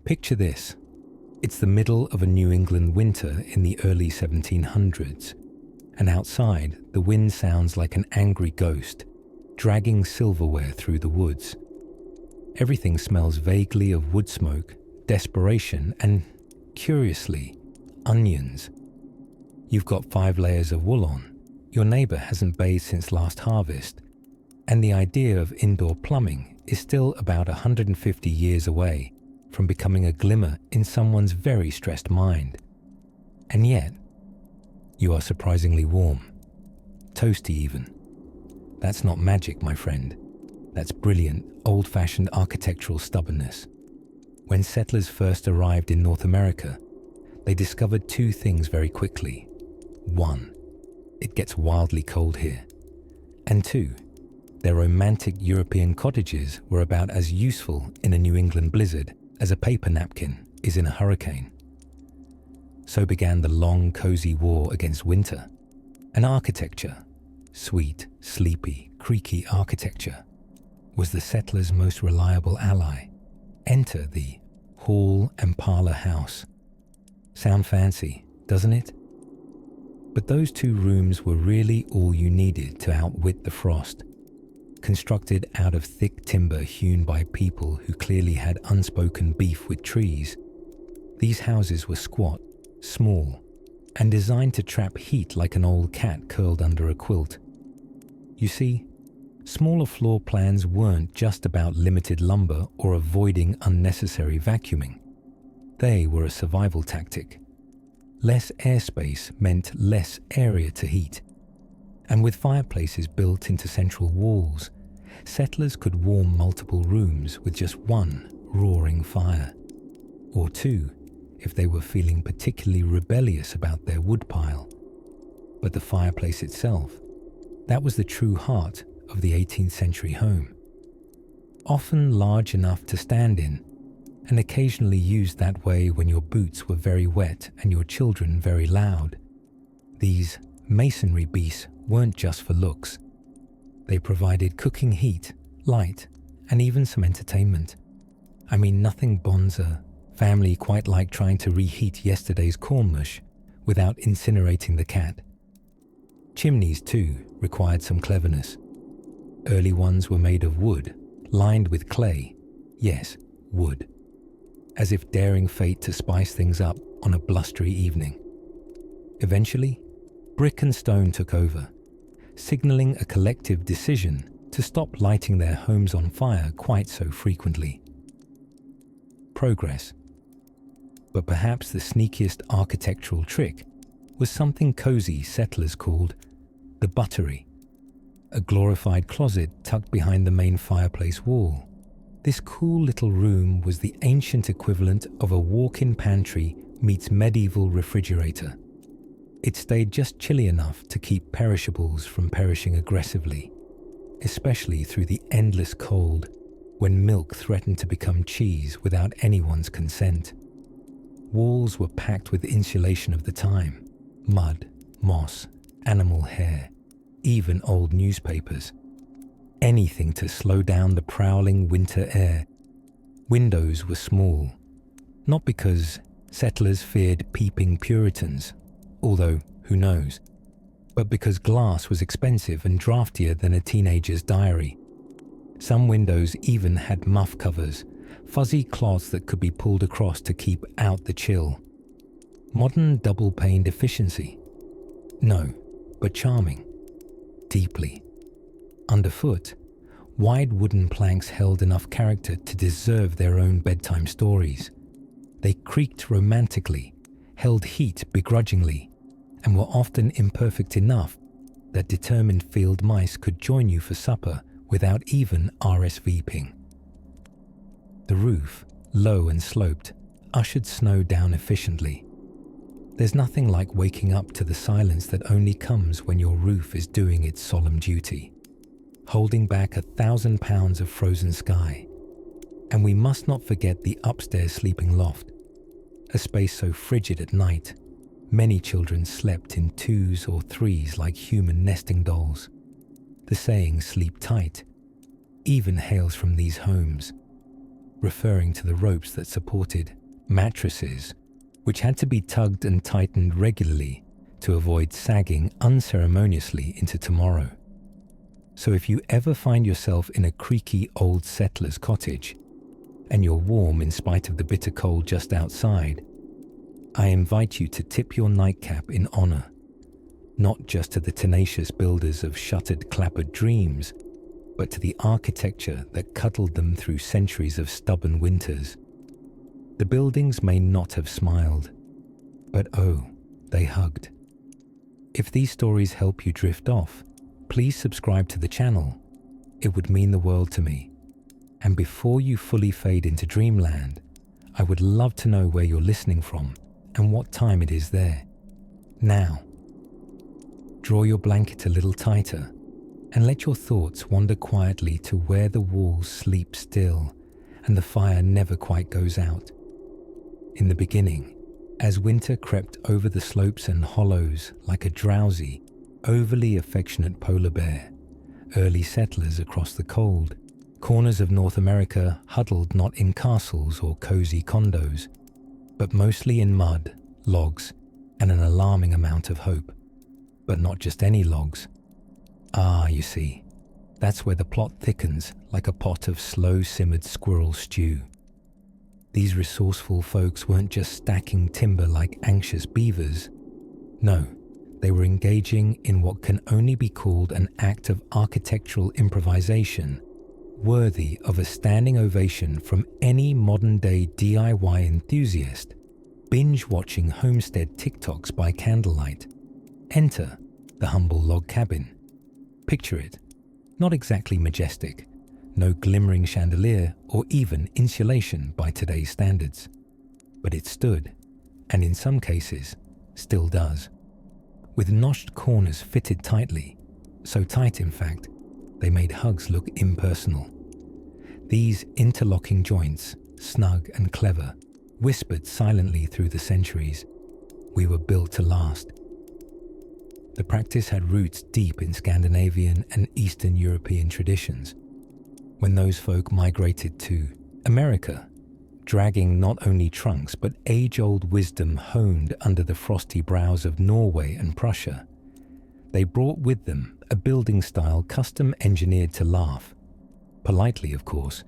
Picture this. It's the middle of a New England winter in the early 1700s, and outside the wind sounds like an angry ghost, dragging silverware through the woods. Everything smells vaguely of wood smoke, desperation, and, curiously, onions. You've got 5 layers of wool on, your neighbour hasn't bathed since last harvest, and the idea of indoor plumbing is still about 150 years away from becoming a glimmer in someone's very stressed mind. And yet, you are surprisingly warm, toasty even. That's not magic, my friend. That's brilliant, old-fashioned architectural stubbornness. When settlers first arrived in North America, they discovered 2 things very quickly. 1, it gets wildly cold here. And 2, their romantic European cottages were about as useful in a New England blizzard as a paper napkin is in a hurricane. So began the long, cozy war against winter. And architecture, sweet, sleepy, creaky architecture, was the settlers' most reliable ally. Enter the hall and parlor house. Sound fancy, doesn't it? But those 2 rooms were really all you needed to outwit the frost. Constructed out of thick timber hewn by people who clearly had unspoken beef with trees, these houses were squat, small, and designed to trap heat like an old cat curled under a quilt. You see, smaller floor plans weren't just about limited lumber or avoiding unnecessary vacuuming. They were a survival tactic. Less airspace meant less area to heat. And with fireplaces built into central walls, settlers could warm multiple rooms with just 1 roaring fire. Or 2, if they were feeling particularly rebellious about their woodpile. But the fireplace itself, that was the true heart of the 18th century home. Often large enough to stand in, and occasionally used that way when your boots were very wet and your children very loud. These masonry beasts weren't just for looks. They provided cooking heat, light, and even some entertainment. I mean, nothing bonds a family quite like trying to reheat yesterday's corn mush without incinerating the cat. Chimneys, too, required some cleverness. Early ones were made of wood, lined with clay. Yes, wood. As if daring fate to spice things up on a blustery evening. Eventually, brick and stone took over, signaling a collective decision to stop lighting their homes on fire quite so frequently. Progress. But perhaps the sneakiest architectural trick was something cozy settlers called the buttery, a glorified closet tucked behind the main fireplace wall. This cool little room was the ancient equivalent of a walk-in pantry meets medieval refrigerator. It stayed just chilly enough to keep perishables from perishing aggressively, especially through the endless cold when milk threatened to become cheese without anyone's consent. Walls were packed with insulation of the time, mud, moss, animal hair, even old newspapers. Anything to slow down the prowling winter air. Windows were small, not because settlers feared peeping Puritans, although who knows, but because glass was expensive and draftier than a teenager's diary. Some windows even had muff covers, fuzzy cloths that could be pulled across to keep out the chill. Modern double-paned efficiency? No, but charming. Deeply. Underfoot, wide wooden planks held enough character to deserve their own bedtime stories. They creaked romantically, held heat begrudgingly, and were often imperfect enough that determined field mice could join you for supper without even RSVPing. The roof, low and sloped, ushered snow down efficiently. There's nothing like waking up to the silence that only comes when your roof is doing its solemn duty, holding back 1,000 pounds of frozen sky. And we must not forget the upstairs sleeping loft, a space so frigid at night, many children slept in 2s or 3s like human nesting dolls. The saying, "sleep tight," even hails from these homes. referring to the ropes that supported mattresses, which had to be tugged and tightened regularly to avoid sagging unceremoniously into tomorrow. So if you ever find yourself in a creaky old settler's cottage, and you're warm in spite of the bitter cold just outside, I invite you to tip your nightcap in honor, not just to the tenacious builders of shuttered, clappered dreams, but to the architecture that cuddled them through centuries of stubborn winters. The buildings may not have smiled, but oh, they hugged. If these stories help you drift off, please subscribe to the channel. It would mean the world to me. And before you fully fade into dreamland, I would love to know where you're listening from and what time it is there. Now, draw your blanket a little tighter and let your thoughts wander quietly to where the walls sleep still and the fire never quite goes out. In the beginning, as winter crept over the slopes and hollows like a drowsy, overly affectionate polar bear, early settlers across the cold corners of North America huddled not in castles or cozy condos, but mostly in mud, logs, and an alarming amount of hope. But not just any logs. You see, that's where the plot thickens like a pot of slow-simmered squirrel stew. These resourceful folks weren't just stacking timber like anxious beavers. No, they were engaging in what can only be called an act of architectural improvisation, worthy of a standing ovation from any modern-day DIY enthusiast, binge-watching homestead TikToks by candlelight. Enter the humble log cabin. Picture it, not exactly majestic, no glimmering chandelier or even insulation by today's standards. But it stood, and in some cases, still does, with notched corners fitted tightly, so tight in fact, they made hugs look impersonal. These interlocking joints, snug and clever, whispered silently through the centuries, "We were built to last." The practice had roots deep in Scandinavian and Eastern European traditions. When those folk migrated to America, dragging not only trunks but age-old wisdom honed under the frosty brows of Norway and Prussia, they brought with them a building style custom engineered to laugh, politely of course,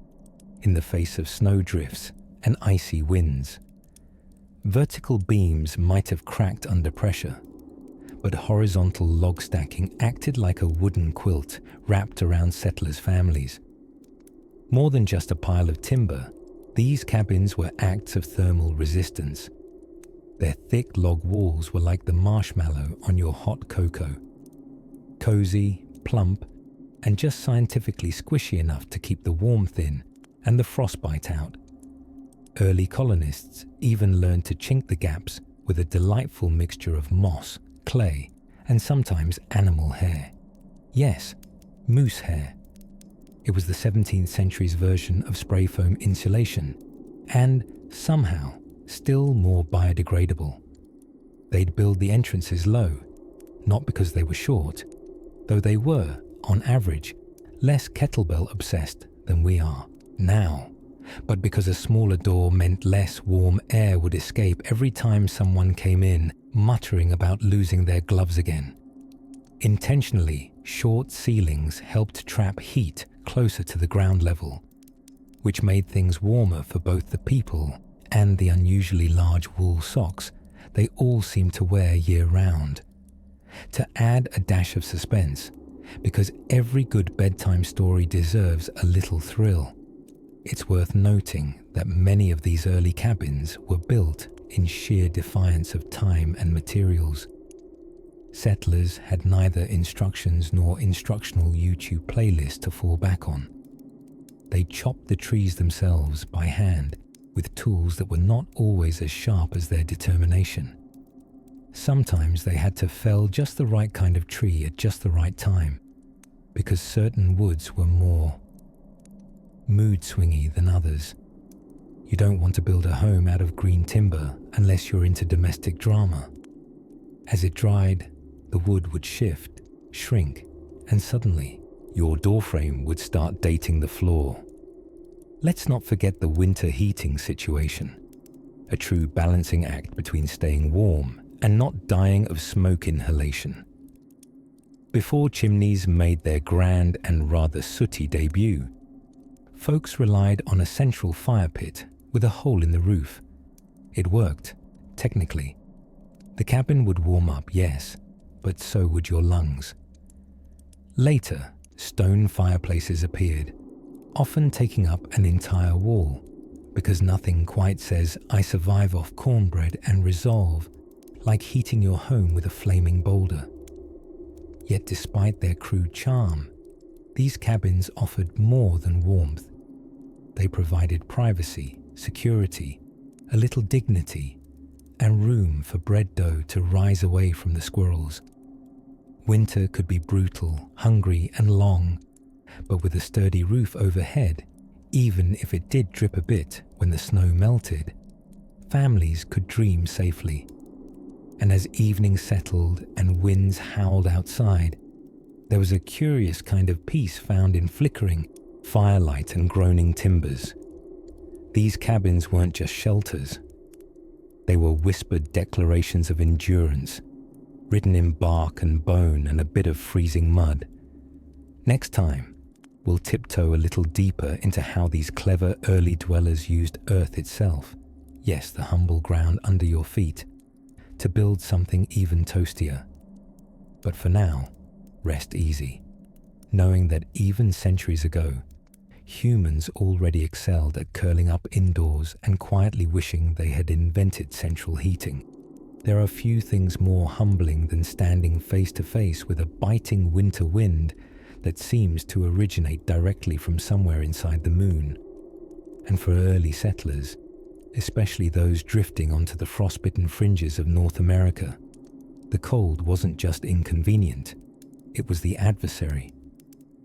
in the face of snowdrifts and icy winds. Vertical beams might have cracked under pressure, but horizontal log stacking acted like a wooden quilt wrapped around settlers' families. More than just a pile of timber, these cabins were acts of thermal resistance. Their thick log walls were like the marshmallow on your hot cocoa. Cozy, plump, and just scientifically squishy enough to keep the warmth in and the frostbite out. Early colonists even learned to chink the gaps with a delightful mixture of moss, clay, and sometimes animal hair. Yes, moose hair. It was the 17th century's version of spray foam insulation, and somehow still more biodegradable. They'd build the entrances low, not because they were short, though they were, on average, less kettlebell obsessed than we are now, but because a smaller door meant less warm air would escape every time someone came in muttering about losing their gloves again. Intentionally, short ceilings helped trap heat closer to the ground level, which made things warmer for both the people and the unusually large wool socks they all seemed to wear year-round. To add a dash of suspense, because every good bedtime story deserves a little thrill, it's worth noting that many of these early cabins were built in sheer defiance of time and materials. Settlers had neither instructions nor instructional YouTube playlists to fall back on. They chopped the trees themselves by hand with tools that were not always as sharp as their determination. Sometimes they had to fell just the right kind of tree at just the right time, because certain woods were more mood-swingy than others. You don't want to build a home out of green timber unless you're into domestic drama. As it dried, the wood would shift, shrink, and suddenly your doorframe would start dating the floor. Let's not forget the winter heating situation, a true balancing act between staying warm and not dying of smoke inhalation. Before chimneys made their grand and rather sooty debut, folks relied on a central fire pit with a hole in the roof. It worked, technically. The cabin would warm up, yes, but so would your lungs. Later, stone fireplaces appeared, often taking up an entire wall, because nothing quite says "I survive off cornbread and resolve" like heating your home with a flaming boulder. Yet despite their crude charm, these cabins offered more than warmth. They provided privacy, security, a little dignity, and room for bread dough to rise away from the squirrels. Winter could be brutal, hungry, and long, but with a sturdy roof overhead, even if it did drip a bit when the snow melted, families could dream safely. And as evening settled and winds howled outside, there was a curious kind of peace found in flickering firelight and groaning timbers. These cabins weren't just shelters. They were whispered declarations of endurance, written in bark and bone and a bit of freezing mud. Next time, we'll tiptoe a little deeper into how these clever early dwellers used earth itself, yes, the humble ground under your feet, to build something even toastier. But for now, rest easy, knowing that even centuries ago, humans already excelled at curling up indoors and quietly wishing they had invented central heating. There are few things more humbling than standing face to face with a biting winter wind that seems to originate directly from somewhere inside the moon. And for early settlers, especially those drifting onto the frostbitten fringes of North America, the cold wasn't just inconvenient, it was the adversary.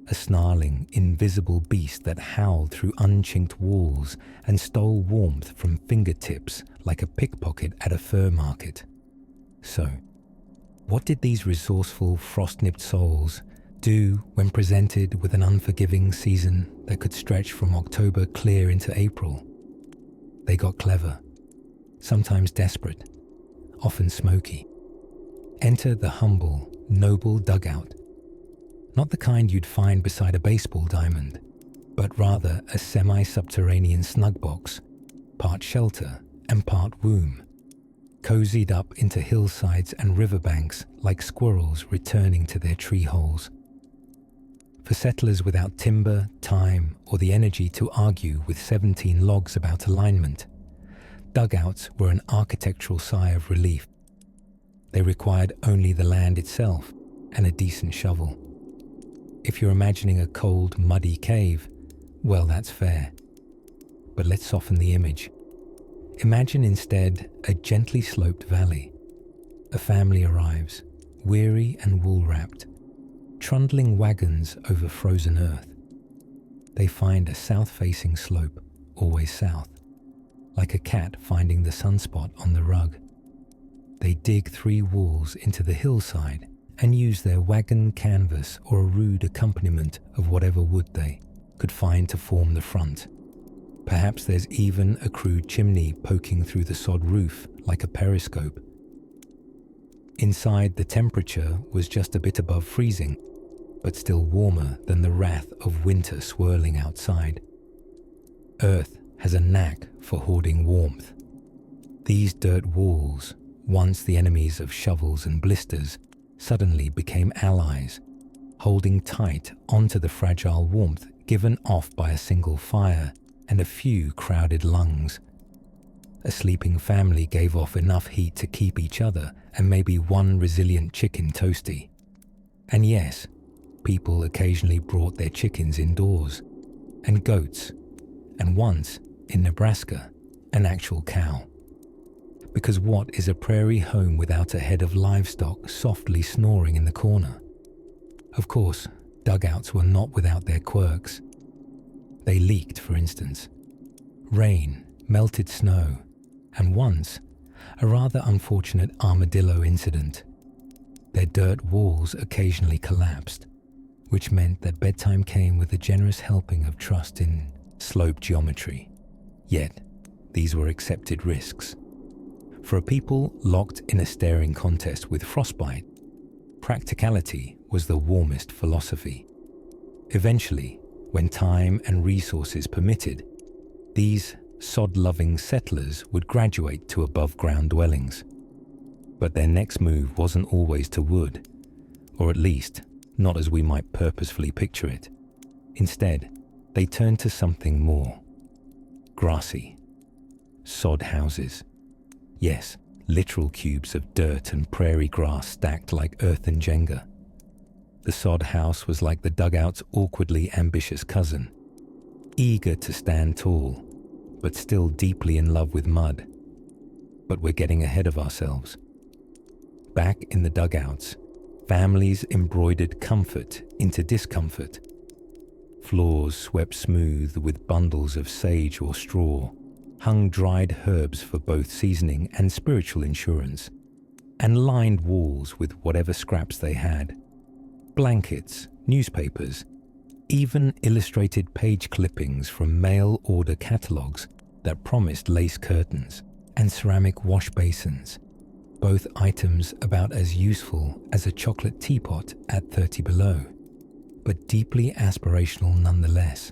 A snarling, invisible beast that howled through unchinked walls and stole warmth from fingertips like a pickpocket at a fur market. So, what did these resourceful, frost-nipped souls do when presented with an unforgiving season that could stretch from October clear into April? They got clever, sometimes desperate, often smoky. Enter the humble, noble dugout. Not the kind you'd find beside a baseball diamond, but rather a semi-subterranean snug box, part shelter and part womb, cozied up into hillsides and riverbanks like squirrels returning to their tree holes. For settlers without timber, time, or the energy to argue with 17 logs about alignment, dugouts were an architectural sigh of relief. They required only the land itself and a decent shovel. If you're imagining a cold, muddy cave, well, that's fair. But let's soften the image. Imagine instead a gently sloped valley. A family arrives, weary and wool-wrapped, trundling wagons over frozen earth. They find a south-facing slope, always south, like a cat finding the sunspot on the rug. They dig 3 walls into the hillside and use their wagon canvas or a rude accompaniment of whatever wood they could find to form the front. Perhaps there's even a crude chimney poking through the sod roof like a periscope. Inside, the temperature was just a bit above freezing, but still warmer than the wrath of winter swirling outside. Earth has a knack for hoarding warmth. These dirt walls, once the enemies of shovels and blisters, suddenly became allies, holding tight onto the fragile warmth given off by a single fire and a few crowded lungs. A sleeping family gave off enough heat to keep each other and maybe one resilient chicken toasty. And yes, people occasionally brought their chickens indoors, and goats, and once, in Nebraska, an actual cow. Because what is a prairie home without a head of livestock softly snoring in the corner? Of course, dugouts were not without their quirks. They leaked, for instance. Rain, melted snow, and once, a rather unfortunate armadillo incident. Their dirt walls occasionally collapsed, which meant that bedtime came with a generous helping of trust in slope geometry. Yet, these were accepted risks. For a people locked in a staring contest with frostbite, practicality was the warmest philosophy. Eventually, when time and resources permitted, these sod-loving settlers would graduate to above-ground dwellings. But their next move wasn't always to wood, or at least not as we might purposefully picture it. Instead, they turned to something more. Grassy. Sod houses. Yes, literal cubes of dirt and prairie grass stacked like earthen Jenga. The sod house was like the dugout's awkwardly ambitious cousin, eager to stand tall, but still deeply in love with mud. But we're getting ahead of ourselves. Back in the dugouts, families embroidered comfort into discomfort. Floors swept smooth with bundles of sage or straw, hung dried herbs for both seasoning and spiritual insurance, and lined walls with whatever scraps they had. Blankets, newspapers, even illustrated page clippings from mail-order catalogues that promised lace curtains and ceramic wash basins, both items about as useful as a chocolate teapot at 30 below, but deeply aspirational nonetheless.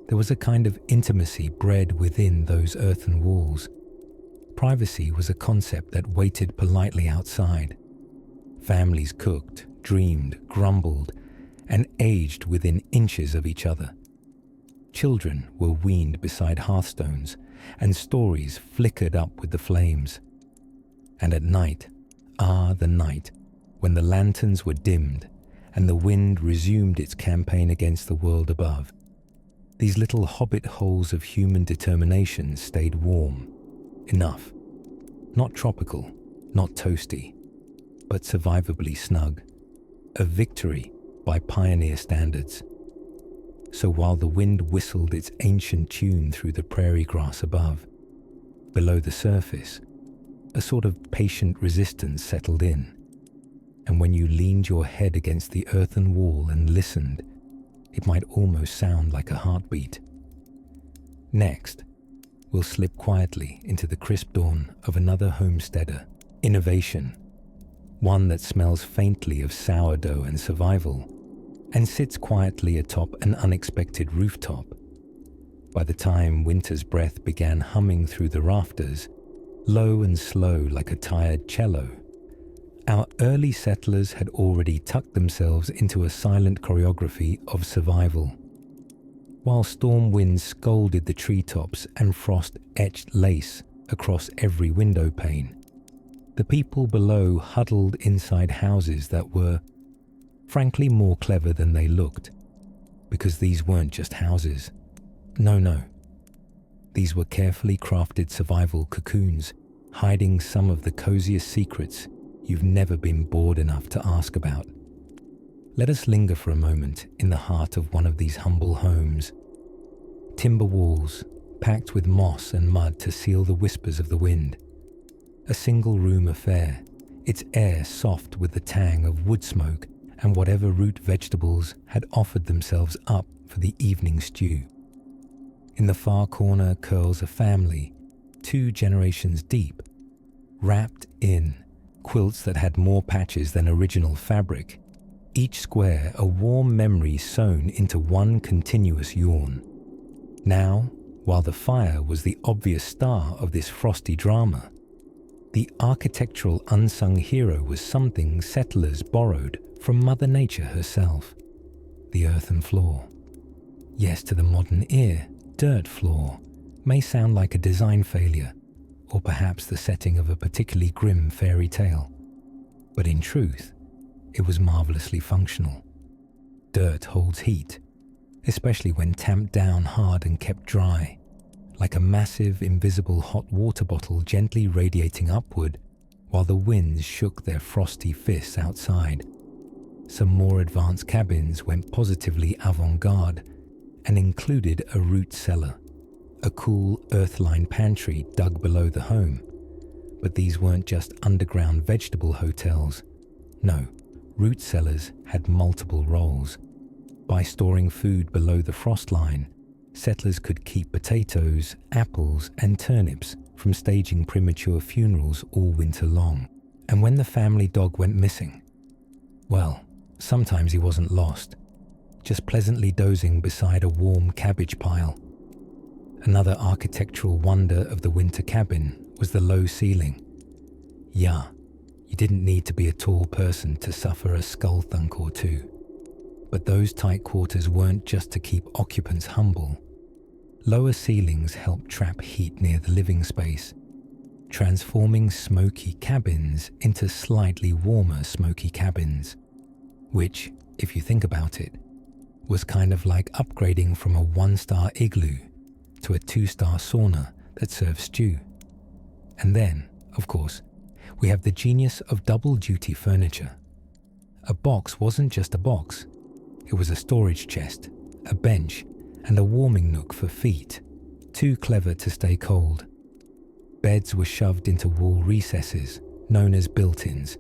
There was a kind of intimacy bred within those earthen walls. Privacy was a concept that waited politely outside. Families cooked, dreamed, grumbled, and aged within inches of each other. Children were weaned beside hearthstones, and stories flickered up with the flames. And at night, the night, when the lanterns were dimmed and the wind resumed its campaign against the world above, these little hobbit holes of human determination stayed warm. Enough. Not tropical, not toasty, but survivably snug. A victory by pioneer standards. So while the wind whistled its ancient tune through the prairie grass above, below the surface, a sort of patient resistance settled in. And when you leaned your head against the earthen wall and listened, it might almost sound like a heartbeat. Next, we'll slip quietly into the crisp dawn of another homesteader, innovation, one that smells faintly of sourdough and survival, and sits quietly atop an unexpected rooftop. By the time winter's breath began humming through the rafters, low and slow like a tired cello, our early settlers had already tucked themselves into a silent choreography of survival. While storm winds scolded the treetops and frost etched lace across every window pane, the people below huddled inside houses that were, frankly, more clever than they looked, because these weren't just houses. No. These were carefully crafted survival cocoons, hiding some of the coziest secrets you've never been bored enough to ask about. Let us linger for a moment in the heart of one of these humble homes. Timber walls, packed with moss and mud to seal the whispers of the wind. A single-room affair, its air soft with the tang of wood smoke and whatever root vegetables had offered themselves up for the evening stew. In the far corner curls a family, 2 generations deep, wrapped in quilts that had more patches than original fabric, each square a warm memory sewn into one continuous yawn. Now, while the fire was the obvious star of this frosty drama, the architectural unsung hero was something settlers borrowed from Mother Nature herself. The earthen floor. Yes, to the modern ear, dirt floor may sound like a design failure, or perhaps the setting of a particularly grim fairy tale. But in truth, it was marvelously functional. Dirt holds heat, especially when tamped down hard and kept dry, like a massive invisible hot water bottle gently radiating upward while the winds shook their frosty fists outside. Some more advanced cabins went positively avant-garde and included a root cellar, a cool earth-lined pantry dug below the home. But these weren't just underground vegetable hotels. No, root cellars had multiple roles. By storing food below the frost line, settlers could keep potatoes, apples, and turnips from staging premature funerals all winter long. And when the family dog went missing, well, sometimes he wasn't lost, just pleasantly dozing beside a warm cabbage pile. Another architectural wonder of the winter cabin was the low ceiling. Yeah, you didn't need to be a tall person to suffer a skull thunk or two. But those tight quarters weren't just to keep occupants humble. Lower ceilings helped trap heat near the living space, transforming smoky cabins into slightly warmer smoky cabins, which, if you think about it, was kind of like upgrading from a 1-star igloo to a 2-star sauna that serves stew. And then, of course, we have the genius of double-duty furniture. A box wasn't just a box. It was a storage chest, a bench, and a warming nook for feet, too clever to stay cold. Beds were shoved into wall recesses, known as built-ins,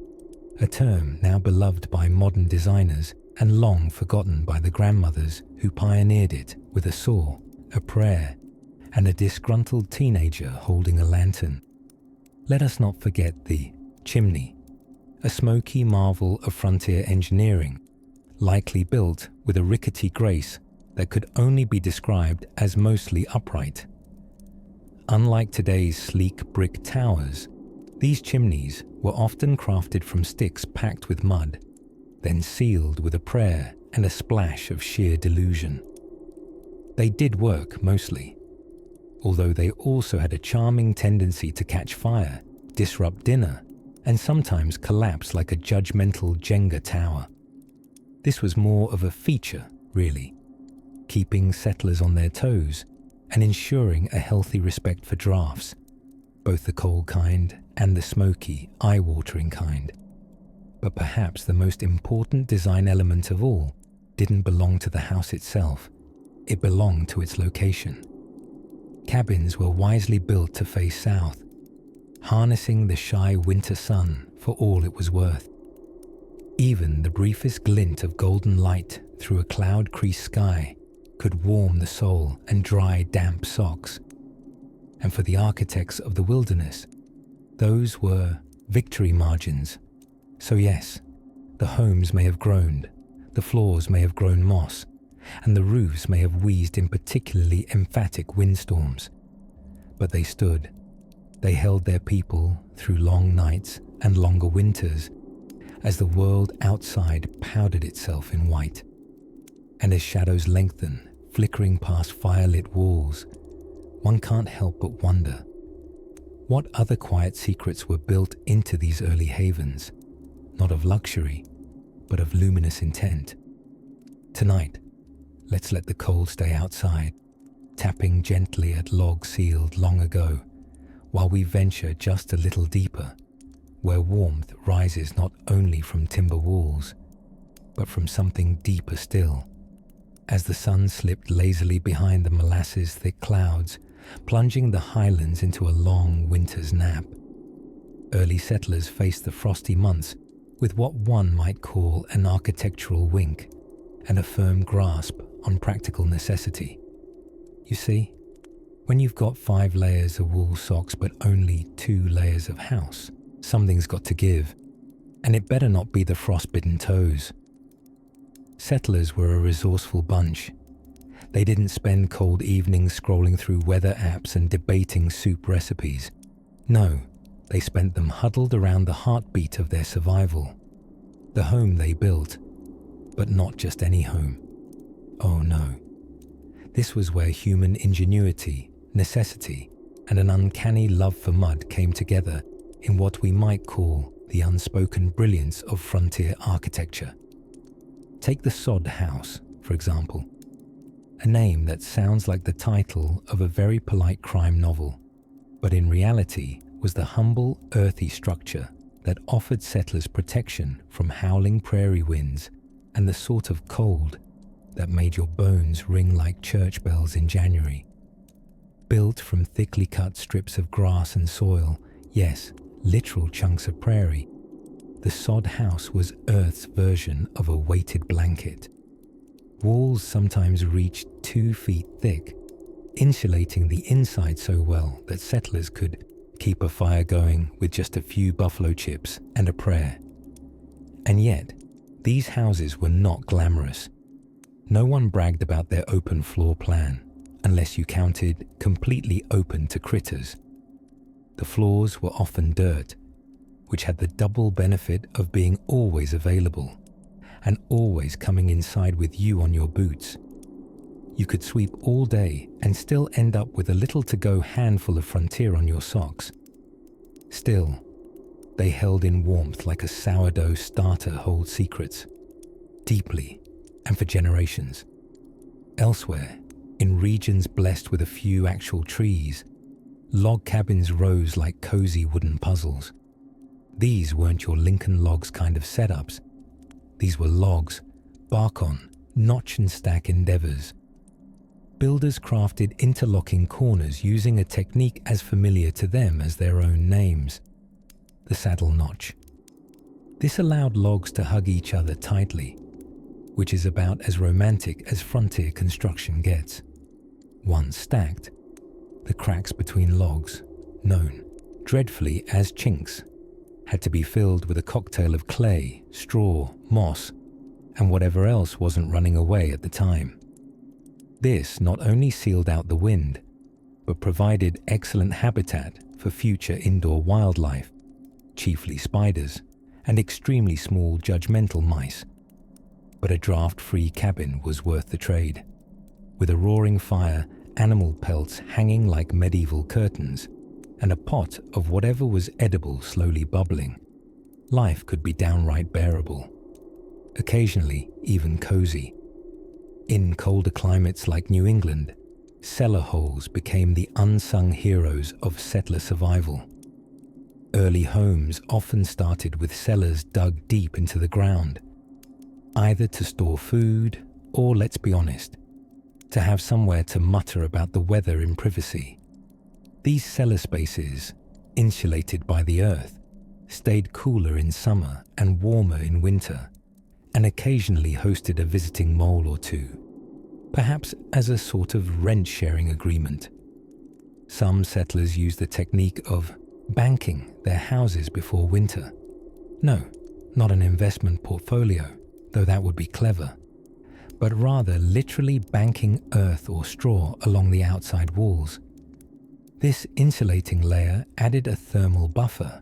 a term now beloved by modern designers and long forgotten by the grandmothers who pioneered it with a saw, a prayer, and a disgruntled teenager holding a lantern. Let us not forget the chimney, a smoky marvel of frontier engineering, likely built with a rickety grace that could only be described as mostly upright. Unlike today's sleek brick towers, these chimneys were often crafted from sticks packed with mud, then sealed with a prayer and a splash of sheer delusion. They did work mostly, although they also had a charming tendency to catch fire, disrupt dinner, and sometimes collapse like a judgmental Jenga tower. This was more of a feature, really, keeping settlers on their toes and ensuring a healthy respect for drafts, both the cold kind and the smoky, eye-watering kind. But perhaps the most important design element of all didn't belong to the house itself. It belonged to its location. Cabins were wisely built to face south, harnessing the shy winter sun for all it was worth. Even the briefest glint of golden light through a cloud-creased sky could warm the soul and dry damp socks. And for the architects of the wilderness, those were victory margins. So yes, the homes may have groaned, the floors may have grown moss, and the roofs may have wheezed in particularly emphatic windstorms. But they stood. They held their people through long nights and longer winters as the world outside powdered itself in white. And as shadows lengthen, flickering past fire-lit walls, one can't help but wonder, what other quiet secrets were built into these early havens, not of luxury, but of luminous intent? Tonight, let's let the cold stay outside, tapping gently at logs sealed long ago, while we venture just a little deeper, where warmth rises not only from timber walls, but from something deeper still. As the sun slipped lazily behind the molasses-thick clouds, plunging the highlands into a long winter's nap, early settlers faced the frosty months with what one might call an architectural wink and a firm grasp on practical necessity. You see, when you've got 5 layers of wool socks but only 2 layers of house, something's got to give, and it better not be the frostbitten toes. Settlers were a resourceful bunch. They didn't spend cold evenings scrolling through weather apps and debating soup recipes. No, they spent them huddled around the heartbeat of their survival. The home they built, but not just any home. Oh no. This was where human ingenuity, necessity, and an uncanny love for mud came together in what we might call the unspoken brilliance of frontier architecture. Take the sod house, for example, a name that sounds like the title of a very polite crime novel, but in reality was the humble, earthy structure that offered settlers protection from howling prairie winds and the sort of cold that made your bones ring like church bells in January. Built from thickly cut strips of grass and soil, yes, literal chunks of prairie, the sod house was Earth's version of a weighted blanket. Walls sometimes reached 2 feet thick, insulating the inside so well that settlers could keep a fire going with just a few buffalo chips and a prayer. And yet, these houses were not glamorous. No one bragged about their open floor plan, unless you counted completely open to critters. The floors were often dirt, which had the double benefit of being always available and always coming inside with you on your boots. You could sweep all day and still end up with a little-to-go handful of frontier on your socks. Still, they held in warmth like a sourdough starter holds secrets, deeply and for generations. Elsewhere, in regions blessed with a few actual trees, log cabins rose like cozy wooden puzzles. These weren't your Lincoln Logs kind of setups. These were logs, bark-on, notch and stack endeavors. Builders crafted interlocking corners using a technique as familiar to them as their own names, the saddle notch. This allowed logs to hug each other tightly, which is about as romantic as frontier construction gets. Once stacked, the cracks between logs, known dreadfully as chinks, had to be filled with a cocktail of clay, straw, moss, and whatever else wasn't running away at the time. This not only sealed out the wind, but provided excellent habitat for future indoor wildlife, chiefly spiders, and extremely small judgmental mice. But a draft-free cabin was worth the trade. With a roaring fire, animal pelts hanging like medieval curtains, and a pot of whatever was edible slowly bubbling, life could be downright bearable. Occasionally, even cozy. In colder climates like New England, cellar holes became the unsung heroes of settler survival. Early homes often started with cellars dug deep into the ground, either to store food or, let's be honest, to have somewhere to mutter about the weather in privacy. These cellar spaces, insulated by the earth, stayed cooler in summer and warmer in winter, and occasionally hosted a visiting mole or two, perhaps as a sort of rent-sharing agreement. Some settlers used the technique of banking their houses before winter. No, not an investment portfolio, though that would be clever, but rather literally banking earth or straw along the outside walls. This insulating layer added a thermal buffer,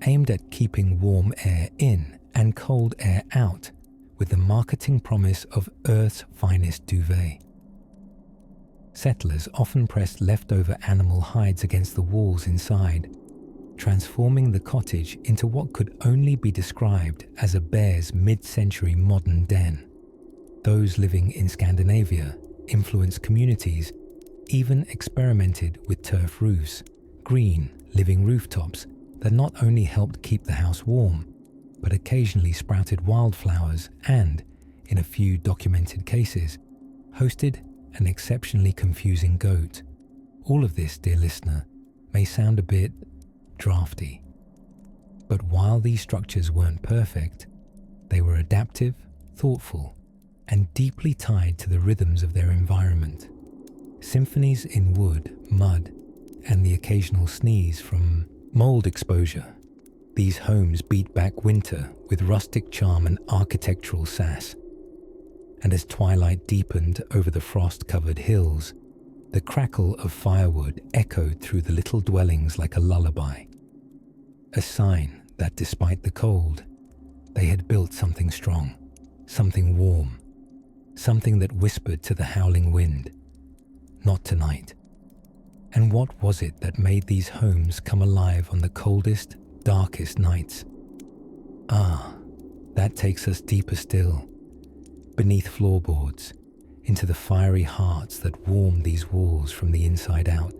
aimed at keeping warm air in and cold air out, with the marketing promise of Earth's finest duvet. Settlers often pressed leftover animal hides against the walls inside, transforming the cottage into what could only be described as a bear's mid-century modern den. Those living in Scandinavia, influenced communities even experimented with turf roofs, green, living rooftops that not only helped keep the house warm, but occasionally sprouted wildflowers and, in a few documented cases, hosted an exceptionally confusing goat. All of this, dear listener, may sound a bit drafty. But while these structures weren't perfect, they were adaptive, thoughtful, and deeply tied to the rhythms of their environment. Symphonies in wood, mud, and the occasional sneeze from mold exposure. These homes beat back winter with rustic charm and architectural sass. And as twilight deepened over the frost-covered hills, the crackle of firewood echoed through the little dwellings like a lullaby. A sign that despite the cold, they had built something strong, something warm, something that whispered to the howling wind, "Not tonight." And what was it that made these homes come alive on the coldest, darkest nights? That takes us deeper still, beneath floorboards, into the fiery hearts that warm these walls from the inside out.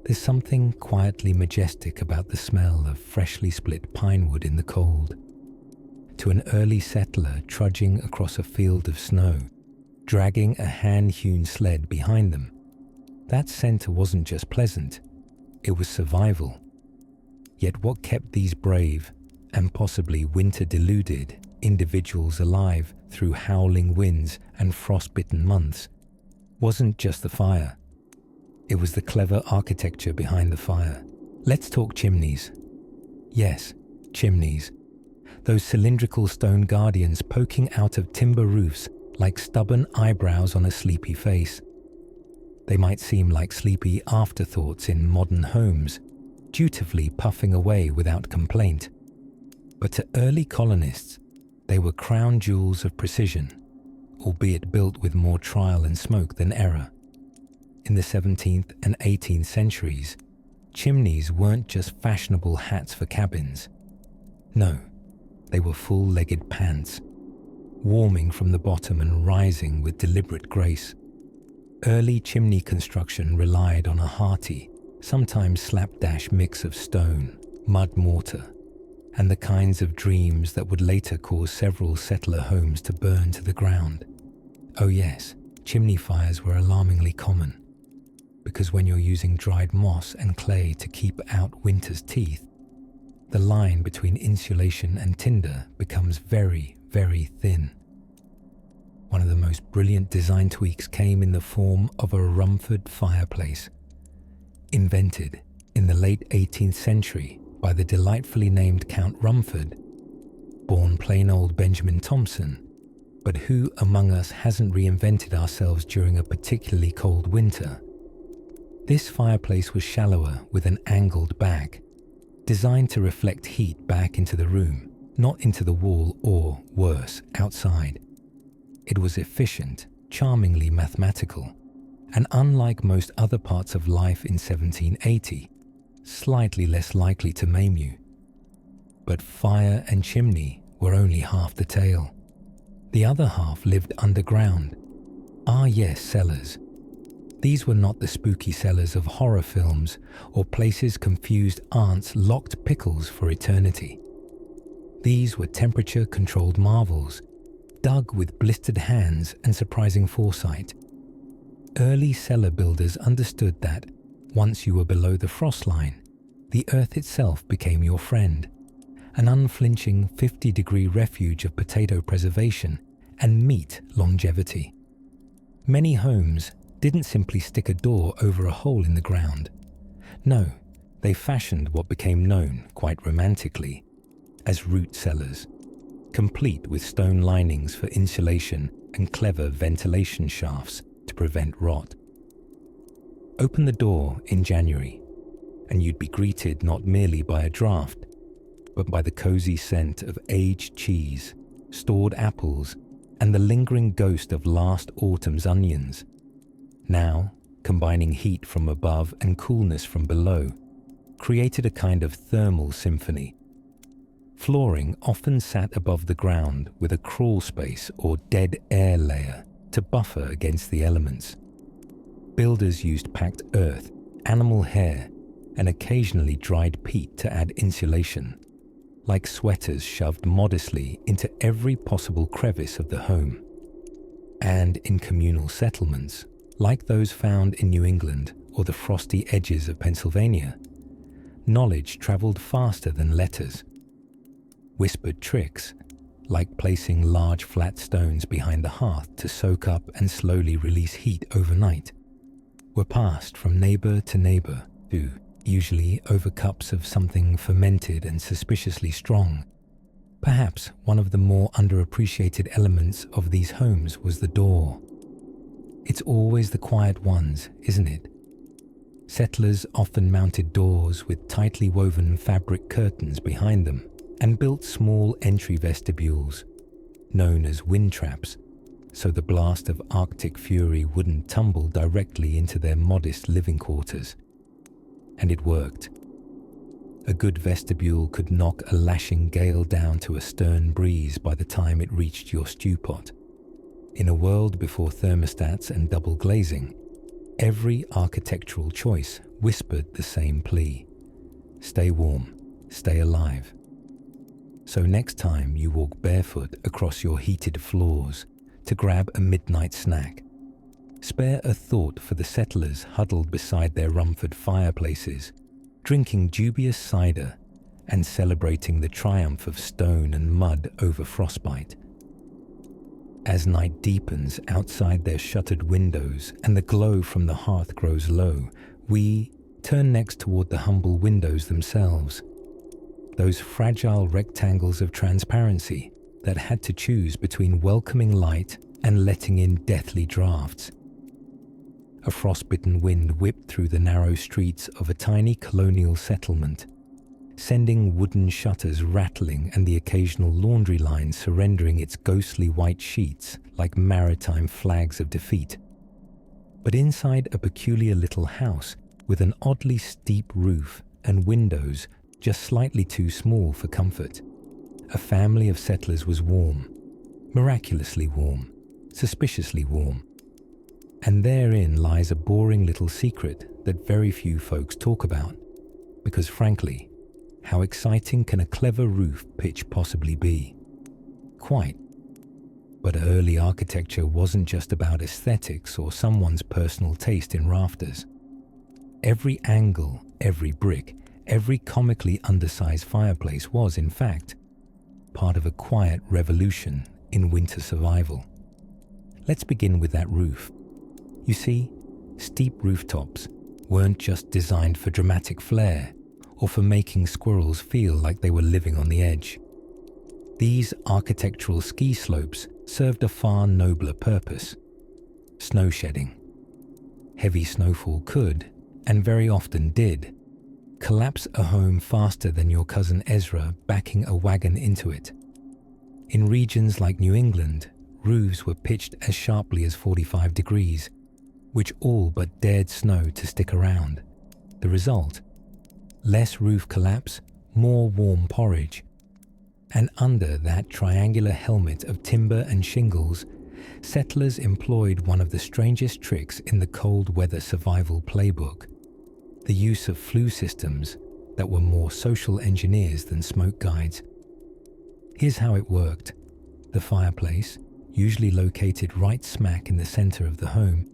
There's something quietly majestic about the smell of freshly split pine wood in the cold. To an early settler trudging across a field of snow, dragging a hand-hewn sled behind them, that scent wasn't just pleasant, it was survival. Yet what kept these brave, and possibly winter-deluded, individuals alive through howling winds and frost-bitten months wasn't just the fire, It was the clever architecture behind the fire. Let's talk chimneys. Yes, chimneys. Those cylindrical stone guardians poking out of timber roofs like stubborn eyebrows on a sleepy face. They might seem like sleepy afterthoughts in modern homes, dutifully puffing away without complaint. But to early colonists, they were crown jewels of precision, albeit built with more trial and smoke than error. In the 17th and 18th centuries, chimneys weren't just fashionable hats for cabins. No, they were full-legged pants, warming from the bottom and rising with deliberate grace. Early chimney construction relied on a hearty, sometimes slapdash mix of stone, mud mortar, and the kinds of dreams that would later cause several settler homes to burn to the ground. Oh yes, chimney fires were alarmingly common, because when you're using dried moss and clay to keep out winter's teeth, the line between insulation and tinder becomes very, very thin. One of the most brilliant design tweaks came in the form of a Rumford fireplace, invented in the late 18th century by the delightfully named Count Rumford, born plain old Benjamin Thompson, but who among us hasn't reinvented ourselves during a particularly cold winter? This fireplace was shallower with an angled back, designed to reflect heat back into the room, not into the wall or, worse, outside. It was efficient, charmingly mathematical, and unlike most other parts of life in 1780, slightly less likely to maim you. But fire and chimney were only half the tale. The other half lived underground. Ah yes, cellars. These were not the spooky cellars of horror films or places confused aunts locked pickles for eternity. These were temperature-controlled marvels, dug with blistered hands and surprising foresight. Early cellar builders understood that, once you were below the frost line, the earth itself became your friend, an unflinching 50-degree refuge of potato preservation and meat longevity. Many homes didn't simply stick a door over a hole in the ground. No, they fashioned what became known, quite romantically, as root cellars, complete with stone linings for insulation and clever ventilation shafts to prevent rot. Open the door in January, and you'd be greeted not merely by a draft, but by the cozy scent of aged cheese, stored apples, and the lingering ghost of last autumn's onions. Now, combining heat from above and coolness from below, created a kind of thermal symphony. Flooring often sat above the ground with a crawl space or dead air layer to buffer against the elements. Builders used packed earth, animal hair, and occasionally dried peat to add insulation, like sweaters shoved modestly into every possible crevice of the home. And in communal settlements, like those found in New England or the frosty edges of Pennsylvania, knowledge traveled faster than letters. Whispered tricks, like placing large flat stones behind the hearth to soak up and slowly release heat overnight, were passed from neighbor to neighbor through, usually over cups of something fermented and suspiciously strong. Perhaps one of the more underappreciated elements of these homes was the door. It's always the quiet ones, isn't it? Settlers often mounted doors with tightly woven fabric curtains behind them and built small entry vestibules, known as wind traps, so the blast of Arctic fury wouldn't tumble directly into their modest living quarters. And it worked. A good vestibule could knock a lashing gale down to a stern breeze by the time it reached your stew pot. In a world before thermostats and double glazing, every architectural choice whispered the same plea: stay warm, stay alive. So next time you walk barefoot across your heated floors to grab a midnight snack, spare a thought for the settlers huddled beside their Rumford fireplaces, drinking dubious cider and celebrating the triumph of stone and mud over frostbite. As night deepens outside their shuttered windows and the glow from the hearth grows low, we turn next toward the humble windows themselves. Those fragile rectangles of transparency that had to choose between welcoming light and letting in deathly drafts. A frostbitten wind whipped through the narrow streets of a tiny colonial settlement, sending wooden shutters rattling and the occasional laundry line surrendering its ghostly white sheets like maritime flags of defeat. But inside a peculiar little house with an oddly steep roof and windows just slightly too small for comfort, a family of settlers was warm, miraculously warm, suspiciously warm. And therein lies a boring little secret that very few folks talk about, because frankly, how exciting can a clever roof pitch possibly be? Quite. But early architecture wasn't just about aesthetics or someone's personal taste in rafters. Every angle, every brick, every comically undersized fireplace was, in fact, part of a quiet revolution in winter survival. Let's begin with that roof. You see, steep rooftops weren't just designed for dramatic flair or for making squirrels feel like they were living on the edge. These architectural ski slopes served a far nobler purpose: snow shedding. Heavy snowfall could, and very often did, collapse a home faster than your cousin Ezra backing a wagon into it. In regions like New England, roofs were pitched as sharply as 45 degrees, which all but dared snow to stick around. The result? Less roof collapse, more warm porridge. And under that triangular helmet of timber and shingles, settlers employed one of the strangest tricks in the cold weather survival playbook: the use of flue systems that were more social engineers than smoke guides. Here's how it worked. The fireplace, usually located right smack in the center of the home,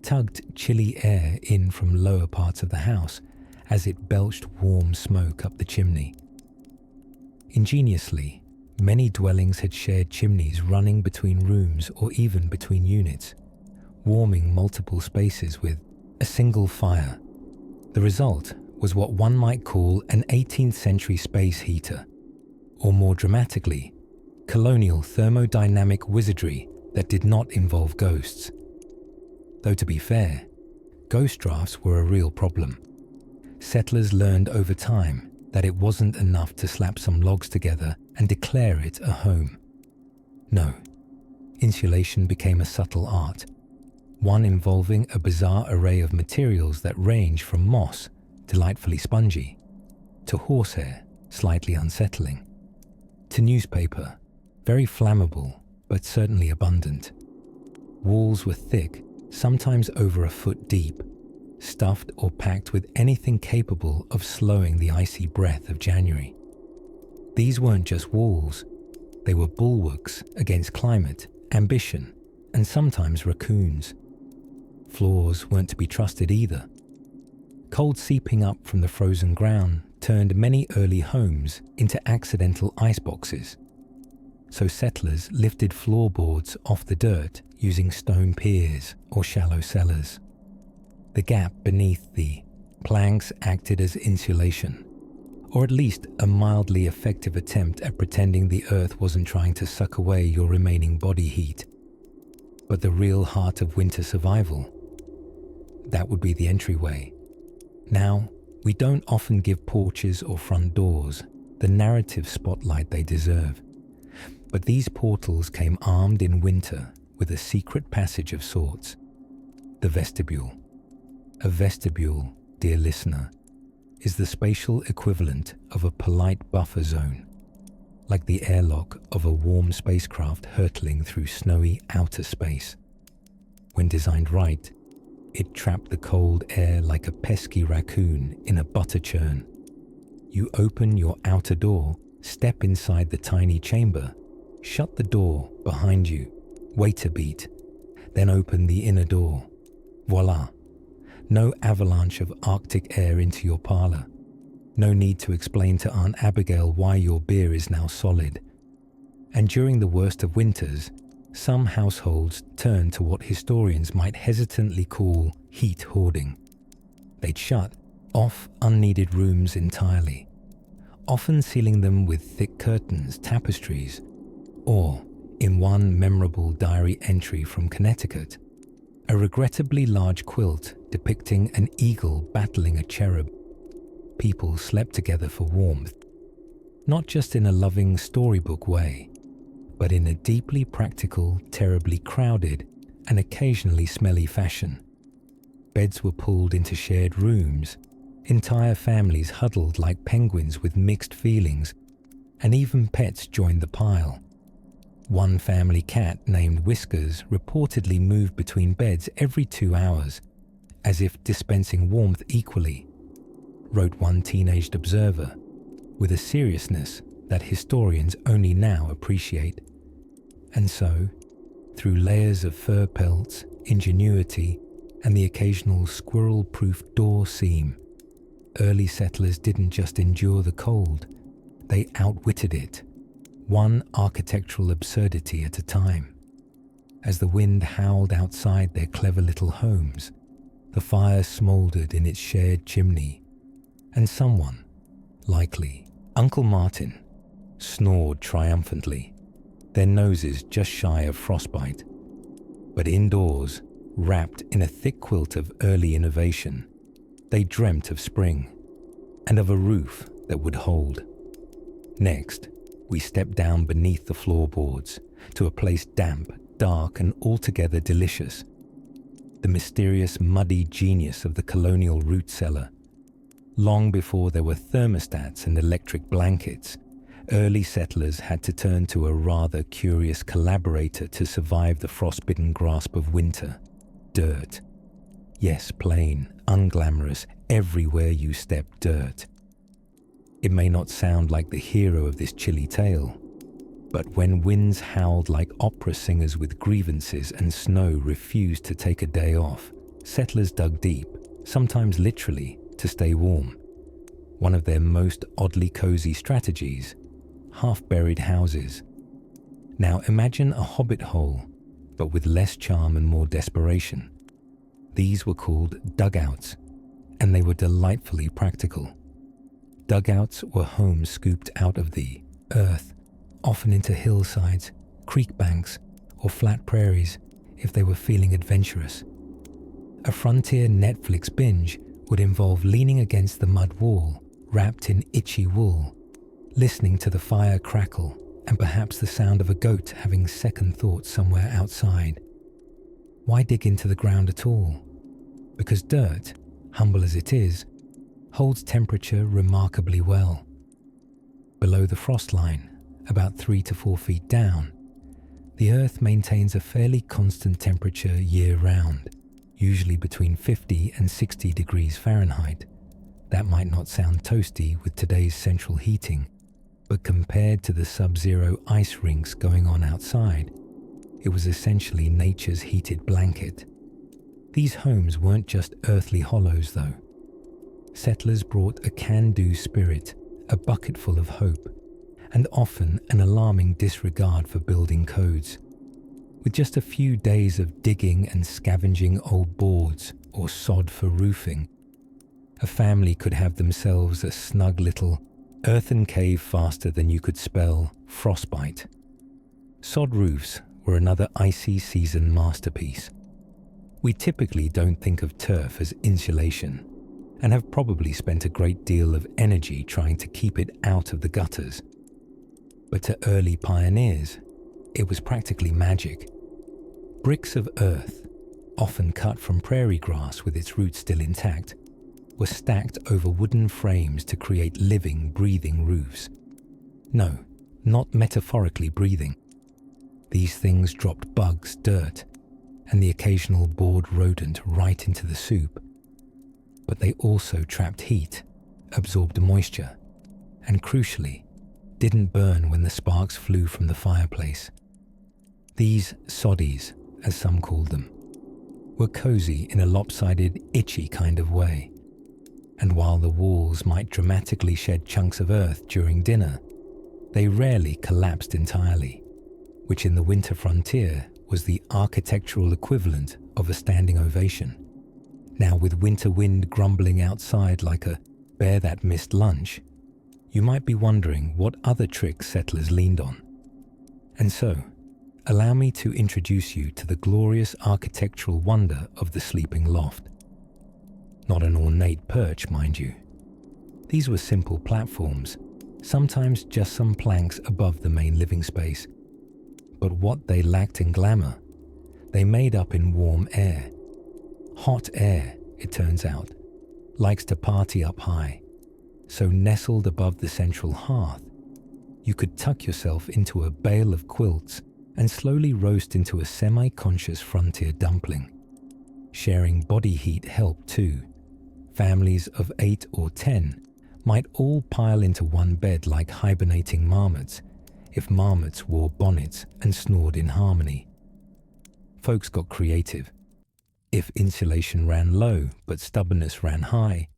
tugged chilly air in from lower parts of the house as it belched warm smoke up the chimney. Ingeniously, many dwellings had shared chimneys running between rooms or even between units, warming multiple spaces with a single fire. The result was what one might call an 18th century space heater, or more dramatically, colonial thermodynamic wizardry that did not involve ghosts. Though to be fair, ghost drafts were a real problem. Settlers learned over time that it wasn't enough to slap some logs together and declare it a home. No, insulation became a subtle art, one involving a bizarre array of materials that range from moss, delightfully spongy, to horsehair, slightly unsettling, to newspaper, very flammable but certainly abundant. Walls were thick, sometimes over a foot deep, stuffed or packed with anything capable of slowing the icy breath of January. These weren't just walls, they were bulwarks against climate, ambition, and sometimes raccoons. Floors weren't to be trusted either. Cold seeping up from the frozen ground turned many early homes into accidental iceboxes. So settlers lifted floorboards off the dirt using stone piers or shallow cellars. The gap beneath the planks acted as insulation, or at least a mildly effective attempt at pretending the earth wasn't trying to suck away your remaining body heat. But the real heart of winter survival, that would be the entryway. Now, we don't often give porches or front doors the narrative spotlight they deserve. But these portals came armed in winter with a secret passage of sorts: the vestibule. A vestibule, dear listener, is the spatial equivalent of a polite buffer zone, like the airlock of a warm spacecraft hurtling through snowy outer space. When designed right, it trapped the cold air like a pesky raccoon in a butter churn. You open your outer door, step inside the tiny chamber, shut the door behind you, wait a beat, then open the inner door. Voila! No avalanche of Arctic air into your parlor. No need to explain to Aunt Abigail why your beer is now solid. And during the worst of winters, some households turned to what historians might hesitantly call heat hoarding. They'd shut off unneeded rooms entirely, often sealing them with thick curtains, tapestries, or, in one memorable diary entry from Connecticut, a regrettably large quilt depicting an eagle battling a cherub. People slept together for warmth, not just in a loving storybook way, but in a deeply practical, terribly crowded, and occasionally smelly fashion. Beds were pulled into shared rooms, entire families huddled like penguins with mixed feelings, and even pets joined the pile. One family cat named Whiskers reportedly moved between beds every 2 hours, as if dispensing warmth equally, wrote one teenaged observer, with a seriousness that historians only now appreciate. And so, through layers of fur pelts, ingenuity, and the occasional squirrel-proof door seam, early settlers didn't just endure the cold, they outwitted it, one architectural absurdity at a time. As the wind howled outside their clever little homes, the fire smouldered in its shared chimney, and someone, likely Uncle Martin, snored triumphantly, their noses just shy of frostbite. But indoors, wrapped in a thick quilt of early innovation, they dreamt of spring, and of a roof that would hold. Next, we stepped down beneath the floorboards to a place damp, dark, and altogether delicious. The mysterious muddy genius of the colonial root cellar. Long before there were thermostats and electric blankets, early settlers had to turn to a rather curious collaborator to survive the frostbitten grasp of winter: dirt. Yes, plain, unglamorous, everywhere you step dirt. It may not sound like the hero of this chilly tale, but when winds howled like opera singers with grievances and snow refused to take a day off, settlers dug deep, sometimes literally, to stay warm. One of their most oddly cozy strategies: half-buried houses. Now imagine a hobbit hole, but with less charm and more desperation. These were called dugouts, and they were delightfully practical. Dugouts were homes scooped out of the earth, often into hillsides, creek banks, or flat prairies if they were feeling adventurous. A frontier Netflix binge would involve leaning against the mud wall, wrapped in itchy wool, listening to the fire crackle and perhaps the sound of a goat having second thoughts somewhere outside. Why dig into the ground at all? Because dirt, humble as it is, holds temperature remarkably well. Below the frost line, about 3 to 4 feet down, the earth maintains a fairly constant temperature year-round, usually between 50 and 60 degrees Fahrenheit. That might not sound toasty with today's central heating, but compared to the sub-zero ice rinks going on outside, it was essentially nature's heated blanket. These homes weren't just earthly hollows, though. Settlers brought a can-do spirit, a bucketful of hope, and often an alarming disregard for building codes. With just a few days of digging and scavenging old boards or sod for roofing, a family could have themselves a snug little earthen cave faster than you could spell frostbite. Sod roofs were another icy season masterpiece. We typically don't think of turf as insulation, and have probably spent a great deal of energy trying to keep it out of the gutters. But to early pioneers, it was practically magic. Bricks of earth, often cut from prairie grass with its roots still intact, were stacked over wooden frames to create living, breathing roofs. No, not metaphorically breathing. These things dropped bugs, dirt, and the occasional bored rodent right into the soup. But they also trapped heat, absorbed moisture, and crucially, didn't burn when the sparks flew from the fireplace. These soddies, as some called them, were cozy in a lopsided, itchy kind of way. And while the walls might dramatically shed chunks of earth during dinner, they rarely collapsed entirely. which in the winter frontier was the architectural equivalent of a standing ovation. Now, with winter wind grumbling outside like a bear that missed lunch, you might be wondering what other tricks settlers leaned on. And so, allow me to introduce you to the glorious architectural wonder of the sleeping loft. Not an ornate perch, mind you. These were simple platforms, sometimes just some planks above the main living space. But what they lacked in glamour, they made up in warm air. Hot air, it turns out, likes to party up high. So nestled above the central hearth, you could tuck yourself into a bale of quilts and slowly roast into a semi-conscious frontier dumpling. Sharing body heat helped too. Families of 8 or 10 might all pile into one bed like hibernating marmots, if marmots wore bonnets and snored in harmony. Folks got creative. If insulation ran low but stubbornness ran high,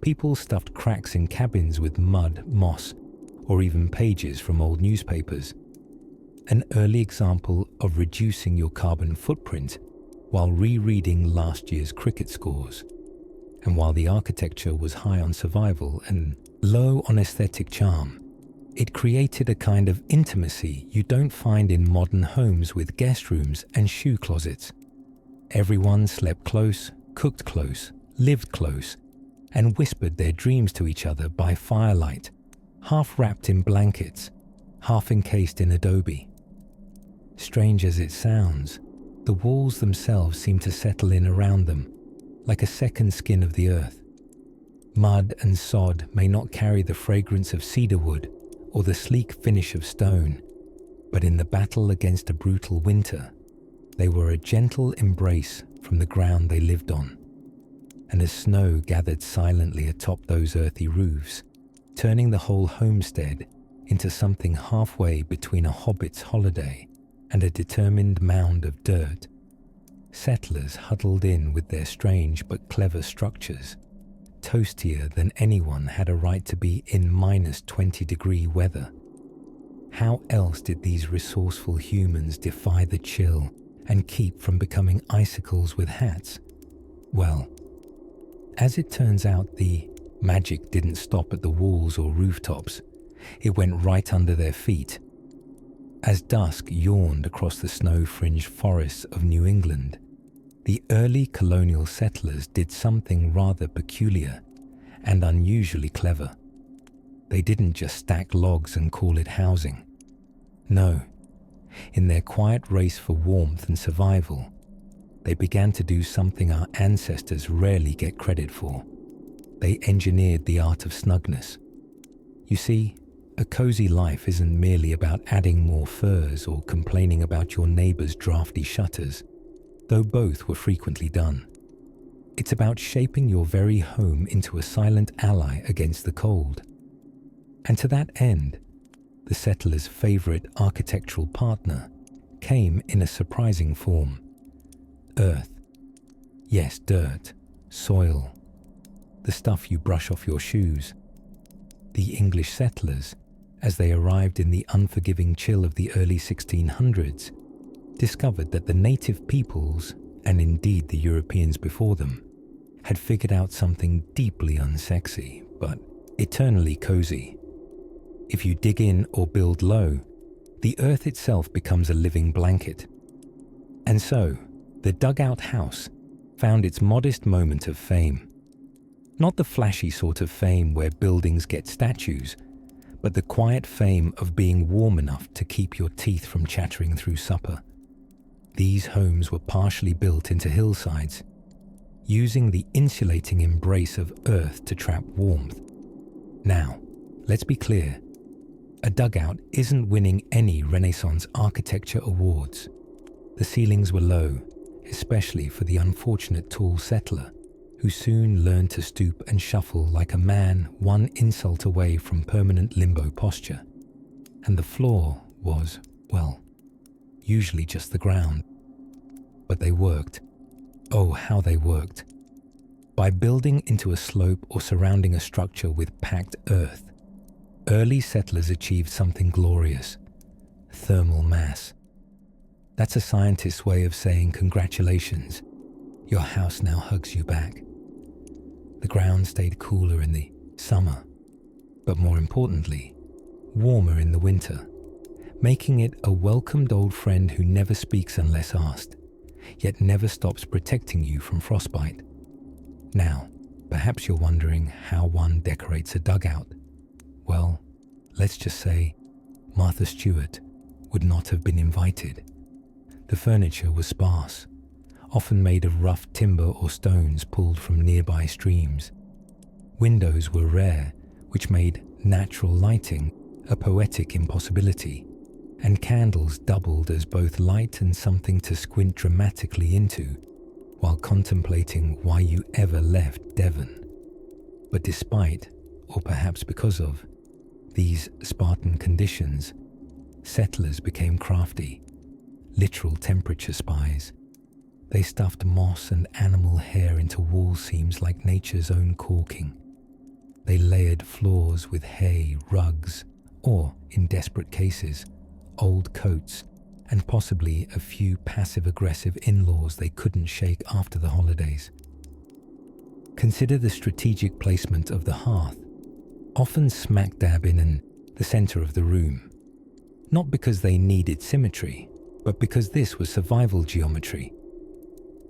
people stuffed cracks in cabins with mud, moss, or even pages from old newspapers. An early example of reducing your carbon footprint while rereading last year's cricket scores. And while the architecture was high on survival and low on aesthetic charm, it created a kind of intimacy you don't find in modern homes with guest rooms and shoe closets. Everyone slept close, cooked close, lived close, and whispered their dreams to each other by firelight, half wrapped in blankets, half encased in adobe. Strange as it sounds, the walls themselves seem to settle in around them, like a second skin of the earth. Mud and sod may not carry the fragrance of cedar wood or the sleek finish of stone, but in the battle against a brutal winter, they were a gentle embrace from the ground they lived on. And as snow gathered silently atop those earthy roofs, turning the whole homestead into something halfway between a hobbit's holiday and a determined mound of dirt, settlers huddled in with their strange but clever structures, toastier than anyone had a right to be in -20-degree weather. How else did these resourceful humans defy the chill and keep from becoming icicles with hats? Well, as it turns out, the magic didn't stop at the walls or rooftops. It went right under their feet. As dusk yawned across the snow-fringed forests of New England, the early colonial settlers did something rather peculiar and unusually clever. They didn't just stack logs and call it housing. No, in their quiet race for warmth and survival, they began to do something our ancestors rarely get credit for. They engineered the art of snugness. You see, a cozy life isn't merely about adding more furs or complaining about your neighbor's drafty shutters, though both were frequently done. It's about shaping your very home into a silent ally against the cold. And to that end, the settler's favorite architectural partner came in a surprising form. Earth. Yes, dirt, soil, the stuff you brush off your shoes. The English settlers, as they arrived in the unforgiving chill of the early 1600s, discovered that the native peoples, and indeed the Europeans before them, had figured out something deeply unsexy, but eternally cozy. If you dig in or build low, the earth itself becomes a living blanket. And so, the dugout house found its modest moment of fame. Not the flashy sort of fame where buildings get statues, but the quiet fame of being warm enough to keep your teeth from chattering through supper. These homes were partially built into hillsides, using the insulating embrace of earth to trap warmth. Now, let's be clear, a dugout isn't winning any Renaissance architecture awards. The ceilings were low, especially for the unfortunate tall settler, who soon learned to stoop and shuffle like a man one insult away from permanent limbo posture. And the floor was, well, usually just the ground. But they worked. Oh, how they worked. By building into a slope or surrounding a structure with packed earth, early settlers achieved something glorious: thermal mass. That's a scientist's way of saying congratulations, your house now hugs you back. The ground stayed cooler in the summer, but more importantly, warmer in the winter, making it a welcomed old friend who never speaks unless asked, yet never stops protecting you from frostbite. Now, perhaps you're wondering how one decorates a dugout. Well, let's just say Martha Stewart would not have been invited. The furniture was sparse, often made of rough timber or stones pulled from nearby streams. Windows were rare, which made natural lighting a poetic impossibility, and candles doubled as both light and something to squint dramatically into while contemplating why you ever left Devon. But despite, or perhaps because of, these Spartan conditions, settlers became crafty, literal temperature spies. They stuffed moss and animal hair into wall seams like nature's own caulking. They layered floors with hay, rugs, or, in desperate cases, old coats, and possibly a few passive-aggressive in-laws they couldn't shake after the holidays. Consider the strategic placement of the hearth, often smack dab in the center of the room. Not because they needed symmetry, but because this was survival geometry.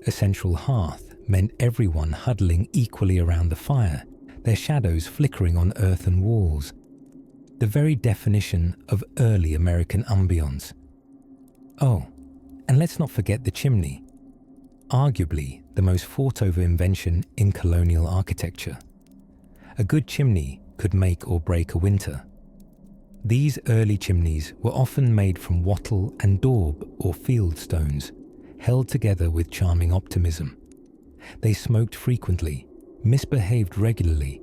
A central hearth meant everyone huddling equally around the fire, their shadows flickering on earthen walls. The very definition of early American ambience. Oh, and let's not forget the chimney, arguably the most fought-over invention in colonial architecture. A good chimney could make or break a winter. These early chimneys were often made from wattle and daub or field stones, held together with charming optimism. They smoked frequently, misbehaved regularly,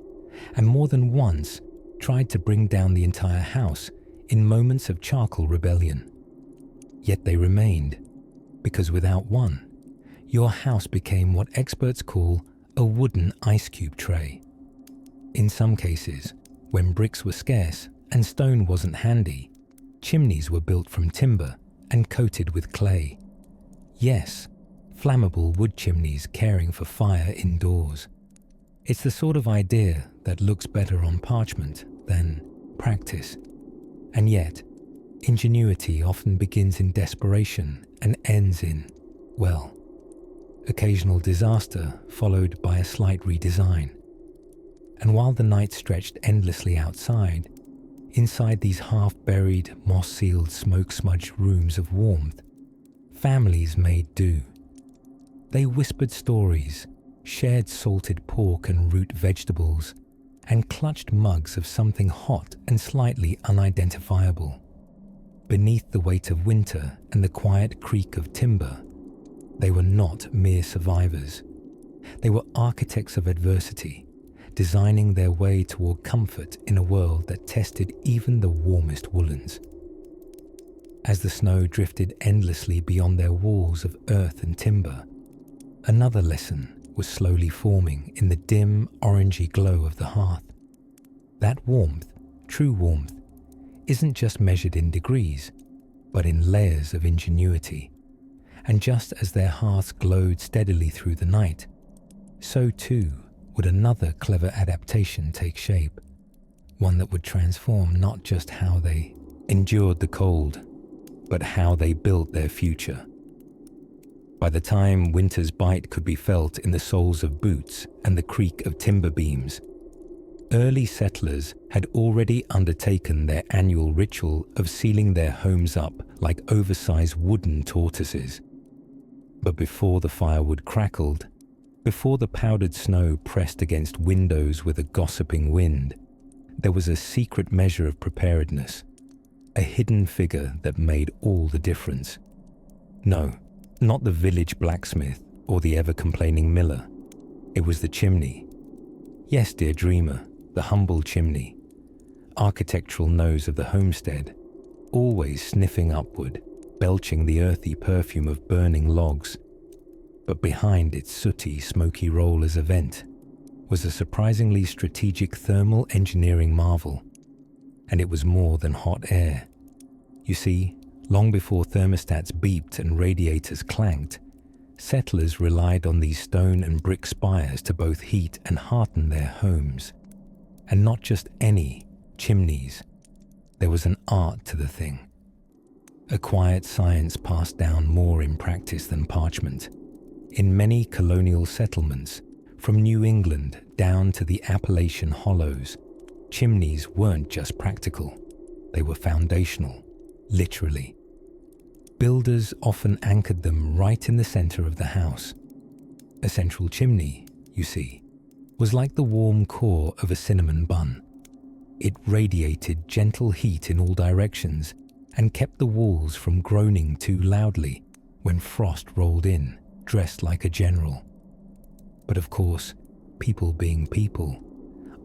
and more than once tried to bring down the entire house in moments of charcoal rebellion. Yet they remained, because without one, your house became what experts call a wooden ice cube tray. In some cases, when bricks were scarce and stone wasn't handy, chimneys were built from timber and coated with clay. Yes, flammable wood chimneys caring for fire indoors. It's the sort of idea that looks better on parchment than practice. And yet, ingenuity often begins in desperation and ends in, well, occasional disaster followed by a slight redesign. And while the night stretched endlessly outside, inside these half-buried, moss-sealed, smoke-smudged rooms of warmth, families made do. They whispered stories, shared salted pork and root vegetables, and clutched mugs of something hot and slightly unidentifiable. Beneath the weight of winter and the quiet creak of timber, they were not mere survivors. They were architects of adversity, designing their way toward comfort in a world that tested even the warmest woolens. As the snow drifted endlessly beyond their walls of earth and timber, another lesson was slowly forming in the dim, orangey glow of the hearth. That warmth, true warmth, isn't just measured in degrees, but in layers of ingenuity. And just as their hearths glowed steadily through the night, so too would another clever adaptation take shape, one that would transform not just how they endured the cold, but how they built their future. By the time winter's bite could be felt in the soles of boots and the creak of timber beams, early settlers had already undertaken their annual ritual of sealing their homes up like oversized wooden tortoises. But before the firewood crackled, before the powdered snow pressed against windows with a gossiping wind, there was a secret measure of preparedness, a hidden figure that made all the difference. No, not the village blacksmith or the ever-complaining miller. It was the chimney. Yes, dear dreamer, the humble chimney, architectural nose of the homestead, always sniffing upward, belching the earthy perfume of burning logs. But behind its sooty, smoky roll as a vent was a surprisingly strategic thermal engineering marvel. And it was more than hot air. You see, Long before thermostats beeped and radiators clanked, settlers relied on these stone and brick spires to both heat and hearten their homes. And not just any chimneys. There was an art to the thing. A quiet science passed down more in practice than parchment. In many colonial settlements, from New England down to the Appalachian Hollows, chimneys weren't just practical. They were foundational, literally. Builders often anchored them right in the center of the house. A central chimney, you see, was like the warm core of a cinnamon bun. It radiated gentle heat in all directions and kept the walls from groaning too loudly when frost rolled in, dressed like a general. But of course, people being people,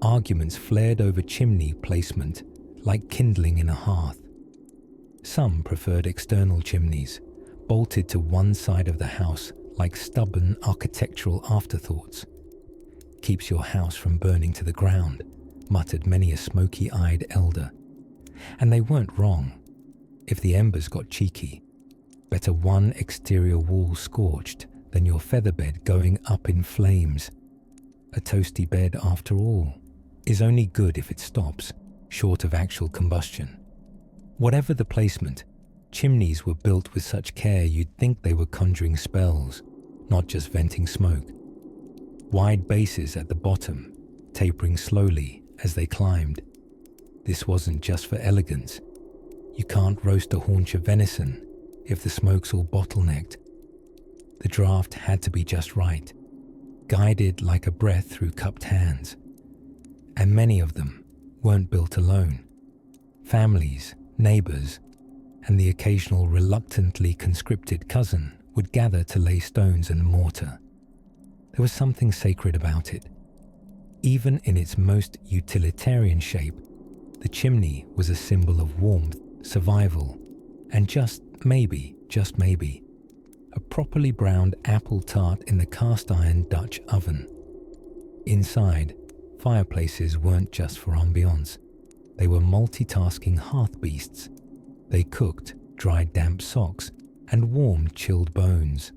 arguments flared over chimney placement like kindling in a hearth. Some preferred external chimneys, bolted to one side of the house like stubborn architectural afterthoughts. Keeps your house from burning to the ground, muttered many a smoky-eyed elder. And they weren't wrong. If the embers got cheeky, better one exterior wall scorched than your featherbed going up in flames. A toasty bed, after all, is only good if it stops, short of actual combustion. Whatever the placement, chimneys were built with such care you'd think they were conjuring spells, not just venting smoke. Wide bases at the bottom, tapering slowly as they climbed. This wasn't just for elegance. You can't roast a haunch of venison if the smoke's all bottlenecked. The draft had to be just right, guided like a breath through cupped hands. And many of them weren't built alone. Families, neighbors, and the occasional reluctantly conscripted cousin would gather to lay stones and mortar. There was something sacred about it. Even in its most utilitarian shape, the chimney was a symbol of warmth, survival, and just maybe, a properly browned apple tart in the cast-iron Dutch oven. Inside, fireplaces weren't just for ambiance. They were multitasking hearth beasts. They cooked, dried damp socks, and warmed chilled bones.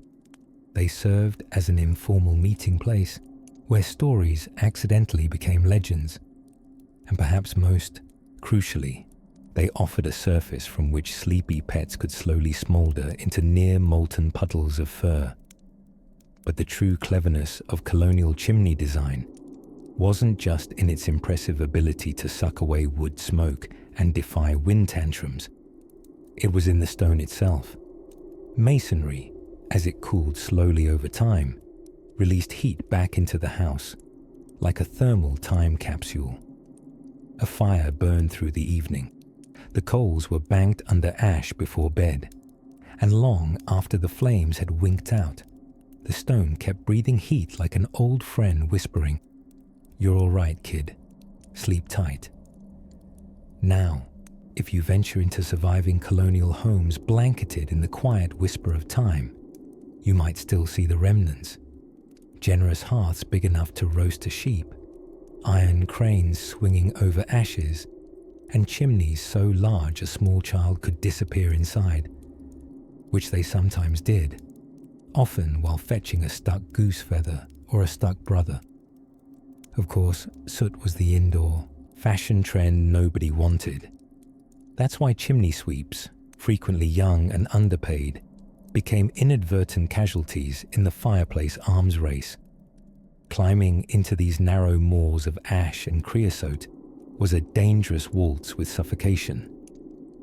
They served as an informal meeting place where stories accidentally became legends. And perhaps most crucially, they offered a surface from which sleepy pets could slowly smolder into near-molten puddles of fur. But the true cleverness of colonial chimney design wasn't just in its impressive ability to suck away wood smoke and defy wind tantrums. It was in the stone itself. Masonry, as it cooled slowly over time, released heat back into the house, like a thermal time capsule. A fire burned through the evening. The coals were banked under ash before bed, and long after the flames had winked out, the stone kept breathing heat like an old friend whispering, "You're all right, kid. Sleep tight." Now, if you venture into surviving colonial homes blanketed in the quiet whisper of time, you might still see the remnants. Generous hearths big enough to roast a sheep, iron cranes swinging over ashes, and chimneys so large a small child could disappear inside, which they sometimes did, often while fetching a stuck goose feather or a stuck brother. Of course, soot was the indoor, fashion trend nobody wanted. That's why chimney sweeps, frequently young and underpaid, became inadvertent casualties in the fireplace arms race. Climbing into these narrow maws of ash and creosote was a dangerous waltz with suffocation.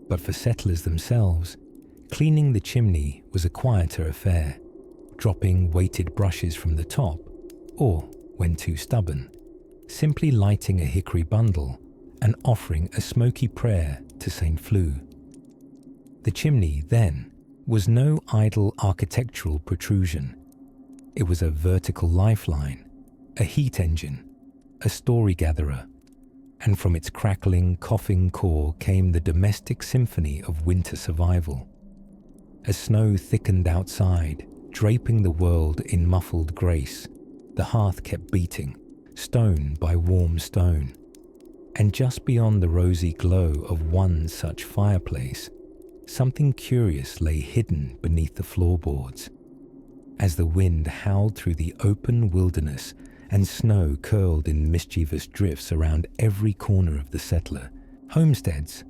But for settlers themselves, cleaning the chimney was a quieter affair, dropping weighted brushes from the top, or, when too stubborn, simply lighting a hickory bundle and offering a smoky prayer to St. Flue. The chimney, then, was no idle architectural protrusion. It was a vertical lifeline, a heat engine, a story gatherer, and from its crackling, coughing core came the domestic symphony of winter survival. As snow thickened outside, draping the world in muffled grace, the hearth kept beating, stone by warm stone. And just beyond the rosy glow of one such fireplace, something curious lay hidden beneath the floorboards. As the wind howled through the open wilderness and snow curled in mischievous drifts around every corner of the settler, homesteads,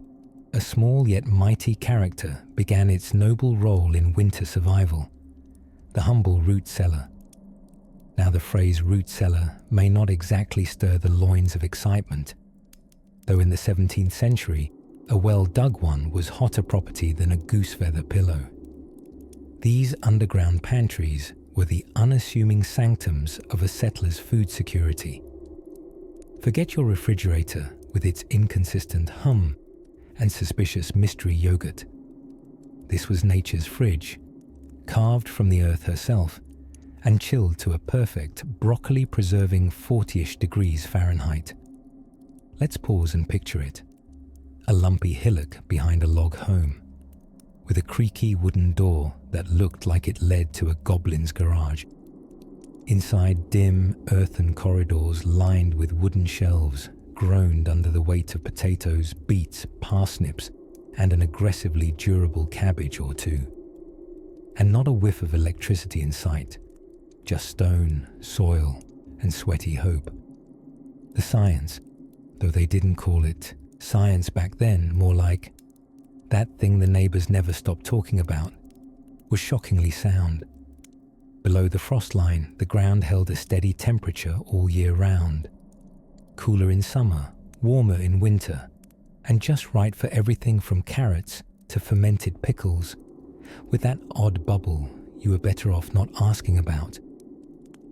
a small yet mighty character, began its noble role in winter survival. The humble root cellar. Now the phrase root cellar may not exactly stir the loins of excitement, though in the 17th century, a well-dug one was hotter property than a goose feather pillow. These underground pantries were the unassuming sanctums of a settler's food security. Forget your refrigerator with its inconsistent hum and suspicious mystery yogurt. This was nature's fridge, carved from the earth herself and chilled to a perfect broccoli-preserving 40-ish degrees Fahrenheit. Let's pause and picture it. A lumpy hillock behind a log home, with a creaky wooden door that looked like it led to a goblin's garage. Inside, dim, earthen corridors lined with wooden shelves groaned under the weight of potatoes, beets, parsnips, and an aggressively durable cabbage or two. And not a whiff of electricity in sight, just stone, soil, and sweaty hope. The science, though they didn't call it science back then, more like that thing the neighbors never stopped talking about, was shockingly sound. Below the frost line, the ground held a steady temperature all year round. Cooler in summer, warmer in winter, and just right for everything from carrots to fermented pickles, with that odd bubble you were better off not asking about.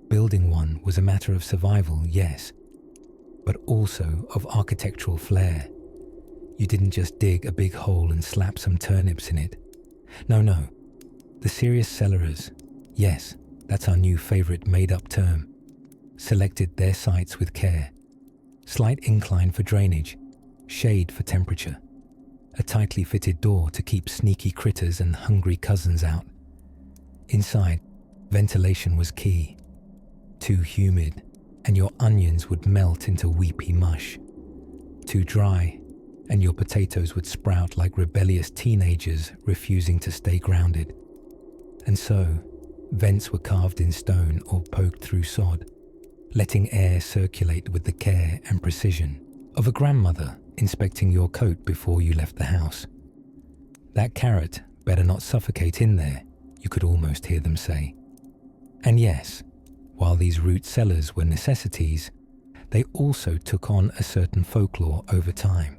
Building one was a matter of survival, yes, but also of architectural flair. You didn't just dig a big hole and slap some turnips in it. No. The serious cellarers, yes, that's our new favorite made-up term, selected their sites with care. Slight incline for drainage, shade for temperature, a tightly fitted door to keep sneaky critters and hungry cousins out. Inside, ventilation was key. Too humid, and your onions would melt into weepy mush. Too dry, and your potatoes would sprout like rebellious teenagers refusing to stay grounded. And so, vents were carved in stone or poked through sod, letting air circulate with the care and precision of a grandmother inspecting your coat before you left the house. That carrot better not suffocate in there, you could almost hear them say. And yes, while these root cellars were necessities, they also took on a certain folklore over time.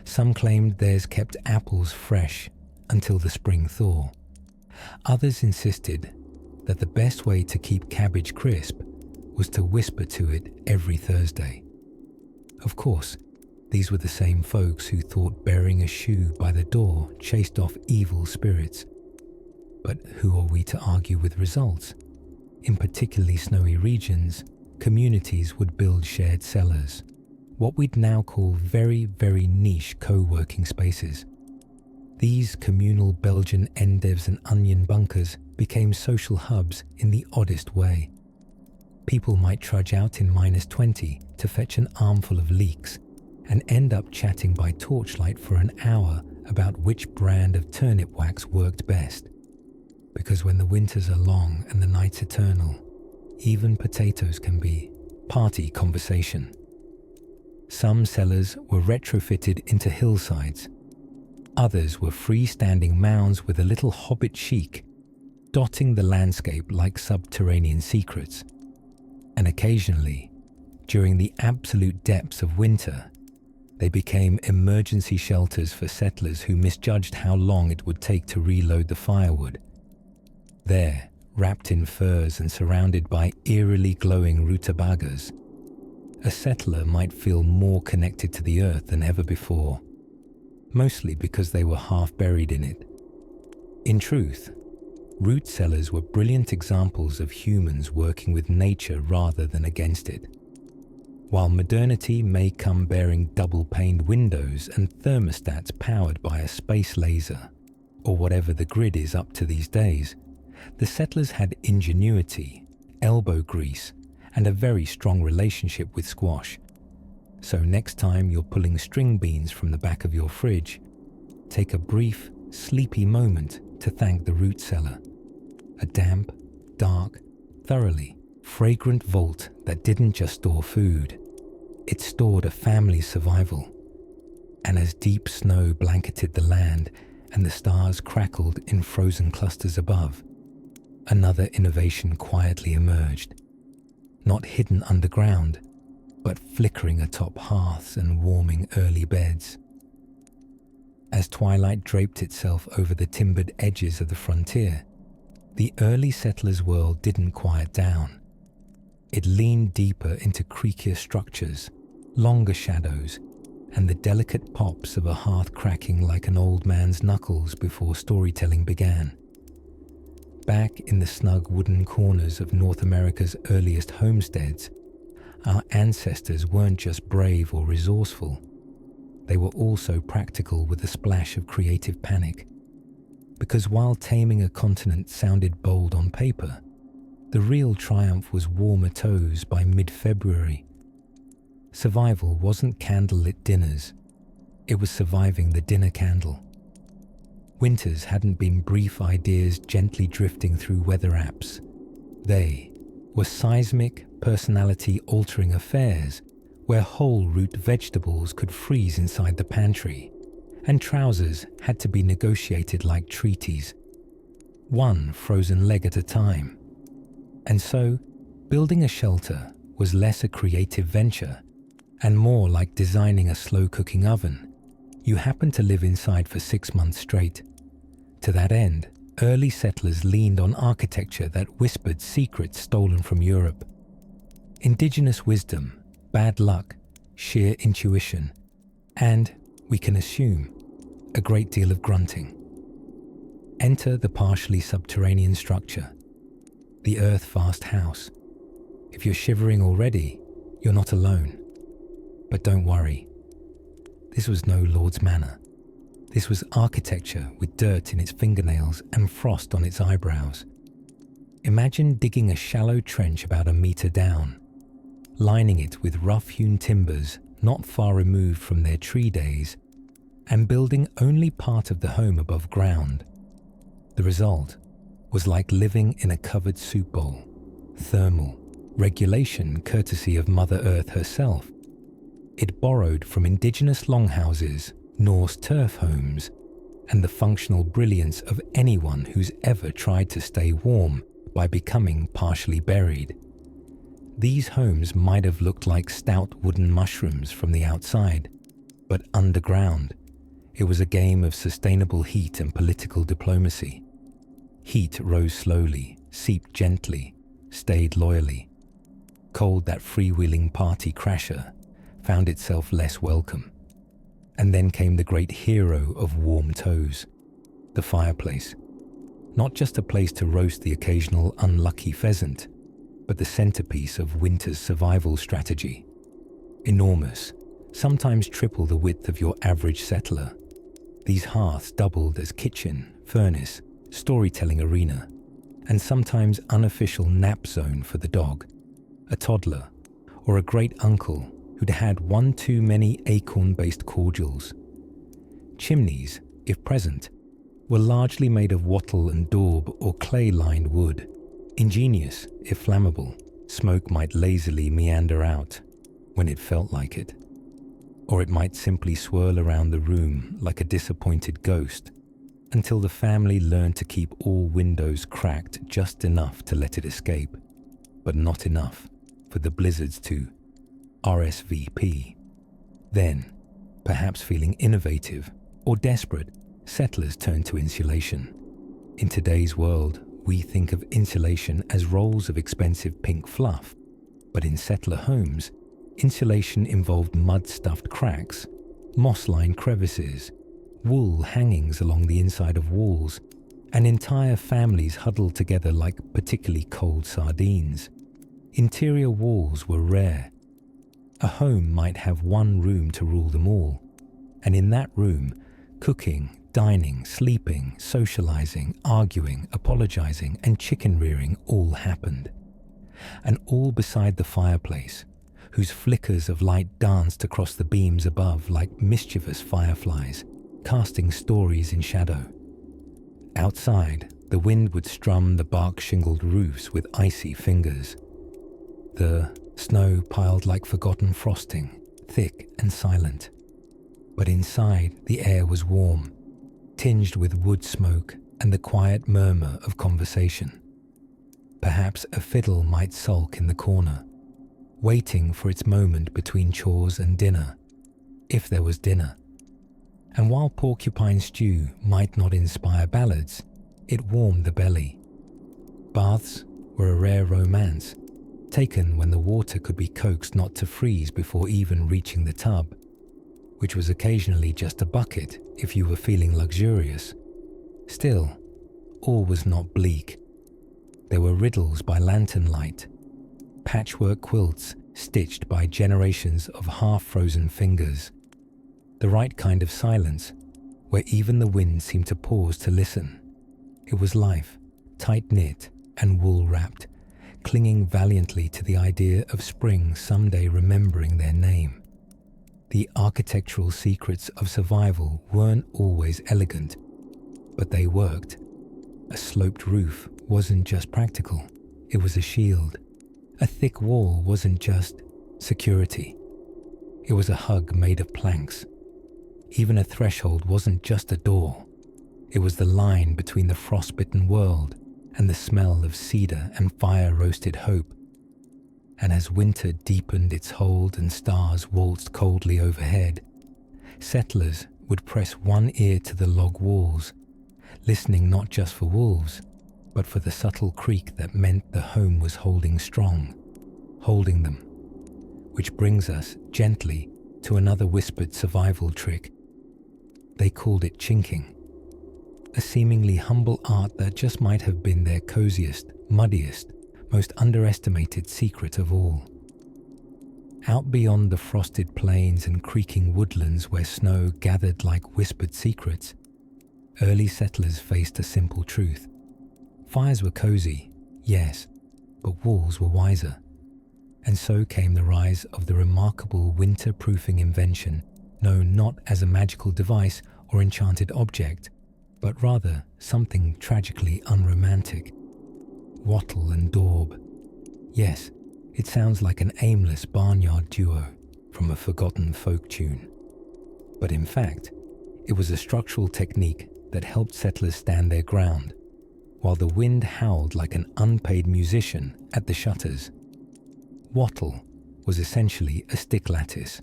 Some claimed theirs kept apples fresh until the spring thaw. Others insisted that the best way to keep cabbage crisp was to whisper to it every Thursday. Of course, these were the same folks who thought burying a shoe by the door chased off evil spirits. But who are we to argue with results? In particularly snowy regions, communities would build shared cellars, what we'd now call very, very niche co-working spaces. These communal Belgian endivs and onion bunkers became social hubs in the oddest way. People might trudge out in -20 to fetch an armful of leeks and end up chatting by torchlight for an hour about which brand of turnip wax worked best. Because when the winters are long and the nights eternal, even potatoes can be party conversation. Some cellars were retrofitted into hillsides. Others were freestanding mounds with a little hobbit chic, dotting the landscape like subterranean secrets. And occasionally, during the absolute depths of winter, they became emergency shelters for settlers who misjudged how long it would take to reload the firewood. There, wrapped in furs and surrounded by eerily glowing rutabagas, a settler might feel more connected to the earth than ever before, mostly because they were half buried in it. In truth, root cellars were brilliant examples of humans working with nature rather than against it. While modernity may come bearing double-paned windows and thermostats powered by a space laser, or whatever the grid is up to these days, the settlers had ingenuity, elbow grease, and a very strong relationship with squash. So next time you're pulling string beans from the back of your fridge, take a brief, sleepy moment to thank the root cellar. A damp, dark, thoroughly fragrant vault that didn't just store food, it stored a family's survival. And as deep snow blanketed the land and the stars crackled in frozen clusters above, another innovation quietly emerged, not hidden underground, but flickering atop hearths and warming early beds. As twilight draped itself over the timbered edges of the frontier, the early settlers' world didn't quiet down. It leaned deeper into creakier structures, longer shadows, and the delicate pops of a hearth cracking like an old man's knuckles before storytelling began. Back in the snug wooden corners of North America's earliest homesteads, our ancestors weren't just brave or resourceful. They were also practical with a splash of creative panic. Because while taming a continent sounded bold on paper, the real triumph was warmer toes by mid-February. Survival wasn't candlelit dinners. It was surviving the dinner candle. Winters hadn't been brief ideas gently drifting through weather apps. They were seismic, personality-altering affairs where whole root vegetables could freeze inside the pantry, and trousers had to be negotiated like treaties, one frozen leg at a time. And so, building a shelter was less a creative venture and more like designing a slow-cooking oven. You happened to live inside for 6 months straight. To that end, early settlers leaned on architecture that whispered secrets stolen from Europe. Indigenous wisdom, bad luck, sheer intuition, and, we can assume, a great deal of grunting. Enter the partially subterranean structure, the earth-fast house. If you're shivering already, you're not alone. But don't worry. This was no lord's manor. This was architecture with dirt in its fingernails and frost on its eyebrows. Imagine digging a shallow trench about a meter down, lining it with rough-hewn timbers not far removed from their tree days, and building only part of the home above ground. The result was like living in a covered soup bowl, thermal, regulation courtesy of Mother Earth herself. It borrowed from indigenous longhouses, Norse turf homes, and the functional brilliance of anyone who's ever tried to stay warm by becoming partially buried. These homes might have looked like stout wooden mushrooms from the outside, but underground, it was a game of sustainable heat and political diplomacy. Heat rose slowly, seeped gently, stayed loyally. Cold that freewheeling party crasher found itself less welcome. And then came the great hero of warm toes, the fireplace. Not just a place to roast the occasional unlucky pheasant, but the centerpiece of winter's survival strategy. Enormous, sometimes triple the width of your average settler, these hearths doubled as kitchen, furnace, storytelling arena, and sometimes unofficial nap zone for the dog, a toddler, or a great uncle who'd had one too many acorn-based cordials. Chimneys, if present, were largely made of wattle and daub or clay-lined wood. Ingenious, if flammable, smoke might lazily meander out when it felt like it. Or it might simply swirl around the room like a disappointed ghost until the family learned to keep all windows cracked just enough to let it escape, but not enough for the blizzards to RSVP. Then, perhaps feeling innovative or desperate, settlers turned to insulation. In today's world, we think of insulation as rolls of expensive pink fluff, but in settler homes, insulation involved mud-stuffed cracks, moss-lined crevices, wool hangings along the inside of walls, and entire families huddled together like particularly cold sardines. Interior walls were rare. A home might have one room to rule them all, and in that room, cooking, dining, sleeping, socializing, arguing, apologizing, and chicken rearing all happened. And all beside the fireplace, whose flickers of light danced across the beams above like mischievous fireflies, casting stories in shadow. Outside, the wind would strum the bark-shingled roofs with icy fingers. The snow piled like forgotten frosting, thick and silent. But inside, the air was warm, tinged with wood smoke and the quiet murmur of conversation. Perhaps a fiddle might sulk in the corner, waiting for its moment between chores and dinner, if there was dinner. And while porcupine stew might not inspire ballads, it warmed the belly. Baths were a rare romance, taken when the water could be coaxed not to freeze before even reaching the tub, which was occasionally just a bucket if you were feeling luxurious. Still, all was not bleak. There were riddles by lantern light, patchwork quilts stitched by generations of half-frozen fingers, the right kind of silence where even the wind seemed to pause to listen. It was life, tight-knit and wool-wrapped, clinging valiantly to the idea of spring someday remembering their name. The architectural secrets of survival weren't always elegant, but they worked. A sloped roof wasn't just practical, it was a shield. A thick wall wasn't just security, it was a hug made of planks. Even a threshold wasn't just a door, it was the line between the frostbitten world and the smell of cedar and fire-roasted hope. And as winter deepened its hold and stars waltzed coldly overhead, settlers would press one ear to the log walls, listening not just for wolves, but for the subtle creak that meant the home was holding strong, holding them. Which brings us gently to another whispered survival trick. They called it chinking, a seemingly humble art that just might have been their coziest, muddiest, most underestimated secret of all. Out beyond the frosted plains and creaking woodlands where snow gathered like whispered secrets, early settlers faced a simple truth. Fires were cozy, yes, but walls were wiser. And so came the rise of the remarkable winter-proofing invention, known not as a magical device or enchanted object, but rather something tragically unromantic. Wattle and daub. Yes, it sounds like an aimless barnyard duo from a forgotten folk tune. But in fact, it was a structural technique that helped settlers stand their ground, while the wind howled like an unpaid musician at the shutters. Wattle was essentially a stick lattice,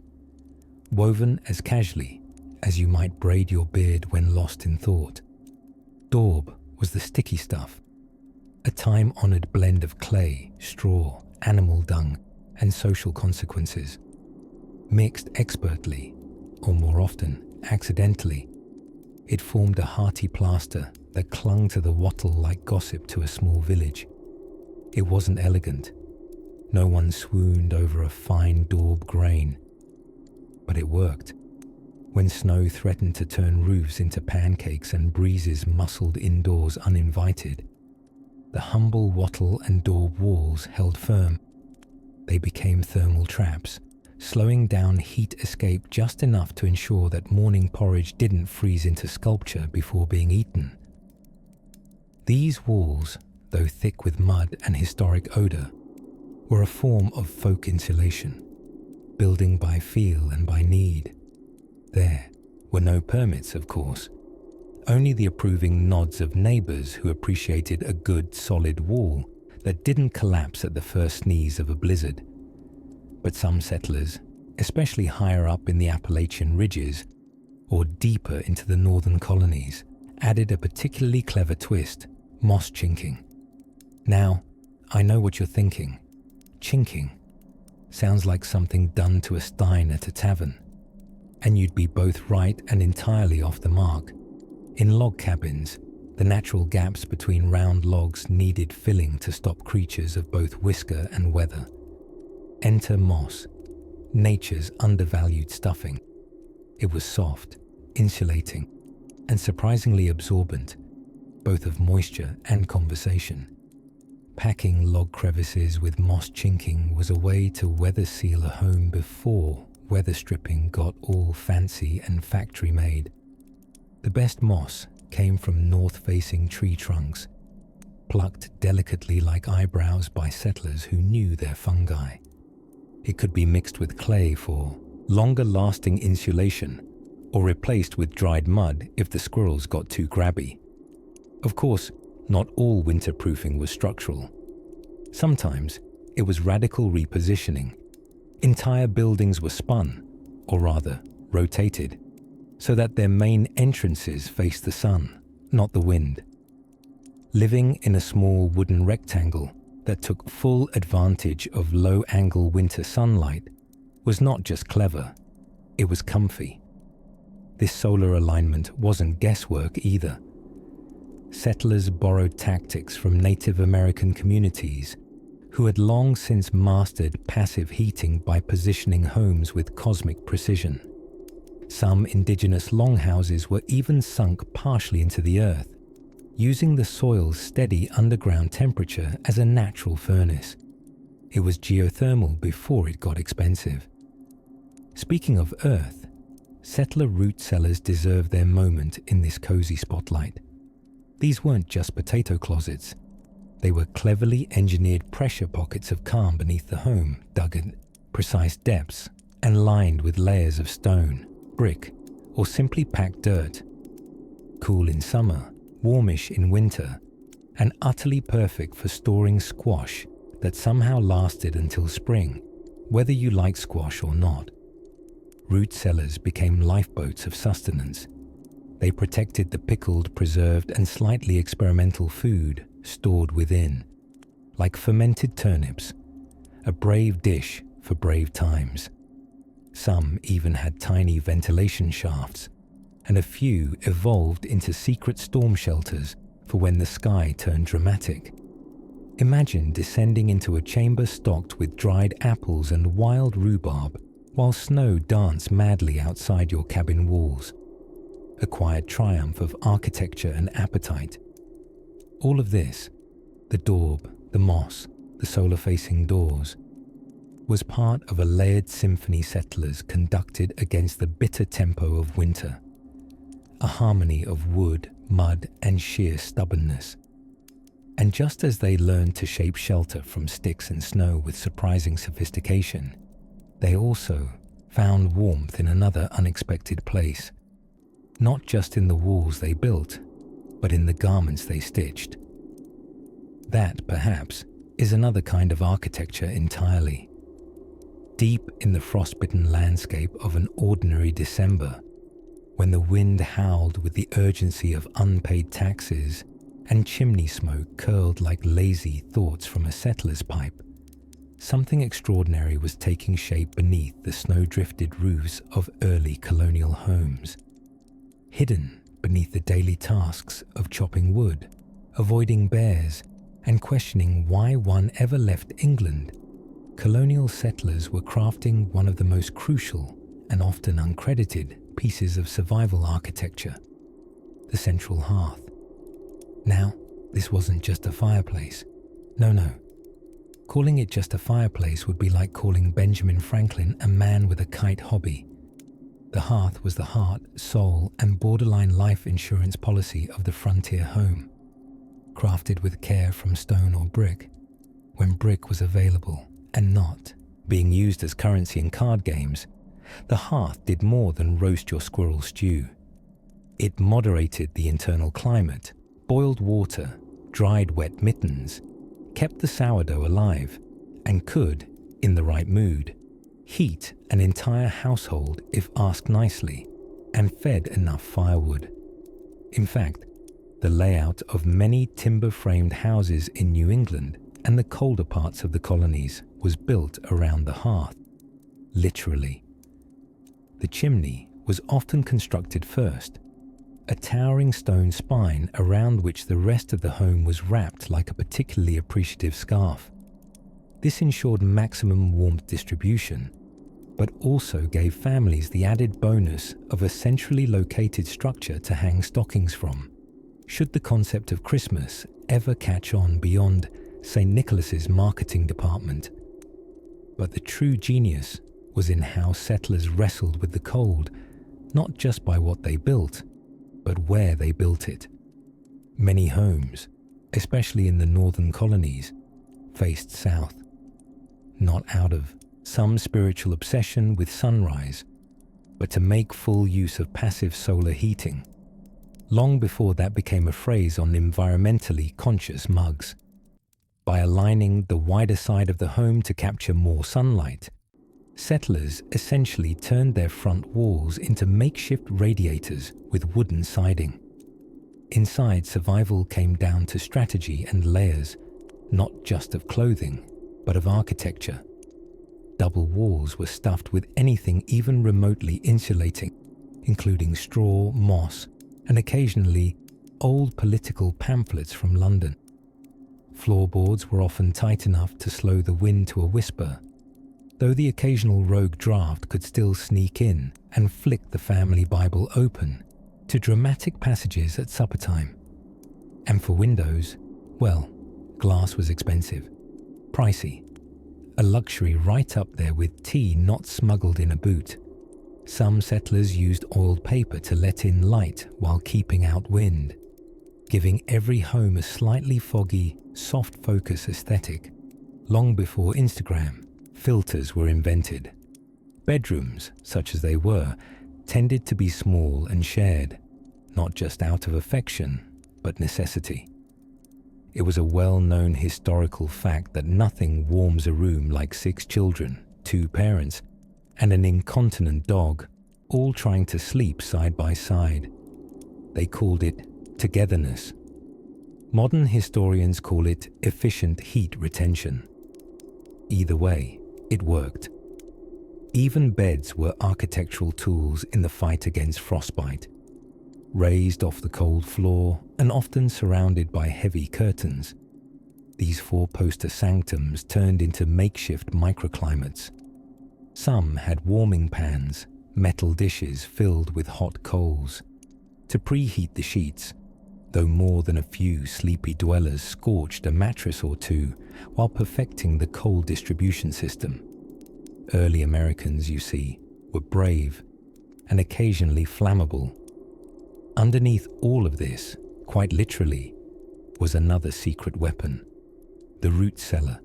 woven as casually as you might braid your beard when lost in thought. Daub was the sticky stuff, a time-honored blend of clay, straw, animal dung, and social consequences. Mixed expertly, or more often, accidentally, it formed a hearty plaster that clung to the wattle like gossip to a small village. It wasn't elegant. No one swooned over a fine daub grain. But it worked. When snow threatened to turn roofs into pancakes and breezes muscled indoors uninvited, the humble wattle and daub walls held firm. They became thermal traps, slowing down heat escape just enough to ensure that morning porridge didn't freeze into sculpture before being eaten. These walls, though thick with mud and historic odour, were a form of folk insulation, building by feel and by need. There were no permits, of course, only the approving nods of neighbours who appreciated a good, solid wall that didn't collapse at the first sneeze of a blizzard. But some settlers, especially higher up in the Appalachian ridges or deeper into the northern colonies, added a particularly clever twist: moss chinking. Now, I know what you're thinking. Chinking sounds like something done to a stein at a tavern. And you'd be both right and entirely off the mark. In log cabins, the natural gaps between round logs needed filling to stop creatures of both whisker and weather. Enter moss, nature's undervalued stuffing. It was soft, insulating, and surprisingly absorbent, both of moisture and conversation. Packing log crevices with moss chinking was a way to weather seal a home before weather stripping got all fancy and factory made. The best moss came from north-facing tree trunks, plucked delicately like eyebrows by settlers who knew their fungi. It could be mixed with clay for longer-lasting insulation, or replaced with dried mud if the squirrels got too grabby. Of course, not all winterproofing was structural. Sometimes it was radical repositioning. Entire buildings were spun, or rather, rotated, so that their main entrances faced the sun, not the wind. Living in a small wooden rectangle that took full advantage of low-angle winter sunlight was not just clever, it was comfy. This solar alignment wasn't guesswork either. Settlers borrowed tactics from Native American communities who had long since mastered passive heating by positioning homes with cosmic precision. Some indigenous longhouses were even sunk partially into the earth, using the soil's steady underground temperature as a natural furnace. It was geothermal before it got expensive. Speaking of earth, settler root cellars deserve their moment in this cozy spotlight. These weren't just potato closets. They were cleverly engineered pressure pockets of calm beneath the home, dug at precise depths and lined with layers of stone, brick, or simply packed dirt. Cool in summer, warmish in winter, and utterly perfect for storing squash that somehow lasted until spring, whether you like squash or not. Root cellars became lifeboats of sustenance. They protected the pickled, preserved, and slightly experimental food stored within, like fermented turnips, a brave dish for brave times. Some even had tiny ventilation shafts, and a few evolved into secret storm shelters for when the sky turned dramatic. Imagine descending into a chamber stocked with dried apples and wild rhubarb while snow danced madly outside your cabin walls. A quiet triumph of architecture and appetite. All of this, the daub, the moss, the solar-facing doors, was part of a layered symphony settlers conducted against the bitter tempo of winter. A harmony of wood, mud, and sheer stubbornness. And just as they learned to shape shelter from sticks and snow with surprising sophistication, they also found warmth in another unexpected place. Not just in the walls they built, but in the garments they stitched. That, perhaps, is another kind of architecture entirely. Deep in the frostbitten landscape of an ordinary December, when the wind howled with the urgency of unpaid taxes and chimney smoke curled like lazy thoughts from a settler's pipe, something extraordinary was taking shape beneath the snow-drifted roofs of early colonial homes. Hidden beneath the daily tasks of chopping wood, avoiding bears, and questioning why one ever left England, colonial settlers were crafting one of the most crucial and often uncredited pieces of survival architecture, the central hearth. Now, this wasn't just a fireplace. No. Calling it just a fireplace would be like calling Benjamin Franklin a man with a kite hobby. The hearth was the heart, soul, and borderline life insurance policy of the frontier home, crafted with care from stone or brick, when brick was available and not being used as currency in card games. The hearth did more than roast your squirrel stew. It moderated the internal climate, boiled water, dried wet mittens, kept the sourdough alive, and could, in the right mood, heat an entire household if asked nicely, and fed enough firewood. In fact, the layout of many timber-framed houses in New England and the colder parts of the colonies was built around the hearth, literally. The chimney was often constructed first, a towering stone spine around which the rest of the home was wrapped like a particularly appreciative scarf. This ensured maximum warmth distribution, but also gave families the added bonus of a centrally located structure to hang stockings from, should the concept of Christmas ever catch on beyond St. Nicholas's marketing department. But the true genius was in how settlers wrestled with the cold, not just by what they built, but where they built it. Many homes, especially in the northern colonies, faced south, not out of some spiritual obsession with sunrise, but to make full use of passive solar heating, long before that became a phrase on environmentally conscious mugs. By aligning the wider side of the home to capture more sunlight, settlers essentially turned their front walls into makeshift radiators with wooden siding. Inside, survival came down to strategy and layers, not just of clothing, but of architecture. Double walls were stuffed with anything even remotely insulating, including straw, moss, and occasionally old political pamphlets from London. Floorboards were often tight enough to slow the wind to a whisper, though the occasional rogue draft could still sneak in and flick the family Bible open to dramatic passages at supper time. And for windows, well, glass was expensive, pricey, a luxury right up there with tea not smuggled in a boot. Some settlers used oiled paper to let in light while keeping out wind, giving every home a slightly foggy, soft focus aesthetic. Long before Instagram, filters were invented. Bedrooms, such as they were, tended to be small and shared, not just out of affection, but necessity. It was a well-known historical fact that nothing warms a room like 6 children, 2 parents, and an incontinent dog, all trying to sleep side by side. They called it togetherness. Modern historians call it efficient heat retention. Either way, it worked. Even beds were architectural tools in the fight against frostbite. Raised off the cold floor and often surrounded by heavy curtains, these 4-poster sanctums turned into makeshift microclimates. Some had warming pans, metal dishes filled with hot coals, to preheat the sheets, though more than a few sleepy dwellers scorched a mattress or two while perfecting the cold distribution system. Early Americans, you see, were brave and occasionally flammable. Underneath all of this, quite literally, was another secret weapon, the root cellar.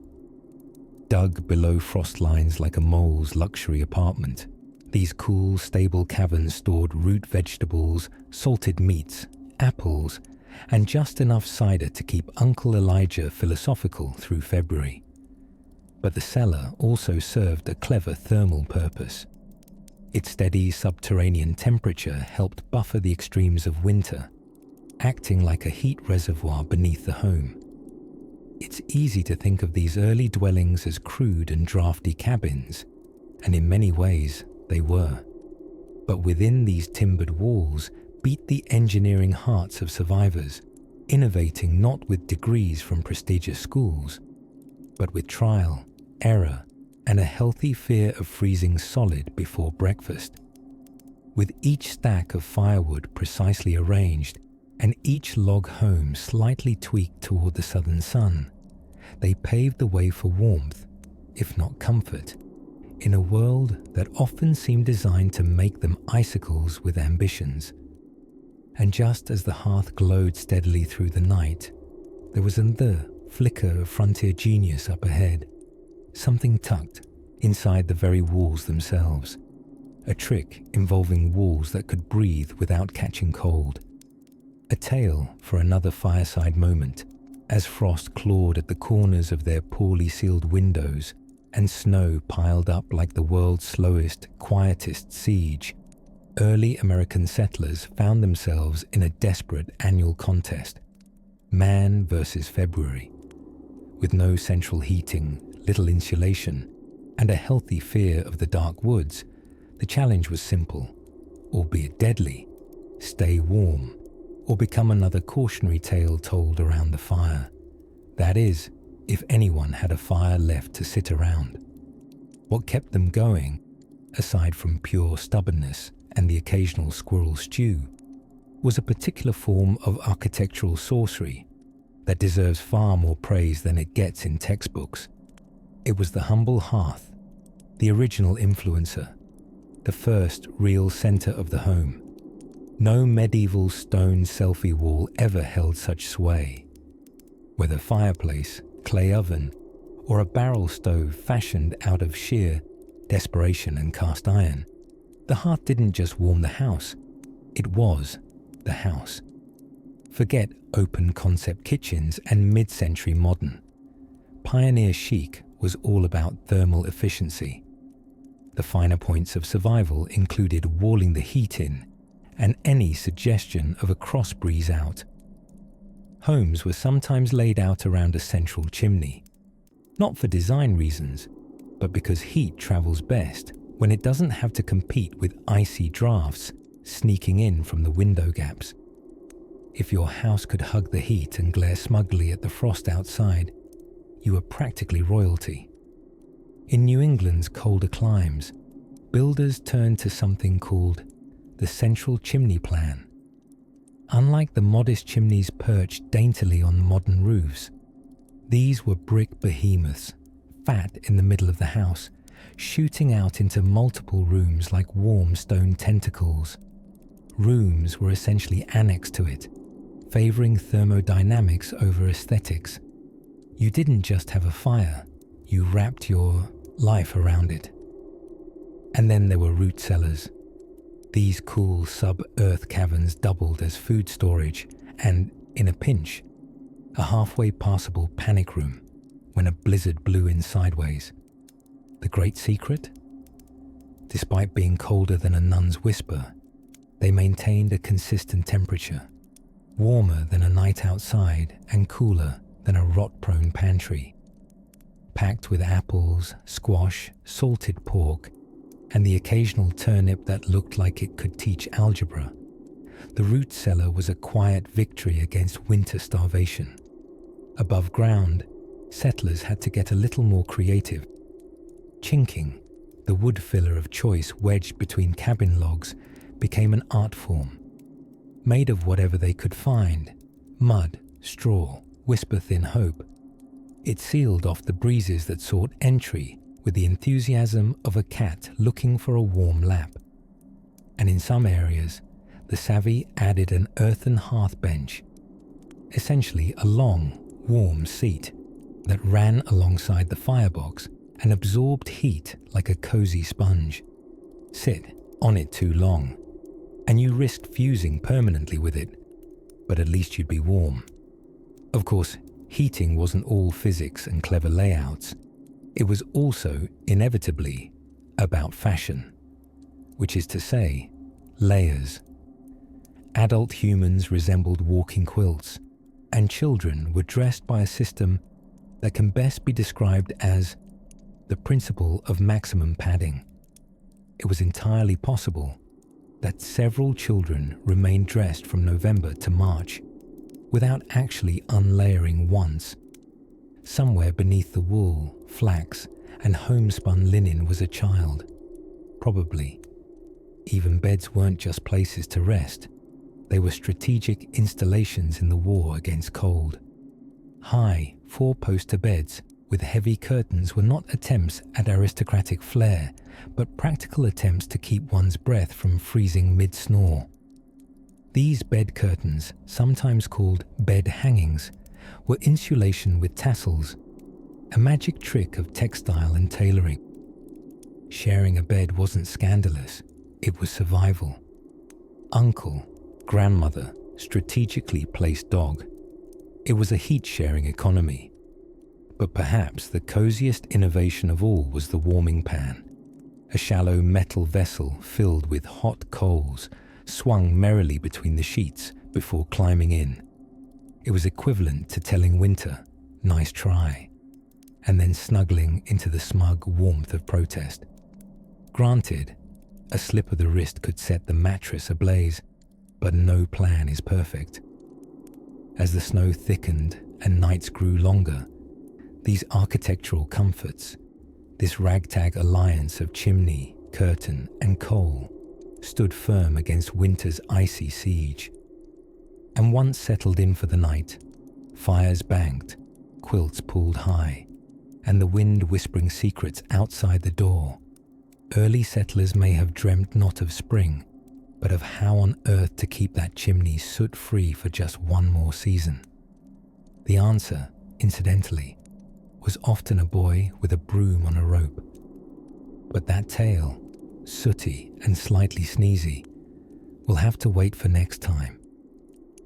Dug below frost lines like a mole's luxury apartment, these cool, stable caverns stored root vegetables, salted meats, apples, and just enough cider to keep Uncle Elijah philosophical through February. But the cellar also served a clever thermal purpose. Its steady subterranean temperature helped buffer the extremes of winter, acting like a heat reservoir beneath the home. It's easy to think of these early dwellings as crude and drafty cabins, and in many ways they were. But within these timbered walls beat the engineering hearts of survivors, innovating not with degrees from prestigious schools, but with trial, error, and a healthy fear of freezing solid before breakfast. With each stack of firewood precisely arranged and each log home slightly tweaked toward the southern sun, they paved the way for warmth, if not comfort, in a world that often seemed designed to make them icicles with ambitions. And just as the hearth glowed steadily through the night, there was another flicker of frontier genius up ahead, something tucked inside the very walls themselves, a trick involving walls that could breathe without catching cold. A tale for another fireside moment, as frost clawed at the corners of their poorly sealed windows and snow piled up like the world's slowest, quietest siege. Early American settlers found themselves in a desperate annual contest, man versus February. With no central heating, little insulation, and a healthy fear of the dark woods, the challenge was simple, albeit deadly: stay warm, or become another cautionary tale told around the fire. That is, if anyone had a fire left to sit around. What kept them going, aside from pure stubbornness and the occasional squirrel stew, was a particular form of architectural sorcery that deserves far more praise than it gets in textbooks. It was the humble hearth, the original influencer, the first real center of the home. No medieval stone selfie wall ever held such sway. Whether fireplace, clay oven, or a barrel stove fashioned out of sheer desperation and cast iron, the hearth didn't just warm the house, it was the house. Forget open concept kitchens and mid-century modern. Pioneer chic was all about thermal efficiency. The finer points of survival included walling the heat in and any suggestion of a cross breeze out. Homes were sometimes laid out around a central chimney, not for design reasons, but because heat travels best when it doesn't have to compete with icy drafts sneaking in from the window gaps. If your house could hug the heat and glare smugly at the frost outside, you were practically royalty. In New England's colder climes, builders turned to something called the central chimney plan. Unlike the modest chimneys perched daintily on modern roofs, these were brick behemoths, fat in the middle of the house, shooting out into multiple rooms like warm stone tentacles. Rooms were essentially annexed to it, favoring thermodynamics over aesthetics. You didn't just have a fire, you wrapped your life around it. And then there were root cellars. These cool sub-earth caverns doubled as food storage and, in a pinch, a halfway passable panic room when a blizzard blew in sideways. The great secret? Despite being colder than a nun's whisper, they maintained a consistent temperature, warmer than a night outside and cooler than a rot-prone pantry. Packed with apples, squash, salted pork, and the occasional turnip that looked like it could teach algebra, the root cellar was a quiet victory against winter starvation. Above ground, settlers had to get a little more creative. Chinking, the wood filler of choice wedged between cabin logs, became an art form. Made of whatever they could find, mud, straw, whisper-thin hope, it sealed off the breezes that sought entry with the enthusiasm of a cat looking for a warm lap. And in some areas, the savvy added an earthen hearth bench, essentially a long, warm seat that ran alongside the firebox and absorbed heat like a cozy sponge. Sit on it too long, and you risked fusing permanently with it, but at least you'd be warm. Of course, heating wasn't all physics and clever layouts. It was also, inevitably, about fashion, which is to say, layers. Adult humans resembled walking quilts, and children were dressed by a system that can best be described as the principle of maximum padding. It was entirely possible that several children remained dressed from November to March without actually unlayering once. Somewhere beneath the wool, flax, and homespun linen was a child. Probably. Even beds weren't just places to rest. They were strategic installations in the war against cold. High, four-poster beds with heavy curtains were not attempts at aristocratic flair, but practical attempts to keep one's breath from freezing mid-snore. These bed curtains, sometimes called bed hangings, were insulation with tassels, a magic trick of textile and tailoring. Sharing a bed wasn't scandalous, it was survival. Uncle, grandmother, strategically placed dog. It was a heat-sharing economy. But perhaps the coziest innovation of all was the warming pan, a shallow metal vessel filled with hot coals, swung merrily between the sheets before climbing in. It was equivalent to telling winter, "Nice try," and then snuggling into the smug warmth of protest. Granted, a slip of the wrist could set the mattress ablaze, but no plan is perfect. As the snow thickened and nights grew longer, these architectural comforts, this ragtag alliance of chimney, curtain, and coal, stood firm against winter's icy siege. And once settled in for the night, fires banked, quilts pulled high, and the wind whispering secrets outside the door, early settlers may have dreamt not of spring, but of how on earth to keep that chimney soot-free for just one more season. The answer, incidentally, was often a boy with a broom on a rope. But that tale, sooty and slightly sneezy, will have to wait for next time.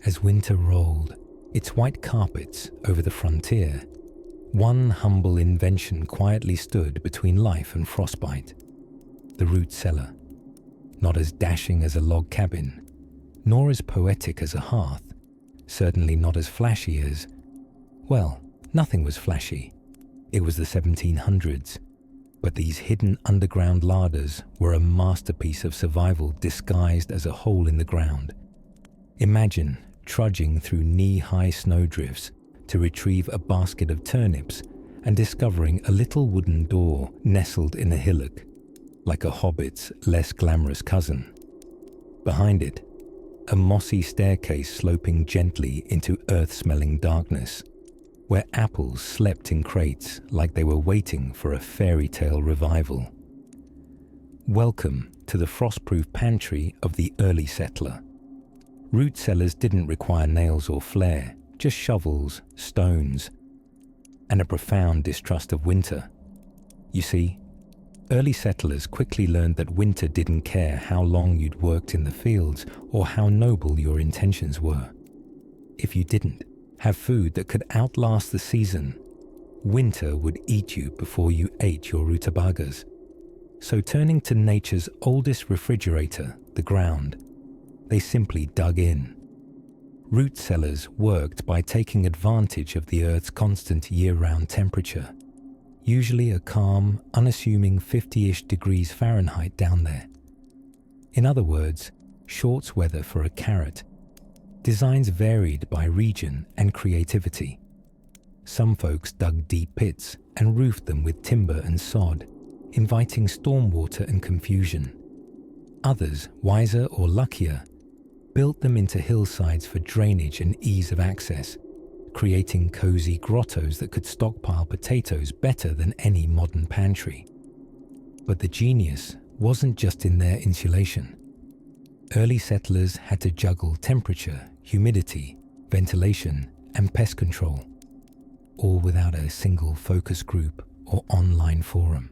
As winter rolled its white carpets over the frontier, one humble invention quietly stood between life and frostbite: the root cellar. Not as dashing as a log cabin, nor as poetic as a hearth, certainly not as flashy as, well, nothing was flashy. It was the 1700s, but these hidden underground larders were a masterpiece of survival disguised as a hole in the ground. Imagine trudging through knee-high snowdrifts to retrieve a basket of turnips and discovering a little wooden door nestled in a hillock, like a hobbit's less glamorous cousin. Behind it, a mossy staircase sloping gently into earth-smelling darkness, where apples slept in crates like they were waiting for a fairy tale revival. Welcome to the frost-proof pantry of the early settler. Root cellars didn't require nails or flair, just shovels, stones, and a profound distrust of winter. You see, early settlers quickly learned that winter didn't care how long you'd worked in the fields or how noble your intentions were. If you didn't have food that could outlast the season, winter would eat you before you ate your rutabagas. So turning to nature's oldest refrigerator, the ground, they simply dug in. Root cellars worked by taking advantage of the Earth's constant year-round temperature, usually a calm, unassuming 50-ish degrees Fahrenheit down there. In other words, shorts weather for a carrot. Designs varied by region and creativity. Some folks dug deep pits and roofed them with timber and sod, inviting stormwater and confusion. Others, wiser or luckier, built them into hillsides for drainage and ease of access, creating cozy grottos that could stockpile potatoes better than any modern pantry. But the genius wasn't just in their insulation. Early settlers had to juggle temperature, humidity, ventilation, and pest control, all without a single focus group or online forum.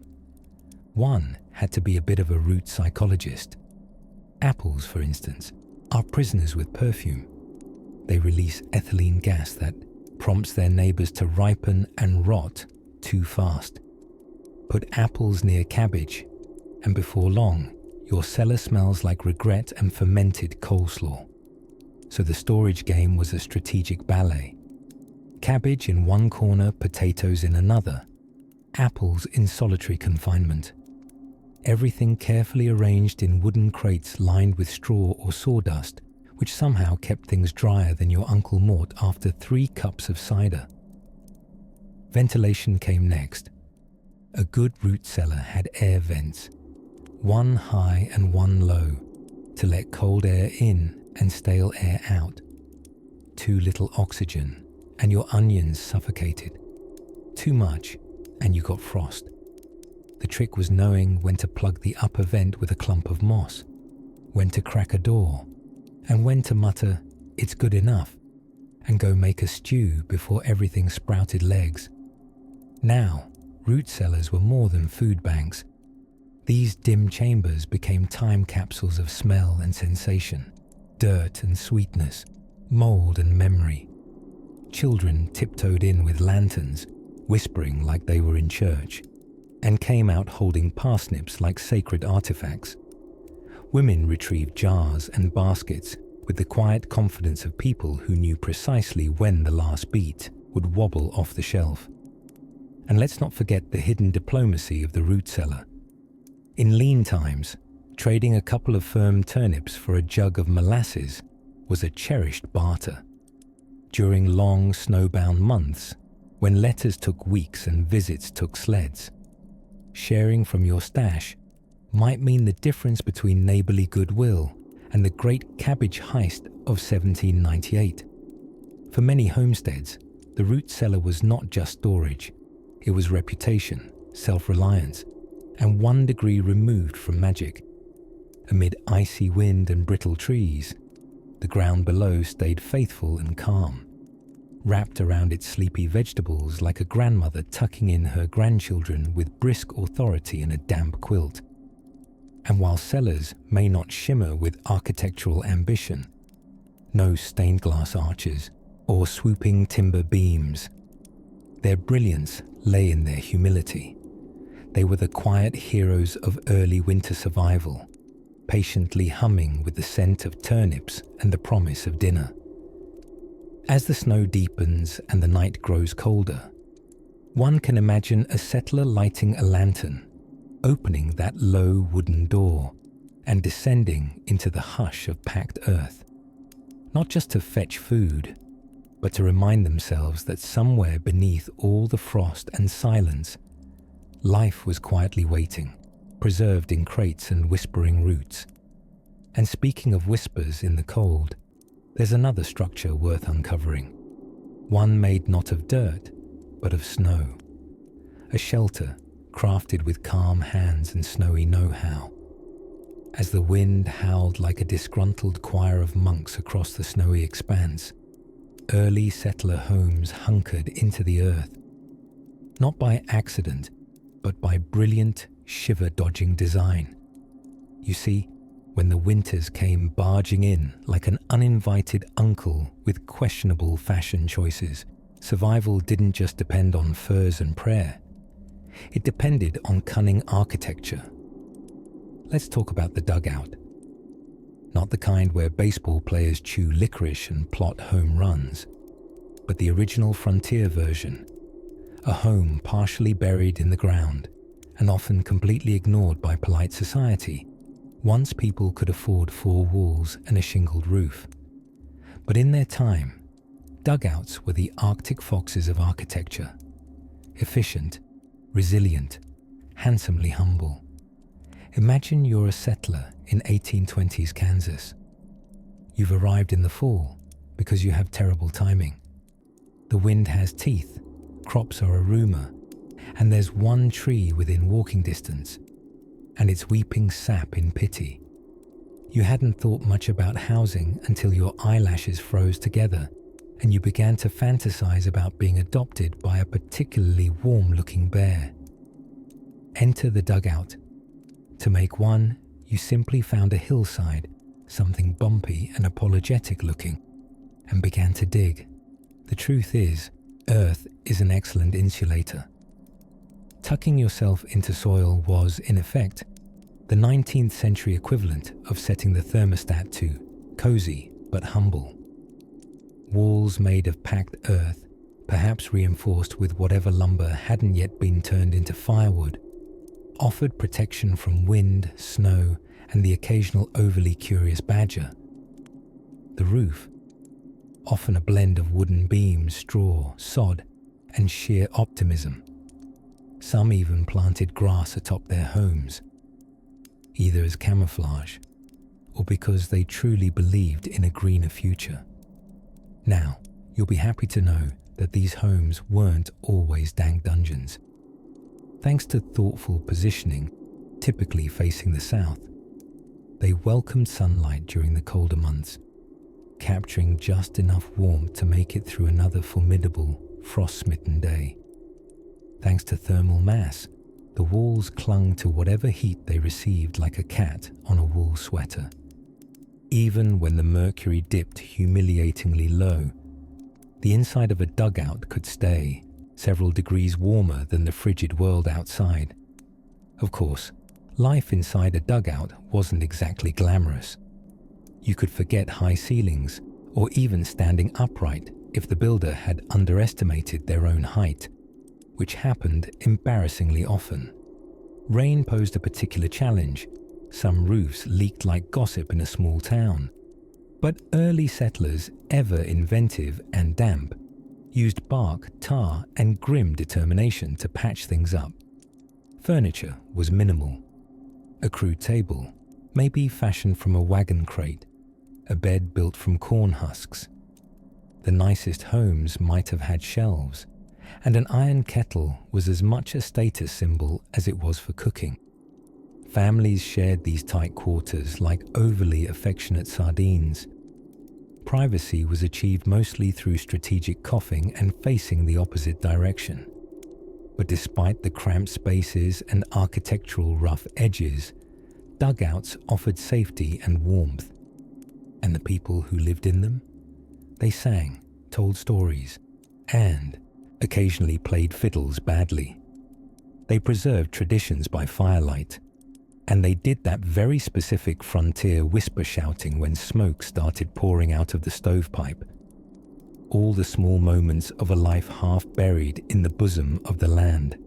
One had to be a bit of a root psychologist. Apples, for instance, are prisoners with perfume. They release ethylene gas that prompts their neighbors to ripen and rot too fast. Put apples near cabbage, and before long, your cellar smells like regret and fermented coleslaw. So the storage game was a strategic ballet. Cabbage in one corner, potatoes in another. Apples in solitary confinement. Everything carefully arranged in wooden crates lined with straw or sawdust, which somehow kept things drier than your Uncle Mort after 3 cups of cider. Ventilation came next. A good root cellar had air vents, one high and one low, to let cold air in and stale air out. Too little oxygen, and your onions suffocated. Too much, and you got frost. The trick was knowing when to plug the upper vent with a clump of moss, when to crack a door, and when to mutter, "It's good enough," and go make a stew before everything sprouted legs. Now, root cellars were more than food banks. These dim chambers became time capsules of smell and sensation, dirt and sweetness, mold and memory. Children tiptoed in with lanterns, whispering like they were in church, and came out holding parsnips like sacred artifacts. Women retrieved jars and baskets with the quiet confidence of people who knew precisely when the last beet would wobble off the shelf. And let's not forget the hidden diplomacy of the root cellar. In lean times, trading a couple of firm turnips for a jug of molasses was a cherished barter. During long snowbound months, when letters took weeks and visits took sleds, sharing from your stash might mean the difference between neighborly goodwill and the great cabbage heist of 1798. For many homesteads, the root cellar was not just storage. It was reputation, self-reliance, and 1 degree removed from magic. Amid icy wind and brittle trees, the ground below stayed faithful and calm, wrapped around its sleepy vegetables like a grandmother tucking in her grandchildren with brisk authority in a damp quilt. And while cellars may not shimmer with architectural ambition, no stained glass arches or swooping timber beams, their brilliance lay in their humility. They were the quiet heroes of early winter survival, patiently humming with the scent of turnips and the promise of dinner. As the snow deepens and the night grows colder, one can imagine a settler lighting a lantern, opening that low wooden door and descending into the hush of packed earth, not just to fetch food, but to remind themselves that somewhere beneath all the frost and silence, life was quietly waiting, preserved in crates and whispering roots. And speaking of whispers in the cold, there's another structure worth uncovering, one made not of dirt, but of snow. A shelter crafted with calm hands and snowy know-how. As the wind howled like a disgruntled choir of monks across the snowy expanse, early settler homes hunkered into the earth, not by accident, but by brilliant, shiver-dodging design. You see, when the winters came barging in like an uninvited uncle with questionable fashion choices, survival didn't just depend on furs and prayer. It depended on cunning architecture. Let's talk about the dugout. Not the kind where baseball players chew licorice and plot home runs, but the original frontier version, a home partially buried in the ground and often completely ignored by polite society, once people could afford 4 walls and a shingled roof. But in their time, dugouts were the Arctic foxes of architecture, efficient, resilient, handsomely humble. Imagine you're a settler in 1820s Kansas. You've arrived in the fall because you have terrible timing. The wind has teeth, crops are a rumor, and there's one tree within walking distance, and it's weeping sap in pity. You hadn't thought much about housing until your eyelashes froze together and you began to fantasize about being adopted by a particularly warm-looking bear. Enter the dugout. To make one, you simply found a hillside, something bumpy and apologetic looking, and began to dig. The truth is, earth is an excellent insulator. Tucking yourself into soil was, in effect, the 19th century equivalent of setting the thermostat to cozy but humble. Walls made of packed earth, perhaps reinforced with whatever lumber hadn't yet been turned into firewood, offered protection from wind, snow, and the occasional overly curious badger. The roof, often a blend of wooden beams, straw, sod, and sheer optimism. Some even planted grass atop their homes, either as camouflage or because they truly believed in a greener future. Now, you'll be happy to know that these homes weren't always dank dungeons. Thanks to thoughtful positioning, typically facing the south, they welcomed sunlight during the colder months, capturing just enough warmth to make it through another formidable, frost-smitten day. Thanks to thermal mass, the walls clung to whatever heat they received like a cat on a wool sweater. Even when the mercury dipped humiliatingly low, the inside of a dugout could stay several degrees warmer than the frigid world outside. Of course, life inside a dugout wasn't exactly glamorous. You could forget high ceilings or even standing upright if the builder had underestimated their own height, which happened embarrassingly often. Rain posed a particular challenge. Some roofs leaked like gossip in a small town. But early settlers, ever inventive and damp, used bark, tar, and grim determination to patch things up. Furniture was minimal. A crude table, maybe fashioned from a wagon crate, a bed built from corn husks. The nicest homes might have had shelves, and an iron kettle was as much a status symbol as it was for cooking. Families shared these tight quarters like overly affectionate sardines. Privacy was achieved mostly through strategic coughing and facing the opposite direction. But despite the cramped spaces and architectural rough edges, dugouts offered safety and warmth. And the people who lived in them? They sang, told stories, and occasionally played fiddles badly. They preserved traditions by firelight, and they did that very specific frontier whisper shouting when smoke started pouring out of the stovepipe. All the small moments of a life half buried in the bosom of the land.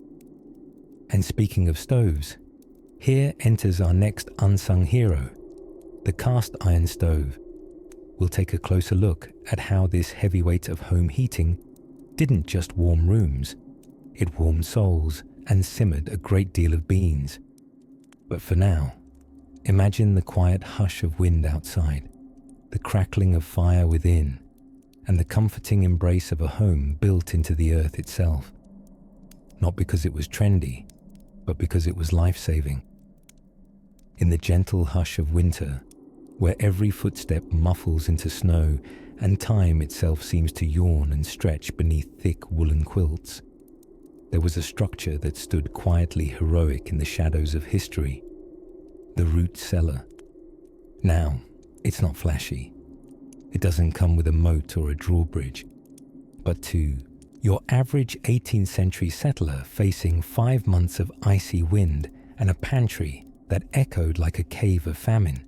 And speaking of stoves, here enters our next unsung hero, the cast iron stove. We'll take a closer look at how this heavyweight of home heating didn't just warm rooms, it warmed souls and simmered a great deal of beans. But for now, imagine the quiet hush of wind outside, the crackling of fire within, and the comforting embrace of a home built into the earth itself. Not because it was trendy, but because it was life-saving. In the gentle hush of winter, where every footstep muffles into snow and time itself seems to yawn and stretch beneath thick woolen quilts, there was a structure that stood quietly heroic in the shadows of history, the root cellar. Now, it's not flashy. It doesn't come with a moat or a drawbridge, but to your average 18th century settler facing 5 months of icy wind and a pantry that echoed like a cave of famine,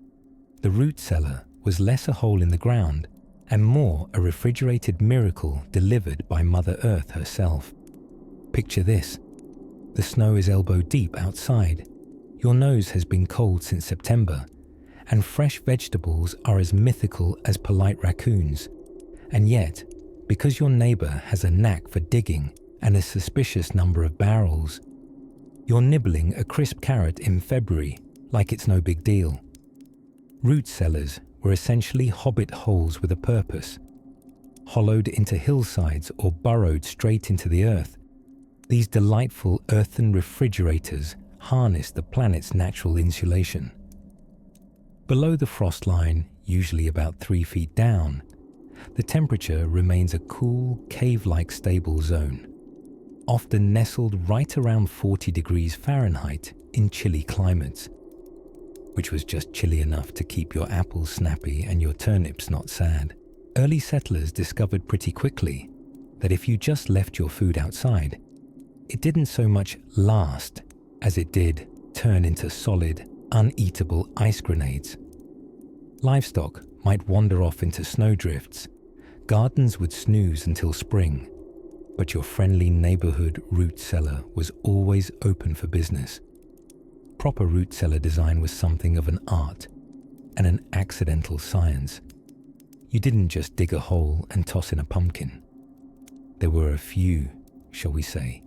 the root cellar was less a hole in the ground and more a refrigerated miracle delivered by Mother Earth herself. Picture this. The snow is elbow deep outside. Your nose has been cold since September, and fresh vegetables are as mythical as polite raccoons. And yet, because your neighbor has a knack for digging and a suspicious number of barrels, you're nibbling a crisp carrot in February like it's no big deal. Root cellars were essentially hobbit holes with a purpose. Hollowed into hillsides or burrowed straight into the earth, these delightful earthen refrigerators harness the planet's natural insulation. Below the frost line, usually about 3 feet down, the temperature remains a cool, cave-like stable zone, often nestled right around 40 degrees Fahrenheit in chilly climates, which was just chilly enough to keep your apples snappy and your turnips not sad. Early settlers discovered pretty quickly that if you just left your food outside, it didn't so much last as it did turn into solid, uneatable ice grenades. Livestock might wander off into snowdrifts, gardens would snooze until spring, but your friendly neighborhood root cellar was always open for business. Proper root cellar design was something of an art and an accidental science. You didn't just dig a hole and toss in a pumpkin. There were a few, shall we say,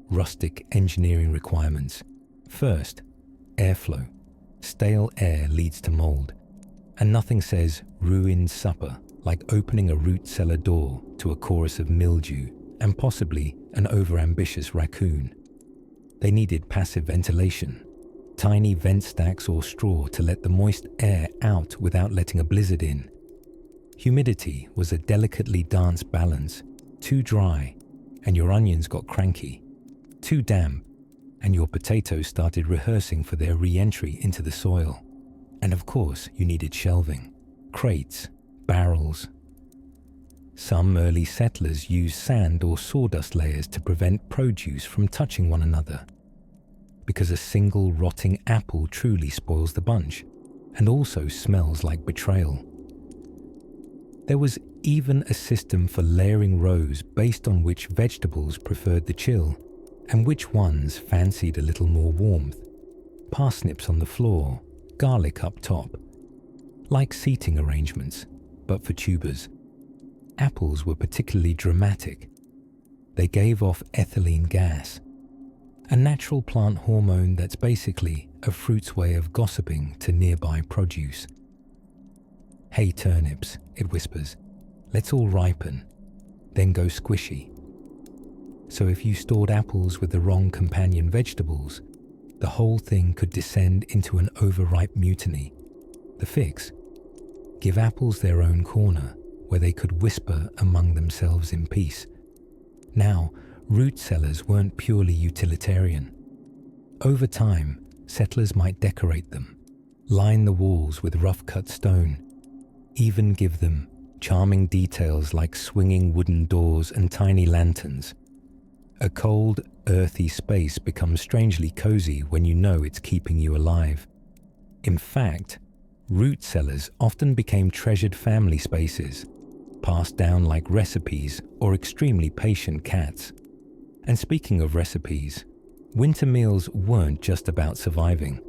rustic engineering requirements. First, airflow. Stale air leads to mold, and nothing says ruined supper like opening a root cellar door to a chorus of mildew and possibly an overambitious raccoon. They needed passive ventilation, tiny vent stacks or straw to let the moist air out without letting a blizzard in. Humidity was a delicately danced balance. Too dry, and your onions got cranky. Too damp, and your potatoes started rehearsing for their re-entry into the soil. And of course, you needed shelving, crates, barrels. Some early settlers used sand or sawdust layers to prevent produce from touching one another, because a single rotting apple truly spoils the bunch, and also smells like betrayal. There was even a system for layering rows based on which vegetables preferred the chill, and which ones fancied a little more warmth. Parsnips on the floor, garlic up top. Like seating arrangements, but for tubers. Apples were particularly dramatic. They gave off ethylene gas, a natural plant hormone that's basically a fruit's way of gossiping to nearby produce. "Hey turnips," it whispers, "let's all ripen, then go squishy." So if you stored apples with the wrong companion vegetables, the whole thing could descend into an overripe mutiny. The fix? Give apples their own corner, where they could whisper among themselves in peace. Now, root cellars weren't purely utilitarian. Over time, settlers might decorate them, line the walls with rough-cut stone, even give them charming details like swinging wooden doors and tiny lanterns. A cold, earthy space becomes strangely cozy when you know it's keeping you alive. In fact, root cellars often became treasured family spaces, passed down like recipes or extremely patient cats. And speaking of recipes, winter meals weren't just about surviving.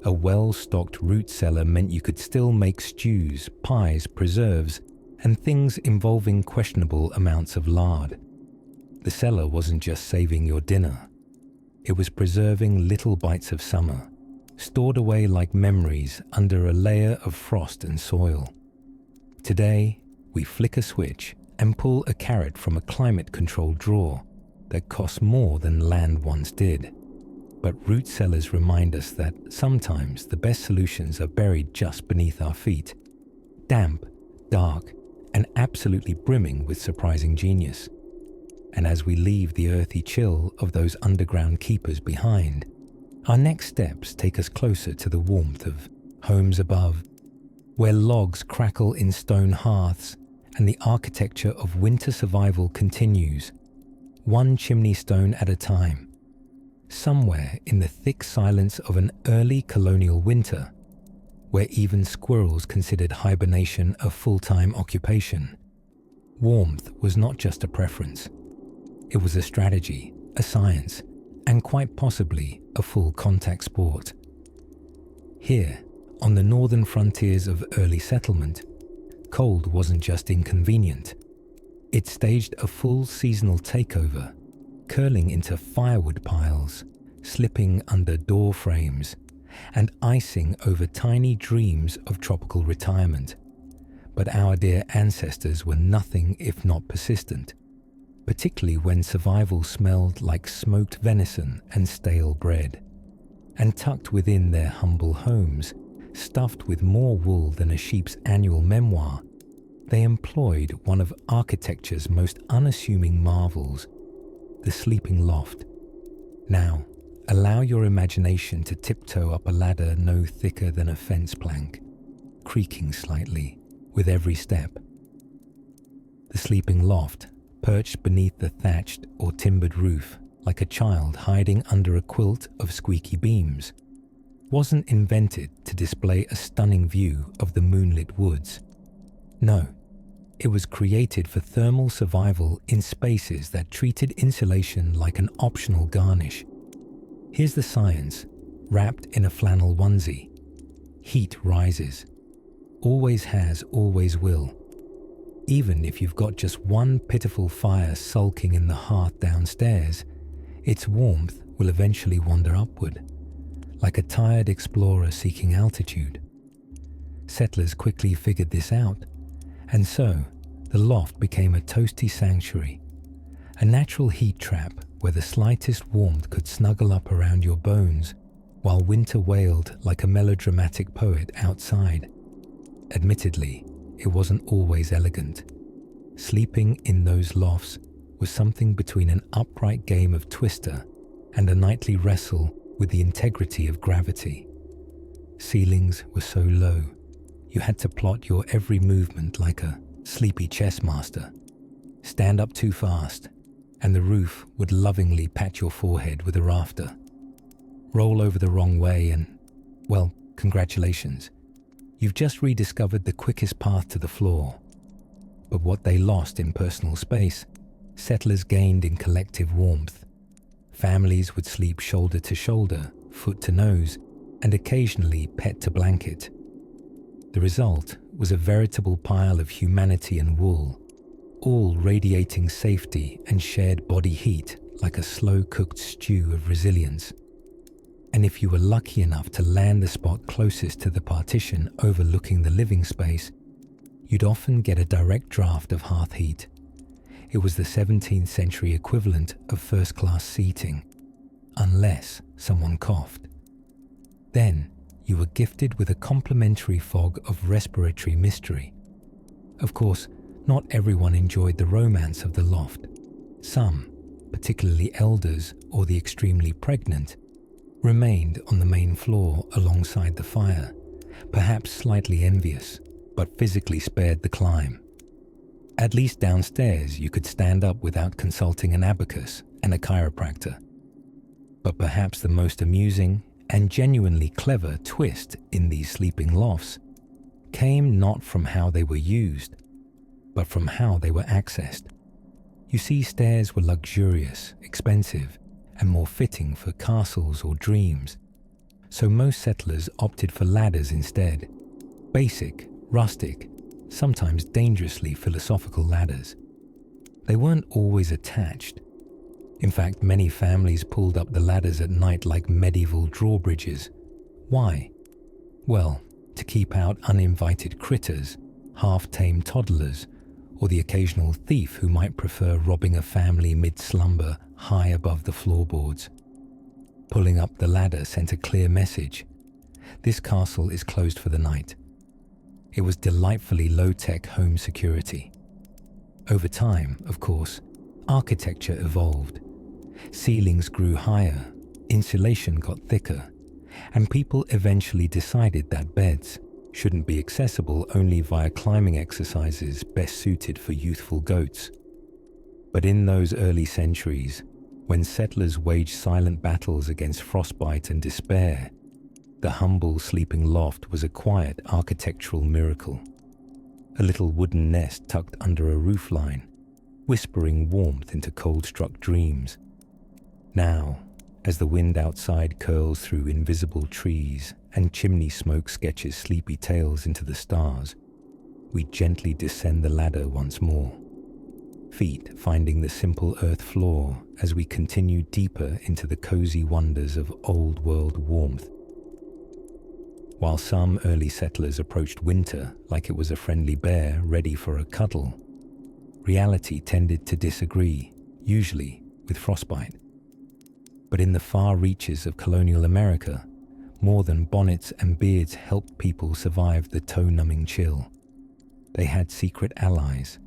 A well-stocked root cellar meant you could still make stews, pies, preserves, and things involving questionable amounts of lard. The cellar wasn't just saving your dinner. It was preserving little bites of summer, stored away like memories under a layer of frost and soil. Today, we flick a switch and pull a carrot from a climate-controlled drawer that costs more than land once did. But root cellars remind us that sometimes the best solutions are buried just beneath our feet, damp, dark, and absolutely brimming with surprising genius. And as we leave the earthy chill of those underground keepers behind, our next steps take us closer to the warmth of homes above, where logs crackle in stone hearths and the architecture of winter survival continues, one chimney stone at a time. Somewhere in the thick silence of an early colonial winter, where even squirrels considered hibernation a full-time occupation, warmth was not just a preference. It was a strategy, a science, and quite possibly a full-contact sport. Here, on the northern frontiers of early settlement, cold wasn't just inconvenient. It staged a full seasonal takeover, curling into firewood piles, slipping under door frames, and icing over tiny dreams of tropical retirement. But our dear ancestors were nothing if not persistent, particularly when survival smelled like smoked venison and stale bread. And tucked within their humble homes, stuffed with more wool than a sheep's annual memoir, they employed one of architecture's most unassuming marvels, the sleeping loft. Now, allow your imagination to tiptoe up a ladder no thicker than a fence plank, creaking slightly with every step. The sleeping loft, perched beneath the thatched or timbered roof like a child hiding under a quilt of squeaky beams, wasn't invented to display a stunning view of the moonlit woods. No, it was created for thermal survival in spaces that treated insulation like an optional garnish. Here's the science, wrapped in a flannel onesie. Heat rises. Always has, always will. Even if you've got just one pitiful fire sulking in the hearth downstairs, its warmth will eventually wander upward, like a tired explorer seeking altitude. Settlers quickly figured this out, and so the loft became a toasty sanctuary, a natural heat trap where the slightest warmth could snuggle up around your bones while winter wailed like a melodramatic poet outside. Admittedly, it wasn't always elegant. Sleeping in those lofts was something between an upright game of Twister and a nightly wrestle with the integrity of gravity. Ceilings were so low, you had to plot your every movement like a sleepy chess master. Stand up too fast, and the roof would lovingly pat your forehead with a rafter. Roll over the wrong way and, well, congratulations. You've just rediscovered the quickest path to the floor. But what they lost in personal space, settlers gained in collective warmth. Families would sleep shoulder to shoulder, foot to nose, and occasionally pet to blanket. The result was a veritable pile of humanity and wool, all radiating safety and shared body heat like a slow-cooked stew of resilience. And if you were lucky enough to land the spot closest to the partition overlooking the living space, you'd often get a direct draft of hearth heat. It was the 17th century equivalent of first-class seating, unless someone coughed. Then you were gifted with a complimentary fog of respiratory mystery. Of course, not everyone enjoyed the romance of the loft. Some, particularly elders or the extremely pregnant, remained on the main floor alongside the fire, perhaps slightly envious, but physically spared the climb. At least downstairs you could stand up without consulting an abacus and a chiropractor. But perhaps the most amusing and genuinely clever twist in these sleeping lofts came not from how they were used, but from how they were accessed. You see, stairs were luxurious, expensive, and more fitting for castles or dreams, so most settlers opted for ladders instead. Basic, rustic, sometimes dangerously philosophical ladders. They weren't always attached. In fact, many families pulled up the ladders at night like medieval drawbridges. Why? Well, to keep out uninvited critters, half-tamed toddlers, or the occasional thief who might prefer robbing a family mid-slumber high above the floorboards. Pulling up the ladder sent a clear message. This castle is closed for the night. It was delightfully low-tech home security. Over time, of course, architecture evolved. Ceilings grew higher, insulation got thicker, and people eventually decided that beds shouldn't be accessible only via climbing exercises best suited for youthful goats. But in those early centuries, when settlers waged silent battles against frostbite and despair, the humble sleeping loft was a quiet architectural miracle. A little wooden nest tucked under a roofline, whispering warmth into cold-struck dreams. Now, as the wind outside curls through invisible trees and chimney smoke sketches sleepy tales into the stars, we gently descend the ladder once more, feet finding the simple earth floor as we continue deeper into the cozy wonders of old-world warmth. While some early settlers approached winter like it was a friendly bear ready for a cuddle, reality tended to disagree, usually with frostbite. But in the far reaches of colonial America, more than bonnets and beards helped people survive the toe-numbing chill. They had secret allies,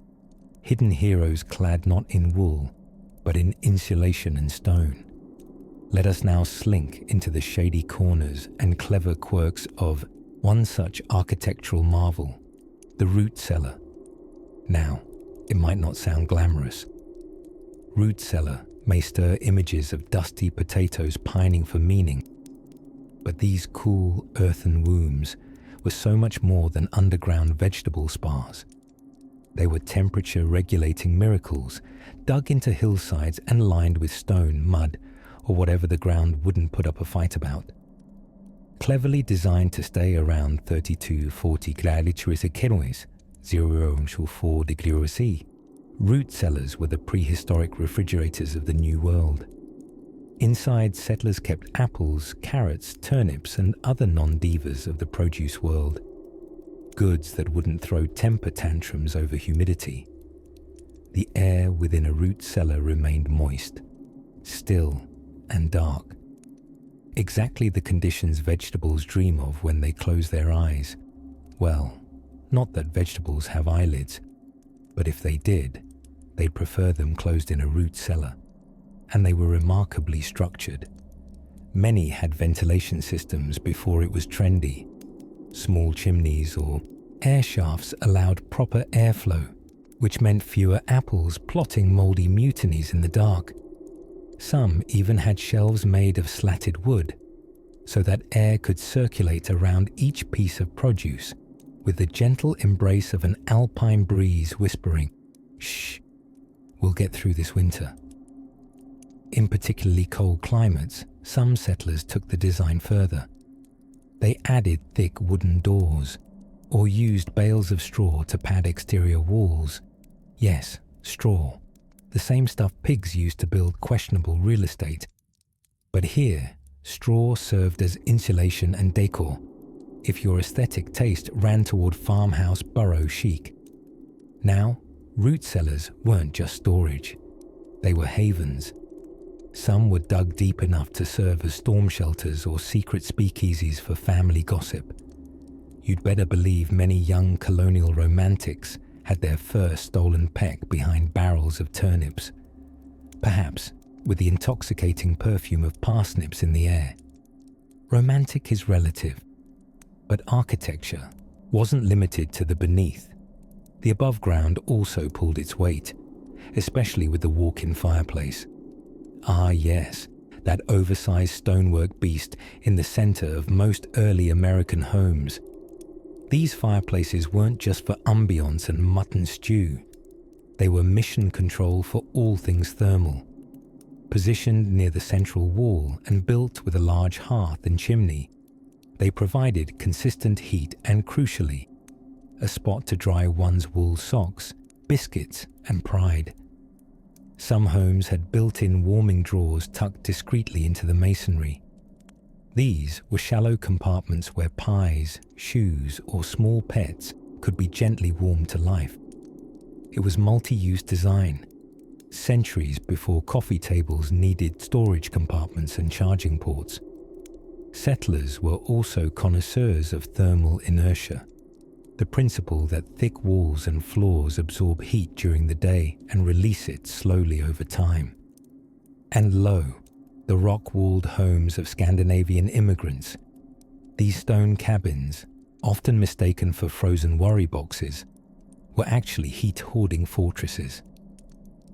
hidden heroes clad not in wool, but in insulation and stone. Let us now slink into the shady corners and clever quirks of one such architectural marvel, the root cellar. Now, it might not sound glamorous. Root cellar may stir images of dusty potatoes pining for meaning, but these cool earthen wombs were so much more than underground vegetable spas. They were temperature-regulating miracles dug into hillsides and lined with stone, mud, or whatever the ground wouldn't put up a fight about. Cleverly designed to stay around 32-40 graus, 0 degrees C, root cellars were the prehistoric refrigerators of the New World. Inside, settlers kept apples, carrots, turnips, and other non-divas of the produce world, goods that wouldn't throw temper tantrums over humidity. The air within a root cellar remained moist, still, and dark. Exactly the conditions vegetables dream of when they close their eyes. Well, not that vegetables have eyelids, but if they did, they'd prefer them closed in a root cellar. And they were remarkably structured. Many had ventilation systems before it was trendy. Small chimneys or air shafts allowed proper airflow, which meant fewer apples plotting moldy mutinies in the dark. Some even had shelves made of slatted wood, so that air could circulate around each piece of produce with the gentle embrace of an alpine breeze whispering, "Shh, we'll get through this winter." In particularly cold climates, some settlers took the design further. They added thick wooden doors, or used bales of straw to pad exterior walls. Yes, straw, the same stuff pigs used to build questionable real estate. But here, straw served as insulation and decor, if your aesthetic taste ran toward farmhouse burrow chic. Now, root cellars weren't just storage. They were havens. Some were dug deep enough to serve as storm shelters or secret speakeasies for family gossip. You'd better believe many young colonial romantics had their first stolen peck behind barrels of turnips, perhaps with the intoxicating perfume of parsnips in the air. Romantic is relative, but architecture wasn't limited to the beneath. The above ground also pulled its weight, especially with the walk-in fireplace. Ah yes, that oversized stonework beast in the center of most early American homes. These fireplaces weren't just for ambience and mutton stew. They were mission control for all things thermal. Positioned near the central wall and built with a large hearth and chimney, they provided consistent heat and, crucially, a spot to dry one's wool socks, biscuits, and pride. Some homes had built-in warming drawers tucked discreetly into the masonry. These were shallow compartments where pies, shoes, or small pets could be gently warmed to life. It was multi-use design, centuries before coffee tables needed storage compartments and charging ports. Settlers were also connoisseurs of thermal inertia, the principle that thick walls and floors absorb heat during the day and release it slowly over time. And lo, the rock-walled homes of Scandinavian immigrants. These stone cabins, often mistaken for frozen worry boxes, were actually heat-hoarding fortresses.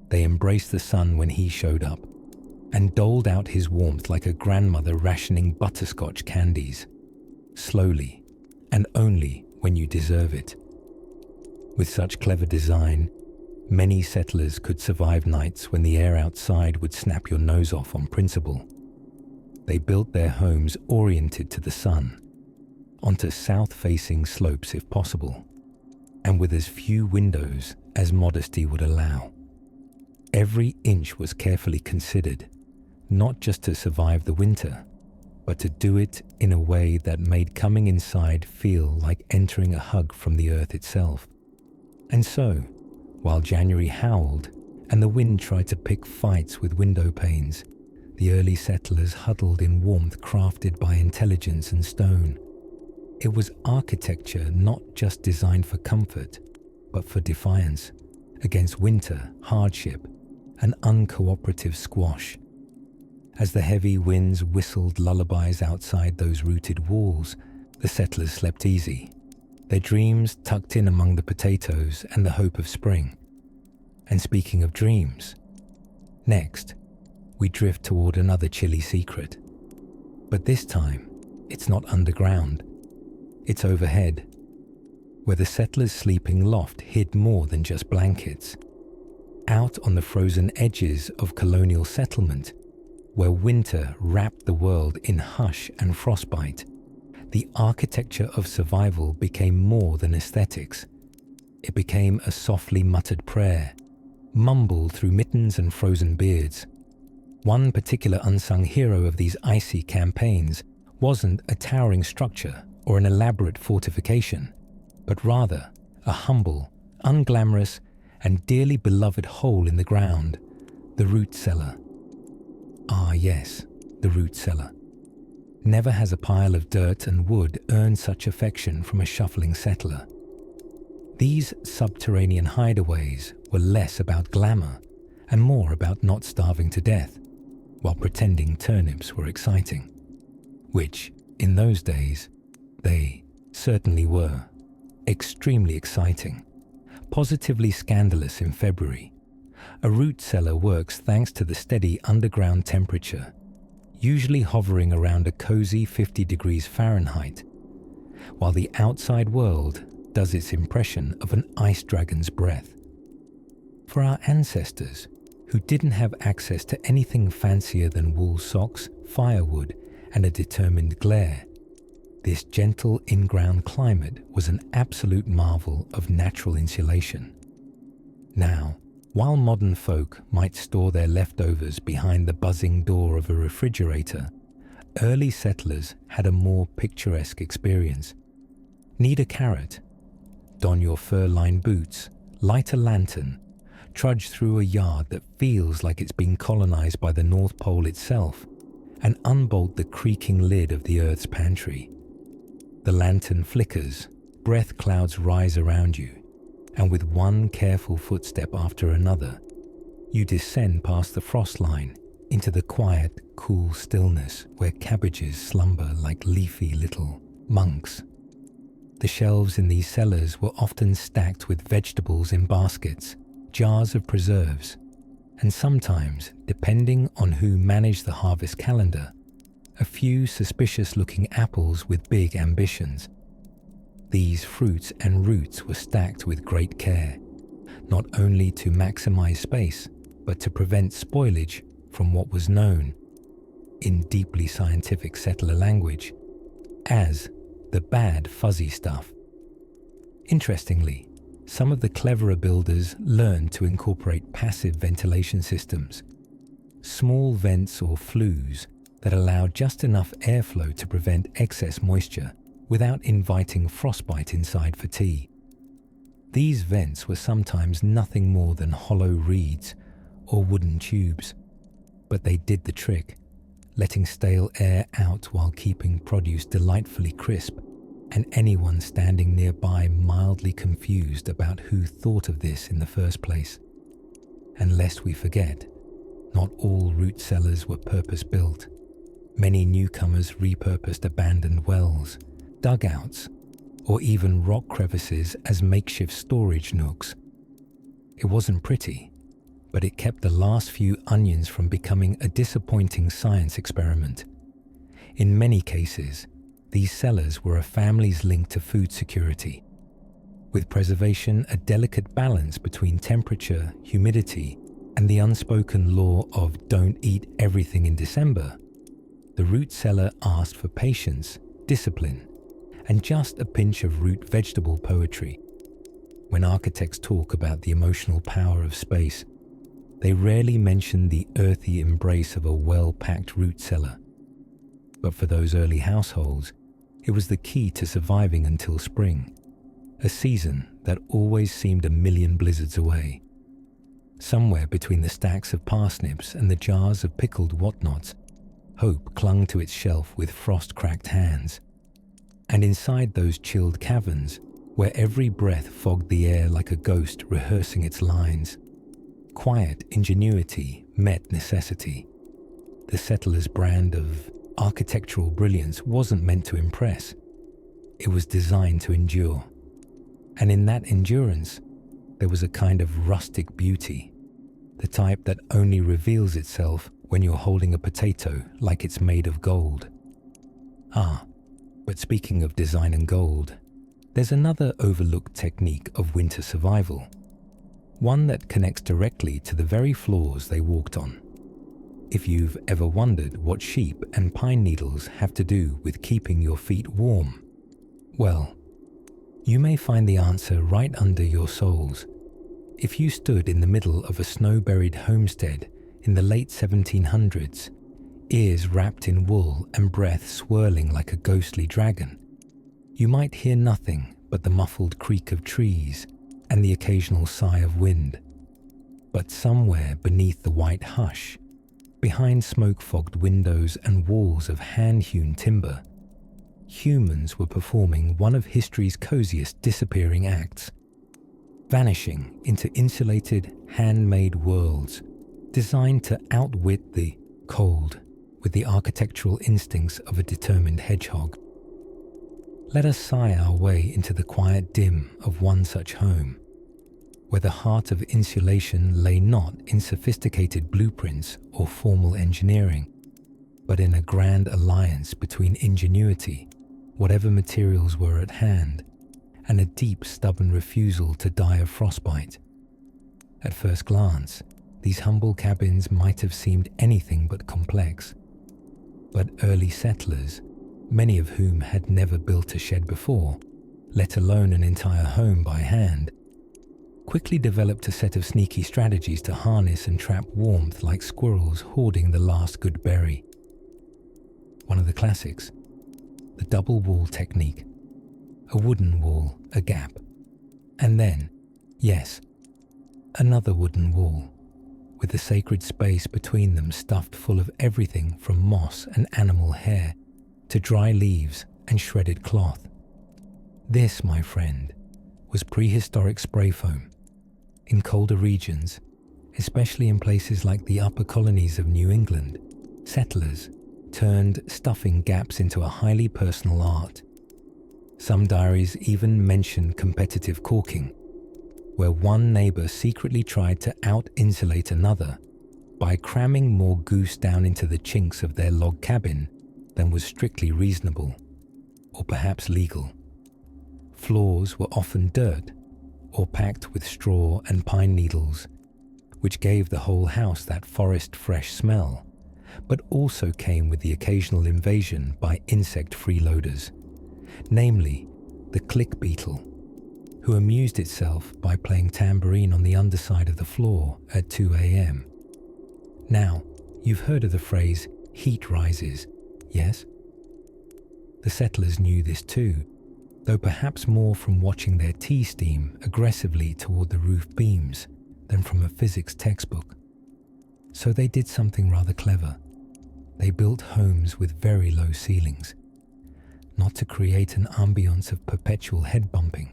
They embraced the sun when he showed up, and doled out his warmth like a grandmother rationing butterscotch candies, slowly, and only when you deserve it. With such clever design, many settlers could survive nights when the air outside would snap your nose off on principle. They built their homes oriented to the sun, onto south-facing slopes if possible, and with as few windows as modesty would allow. Every inch was carefully considered, not just to survive the winter, but to do it in a way that made coming inside feel like entering a hug from the earth itself. And so, while January howled and the wind tried to pick fights with window panes, the early settlers huddled in warmth crafted by intelligence and stone. It was architecture not just designed for comfort, but for defiance against winter, hardship, and uncooperative squash. As the heavy winds whistled lullabies outside those rooted walls, the settlers slept easy, their dreams tucked in among the potatoes and the hope of spring. And speaking of dreams, next, we drift toward another chilly secret. But this time, it's not underground. It's overhead, where the settlers' sleeping loft hid more than just blankets. Out on the frozen edges of colonial settlement, where winter wrapped the world in hush and frostbite, the architecture of survival became more than aesthetics. It became a softly muttered prayer, mumbled through mittens and frozen beards. One particular unsung hero of these icy campaigns wasn't a towering structure or an elaborate fortification, but rather a humble, unglamorous, and dearly beloved hole in the ground, the root cellar. Ah yes, the root cellar. Never has a pile of dirt and wood earned such affection from a shuffling settler. These subterranean hideaways were less about glamour and more about not starving to death, while pretending turnips were exciting. Which, in those days, they certainly were. Extremely exciting. Positively scandalous in February. A root cellar works thanks to the steady underground temperature, usually hovering around a cozy 50 degrees Fahrenheit, while the outside world does its impression of an ice dragon's breath. For our ancestors, who didn't have access to anything fancier than wool socks, firewood, and a determined glare, this gentle in-ground climate was an absolute marvel of natural insulation. Now, while modern folk might store their leftovers behind the buzzing door of a refrigerator, early settlers had a more picturesque experience. Knead a carrot, don your fur-lined boots, light a lantern, trudge through a yard that feels like it's been colonized by the North Pole itself, and unbolt the creaking lid of the Earth's pantry. The lantern flickers, breath clouds rise around you, and with one careful footstep after another, you descend past the frost line into the quiet, cool stillness where cabbages slumber like leafy little monks. The shelves in these cellars were often stacked with vegetables in baskets, jars of preserves, and sometimes, depending on who managed the harvest calendar, a few suspicious-looking apples with big ambitions. These fruits and roots were stacked with great care, not only to maximize space, but to prevent spoilage from what was known, in deeply scientific settler language, as the bad fuzzy stuff. Interestingly, some of the cleverer builders learned to incorporate passive ventilation systems, small vents or flues that allow just enough airflow to prevent excess moisture without inviting frostbite inside for tea. These vents were sometimes nothing more than hollow reeds or wooden tubes, but they did the trick, letting stale air out while keeping produce delightfully crisp, and anyone standing nearby mildly confused about who thought of this in the first place. And lest we forget, not all root cellars were purpose-built. Many newcomers repurposed abandoned wells, dugouts, or even rock crevices as makeshift storage nooks. It wasn't pretty, but it kept the last few onions from becoming a disappointing science experiment. In many cases, these cellars were a family's link to food security, with preservation a delicate balance between temperature, humidity, and the unspoken law of don't eat everything in December. The root cellar asked for patience, discipline, and just a pinch of root vegetable poetry. When architects talk about the emotional power of space, they rarely mention the earthy embrace of a well-packed root cellar. But for those early households, it was the key to surviving until spring, a season that always seemed a million blizzards away. Somewhere between the stacks of parsnips and the jars of pickled whatnots, hope clung to its shelf with frost-cracked hands. And inside those chilled caverns, where every breath fogged the air like a ghost rehearsing its lines, quiet ingenuity met necessity. The settler's brand of architectural brilliance wasn't meant to impress. It was designed to endure. And in that endurance, there was a kind of rustic beauty, the type that only reveals itself when you're holding a potato like it's made of gold. But speaking of design and gold, there's another overlooked technique of winter survival, one that connects directly to the very floors they walked on. If you've ever wondered what sheep and pine needles have to do with keeping your feet warm, well, you may find the answer right under your soles. If you stood in the middle of a snow-buried homestead in the late 1700s, ears wrapped in wool and breath swirling like a ghostly dragon, you might hear nothing but the muffled creak of trees and the occasional sigh of wind. But somewhere beneath the white hush, behind smoke-fogged windows and walls of hand-hewn timber, humans were performing one of history's coziest disappearing acts, vanishing into insulated, handmade worlds designed to outwit the cold with the architectural instincts of a determined hedgehog. Let us sigh our way into the quiet dim of one such home, where the heart of insulation lay not in sophisticated blueprints or formal engineering, but in a grand alliance between ingenuity, whatever materials were at hand, and a deep, stubborn refusal to die of frostbite. At first glance, these humble cabins might have seemed anything but complex, but early settlers, many of whom had never built a shed before, let alone an entire home by hand, quickly developed a set of sneaky strategies to harness and trap warmth like squirrels hoarding the last good berry. One of the classics, the double wall technique. A wooden wall, a gap. And then, yes, Another wooden wall, with the sacred space between them stuffed full of everything from moss and animal hair to dry leaves and shredded cloth. This, my friend, was prehistoric spray foam. In colder regions, especially in places like the upper colonies of New England, settlers turned stuffing gaps into a highly personal art. Some diaries even mention competitive caulking, where one neighbor secretly tried to out-insulate another by cramming more goose down into the chinks of their log cabin than was strictly reasonable, or perhaps legal. Floors were often dirt or packed with straw and pine needles, which gave the whole house that forest fresh smell, but also came with the occasional invasion by insect freeloaders, namely the click beetle, who amused itself by playing tambourine on the underside of the floor at 2 a.m. Now, you've heard of the phrase heat rises, yes? The settlers knew this too, though perhaps more from watching their tea steam aggressively toward the roof beams than from a physics textbook. So they did something rather clever. They built homes with very low ceilings, not to create an ambience of perpetual head bumping,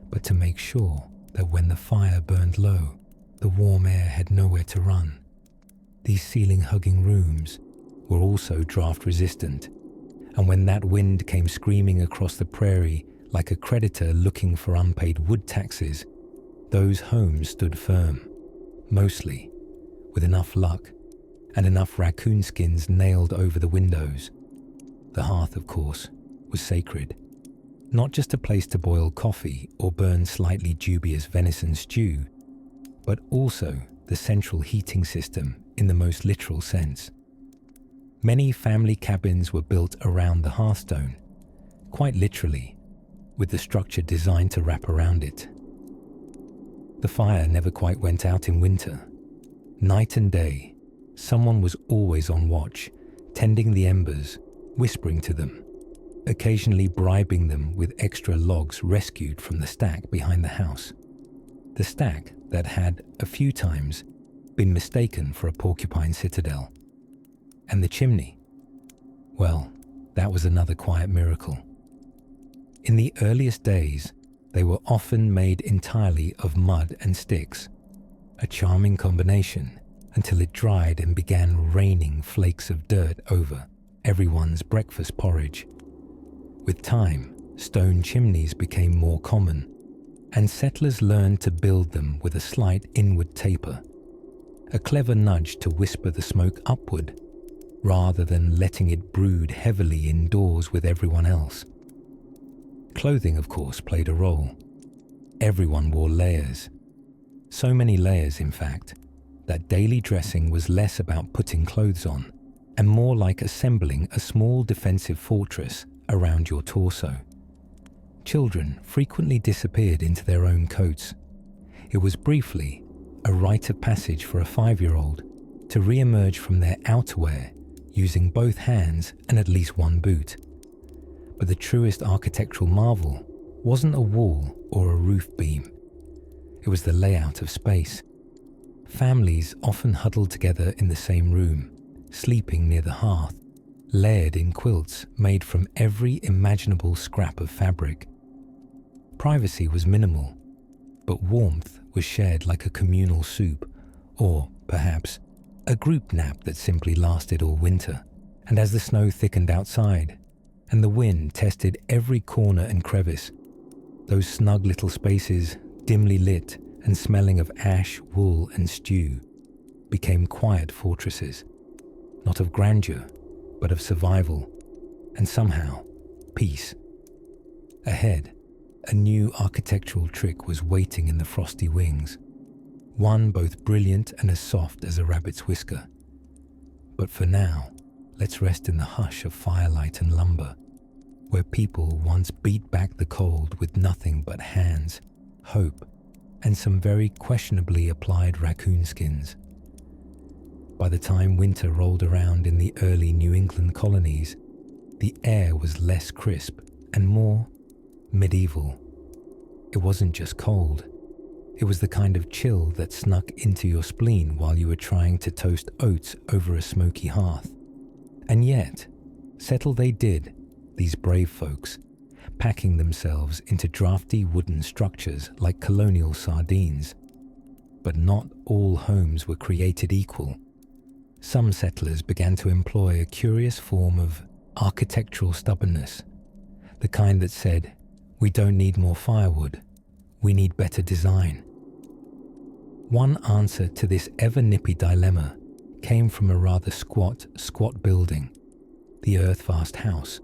but to make sure that when the fire burned low, the warm air had nowhere to run. These ceiling-hugging rooms were also draft-resistant, and when that wind came screaming across the prairie like a creditor looking for unpaid wood taxes, those homes stood firm, mostly, with enough luck and enough raccoon skins nailed over the windows. The hearth, of course, was sacred. Not just a place to boil coffee or burn slightly dubious venison stew, but also the central heating system in the most literal sense. Many family cabins were built around the hearthstone, quite literally, with the structure designed to wrap around it. The fire never quite went out in winter. Night and day, someone was always on watch, tending the embers, whispering to them, occasionally bribing them with extra logs rescued from the stack behind the house. The stack that had, a few times, been mistaken for a porcupine citadel. And the chimney? Well, that was another quiet miracle. In the earliest days, they were often made entirely of mud and sticks, a charming combination until it dried and began raining flakes of dirt over everyone's breakfast porridge. With time, stone chimneys became more common, and settlers learned to build them with a slight inward taper, a clever nudge to whisper the smoke upward, rather than letting it brood heavily indoors with everyone else. Clothing, of course, played a role. Everyone wore layers. So many layers, in fact, that daily dressing was less about putting clothes on and more like assembling a small defensive fortress around your torso. Children frequently disappeared into their own coats. It was briefly a rite of passage for a 5-year-old to re-emerge from their outerwear using both hands and at least one boot. But the truest architectural marvel wasn't a wall or a roof beam. It was the layout of space. Families often huddled together in the same room, sleeping near the hearth, layered in quilts made from every imaginable scrap of fabric. Privacy was minimal, but warmth was shared like a communal soup, or, perhaps, a group nap that simply lasted all winter. And as the snow thickened outside, and the wind tested every corner and crevice, those snug little spaces, dimly lit and smelling of ash, wool and stew, became quiet fortresses, not of grandeur, but of survival, and somehow, peace. Ahead, a new architectural trick was waiting in the frosty wings, one both brilliant and as soft as a rabbit's whisker. But for now, let's rest in the hush of firelight and lumber, where people once beat back the cold with nothing but hands, hope, and some very questionably applied raccoon skins. By the time winter rolled around in the early New England colonies, the air was less crisp and more medieval. It wasn't just cold, It was the kind of chill that snuck into your spleen while you were trying to toast oats over a smoky hearth. And yet, settle they did, these brave folks, packing themselves into drafty wooden structures like colonial sardines. But not all homes were created equal. Some settlers began to employ a curious form of architectural stubbornness, the kind that said, "We don't need more firewood, we need better design." One answer to this ever-nippy dilemma came from a rather squat building, the earth-fast house.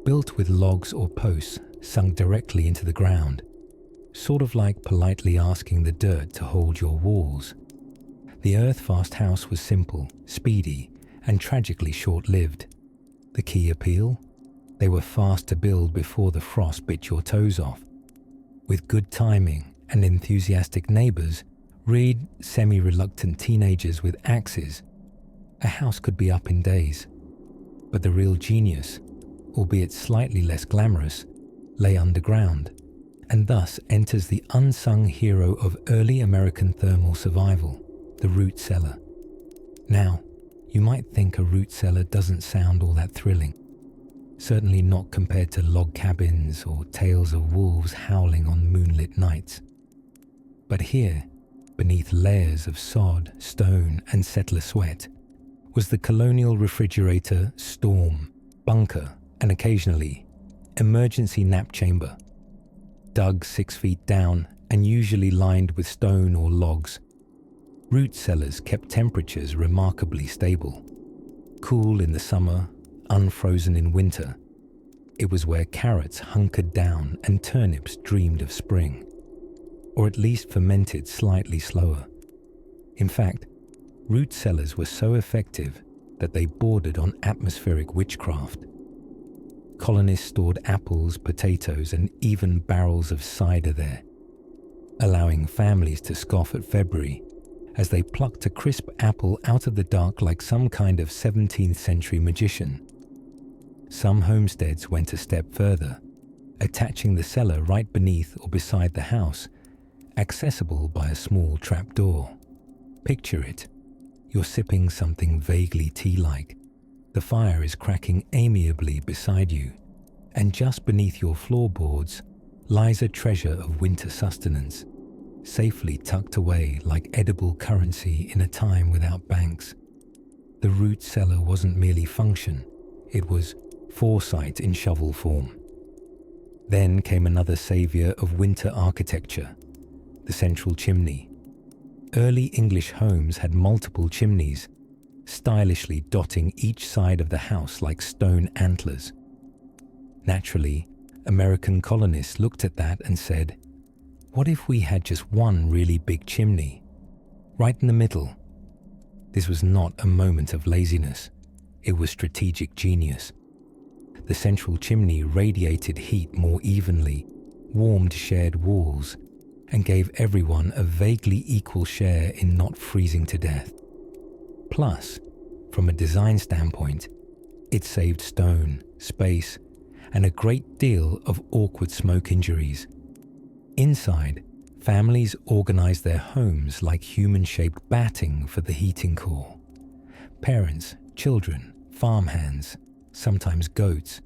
Built with logs or posts sunk directly into the ground, sort of like politely asking the dirt to hold your walls. The earth-fast house was simple, speedy, and tragically short-lived. The key appeal? They were fast to build before the frost bit your toes off. With good timing and enthusiastic neighbours, read semi-reluctant teenagers with axes, a house could be up in days. But the real genius, albeit slightly less glamorous, lay underground, and thus enters the unsung hero of early American thermal survival, the root cellar. Now, you might think a root cellar doesn't sound all that thrilling, certainly not compared to log cabins or tales of wolves howling on moonlit nights. But here, beneath layers of sod, stone, and settler sweat, was the colonial refrigerator, storm, bunker, and occasionally, emergency nap chamber. Dug 6 feet down and usually lined with stone or logs, root cellars kept temperatures remarkably stable. Cool in the summer, unfrozen in winter. It was where carrots hunkered down and turnips dreamed of spring, or at least fermented slightly slower. In fact, root cellars were so effective that they bordered on atmospheric witchcraft. Colonists stored apples, potatoes, and even barrels of cider there, allowing families to scoff at February as they plucked a crisp apple out of the dark like some kind of 17th century magician. Some homesteads went a step further, attaching the cellar right beneath or beside the house, accessible by a small trapdoor. Picture it. You're sipping something vaguely tea-like. The fire is cracking amiably beside you, and just beneath your floorboards lies a treasure of winter sustenance, safely tucked away like edible currency in a time without banks. The root cellar wasn't merely function, it was foresight in shovel form. Then came another saviour of winter architecture, the central chimney. Early English homes had multiple chimneys, stylishly dotting each side of the house like stone antlers. Naturally, American colonists looked at that and said, what if we had just one really big chimney, right in the middle? This was not a moment of laziness, it was strategic genius. The central chimney radiated heat more evenly, warmed shared walls, and gave everyone a vaguely equal share in not freezing to death. Plus, from a design standpoint, it saved stone, space, and a great deal of awkward smoke injuries. Inside, families organized their homes like human-shaped batting for the heating core. Parents, children, farmhands, sometimes goats,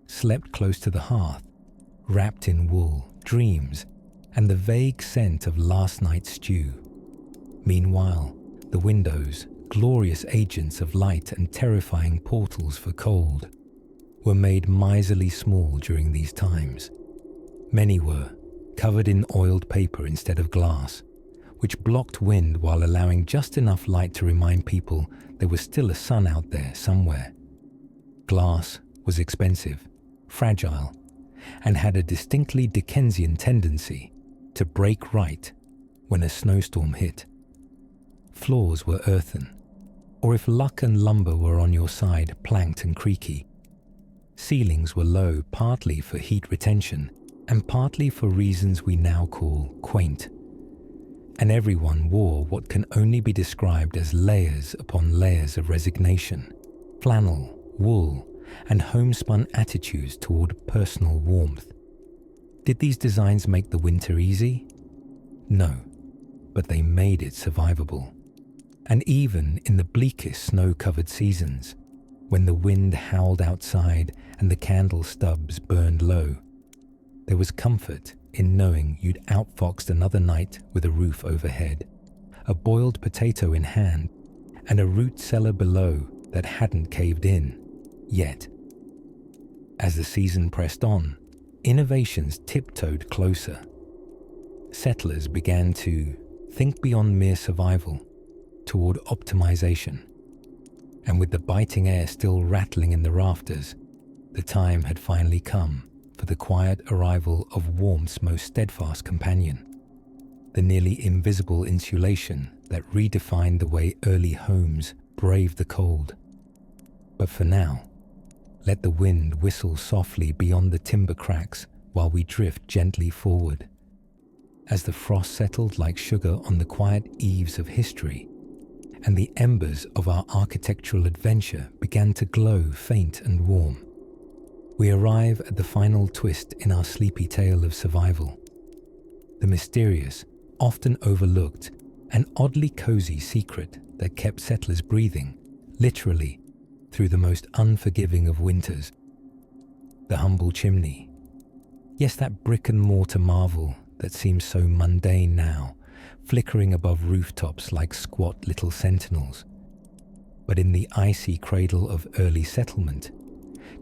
slept close to the hearth, wrapped in wool, dreams, and the vague scent of last night's stew. Meanwhile, the windows, glorious agents of light and terrifying portals for cold, were made miserly small during these times. Many were, covered in oiled paper instead of glass, which blocked wind while allowing just enough light to remind people there was still a sun out there somewhere. Glass was expensive, fragile, and had a distinctly Dickensian tendency to break right when a snowstorm hit. Floors were earthen, or if luck and lumber were on your side, planked and creaky. Ceilings were low partly for heat retention and partly for reasons we now call quaint. And everyone wore what can only be described as layers upon layers of resignation, flannel, wool, and homespun attitudes toward personal warmth. Did these designs make the winter easy? No, but they made it survivable. And even in the bleakest snow-covered seasons, when the wind howled outside and the candle stubs burned low, there was comfort in knowing you'd outfoxed another night with a roof overhead, a boiled potato in hand, and a root cellar below that hadn't caved in yet. As the season pressed on, innovations tiptoed closer. Settlers began to think beyond mere survival toward optimization. And with the biting air still rattling in the rafters, the time had finally come for the quiet arrival of warmth's most steadfast companion, the nearly invisible insulation that redefined the way early homes braved the cold. But for now, let the wind whistle softly beyond the timber cracks while we drift gently forward. As the frost settled like sugar on the quiet eaves of history, and the embers of our architectural adventure began to glow faint and warm, we arrive at the final twist in our sleepy tale of survival. The mysterious, often overlooked, and oddly cozy secret that kept settlers breathing, literally, through the most unforgiving of winters. The humble chimney. Yes, that brick and mortar marvel that seems so mundane now, flickering above rooftops like squat little sentinels. But in the icy cradle of early settlement,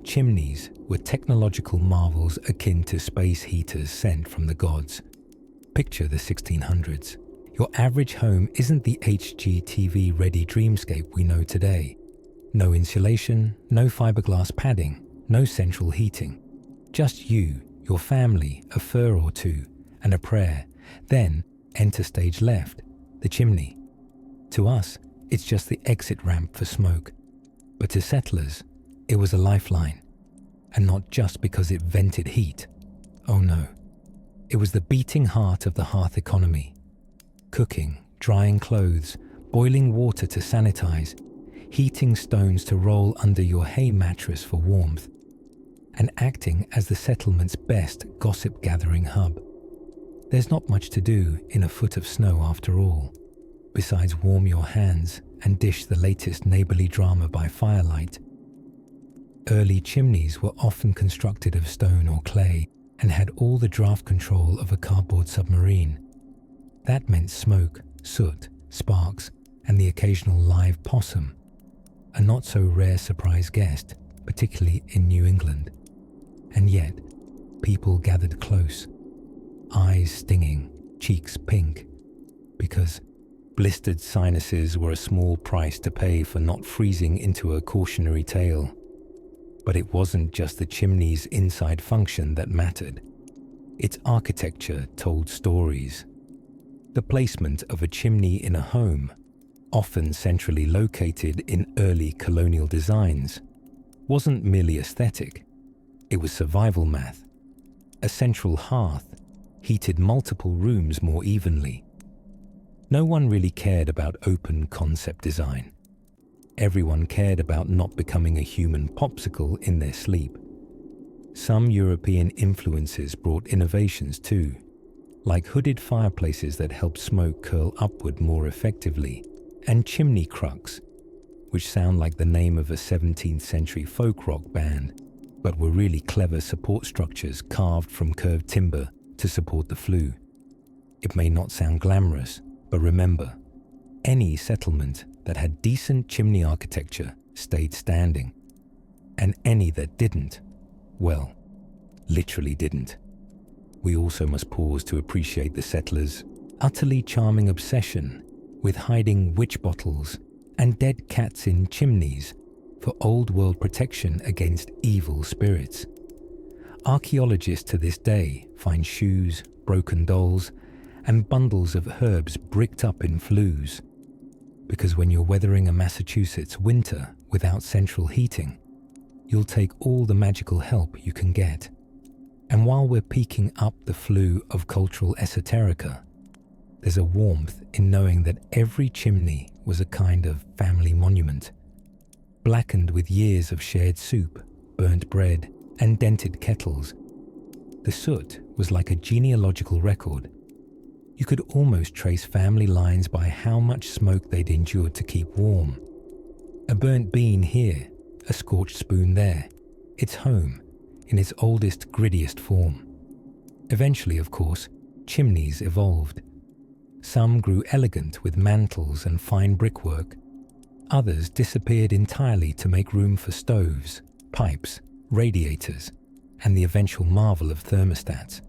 chimneys were technological marvels akin to space heaters sent from the gods. Picture the 1600s. Your average home isn't the HGTV-ready dreamscape we know today. No insulation, no fiberglass padding, no central heating. Just you, your family, a fur or two, and a prayer. Then, enter stage left, the chimney. To us, it's just the exit ramp for smoke. But to settlers, it was a lifeline. And not just because it vented heat. Oh no. It was the beating heart of the hearth economy. Cooking, drying clothes, boiling water to sanitize, heating stones to roll under your hay mattress for warmth, and acting as the settlement's best gossip-gathering hub. There's not much to do in a foot of snow after all, besides warm your hands and dish the latest neighborly drama by firelight. Early chimneys were often constructed of stone or clay and had all the draft control of a cardboard submarine. That meant smoke, soot, sparks, and the occasional live possum, a not-so-rare surprise guest, particularly in New England. And yet, people gathered close, eyes stinging, cheeks pink, because blistered sinuses were a small price to pay for not freezing into a cautionary tale. But it wasn't just the chimney's inside function that mattered. Its architecture told stories. The placement of a chimney in a home, often centrally located in early colonial designs, wasn't merely aesthetic. It was survival math. A central hearth heated multiple rooms more evenly. No one really cared about open concept design. Everyone cared about not becoming a human popsicle in their sleep. Some European influences brought innovations too, like hooded fireplaces that helped smoke curl upward more effectively, and chimney crux, which sound like the name of a 17th century folk rock band, but were really clever support structures carved from curved timber to support the flue. It may not sound glamorous, but remember, any settlement that had decent chimney architecture stayed standing, and any that didn't, well, literally didn't. We also must pause to appreciate the settlers' utterly charming obsession with hiding witch bottles and dead cats in chimneys for old world protection against evil spirits. Archaeologists to this day find shoes, broken dolls, and bundles of herbs bricked up in flues. Because when you're weathering a Massachusetts winter without central heating, you'll take all the magical help you can get. And while we're peeking up the flue of cultural esoterica, there's a warmth in knowing that every chimney was a kind of family monument, blackened with years of shared soup, burnt bread, and dented kettles. The soot was like a genealogical record, You could almost trace family lines by how much smoke they'd endured to keep warm. A burnt bean here, a scorched spoon there. It's home, in its oldest, grittiest form. Eventually, of course, chimneys evolved. Some grew elegant with mantels and fine brickwork. Others disappeared entirely to make room for stoves, pipes, radiators, and the eventual marvel of thermostats.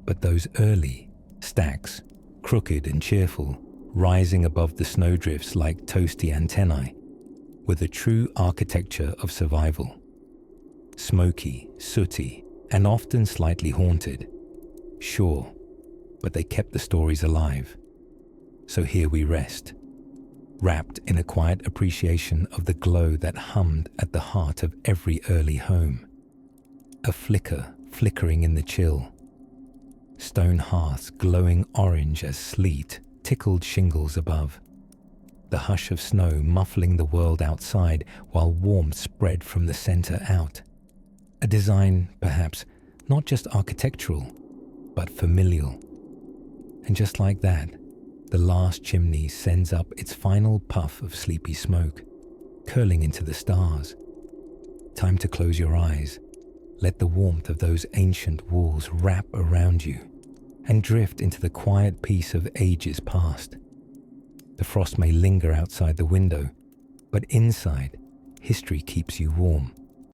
But those early stacks, crooked and cheerful, rising above the snowdrifts like toasty antennae, were the true architecture of survival. Smoky, sooty, and often slightly haunted. Sure, but they kept the stories alive. So here we rest, wrapped in a quiet appreciation of the glow that hummed at the heart of every early home. A flicker flickering in the chill. Stone hearths glowing orange as sleet tickled shingles above. The hush of snow muffling the world outside while warmth spread from the center out. A design, perhaps, not just architectural, but familial. And just like that, the last chimney sends up its final puff of sleepy smoke, curling into the stars. Time to close your eyes. Let the warmth of those ancient walls wrap around you and drift into the quiet peace of ages past. The frost may linger outside the window, but inside, history keeps you warm.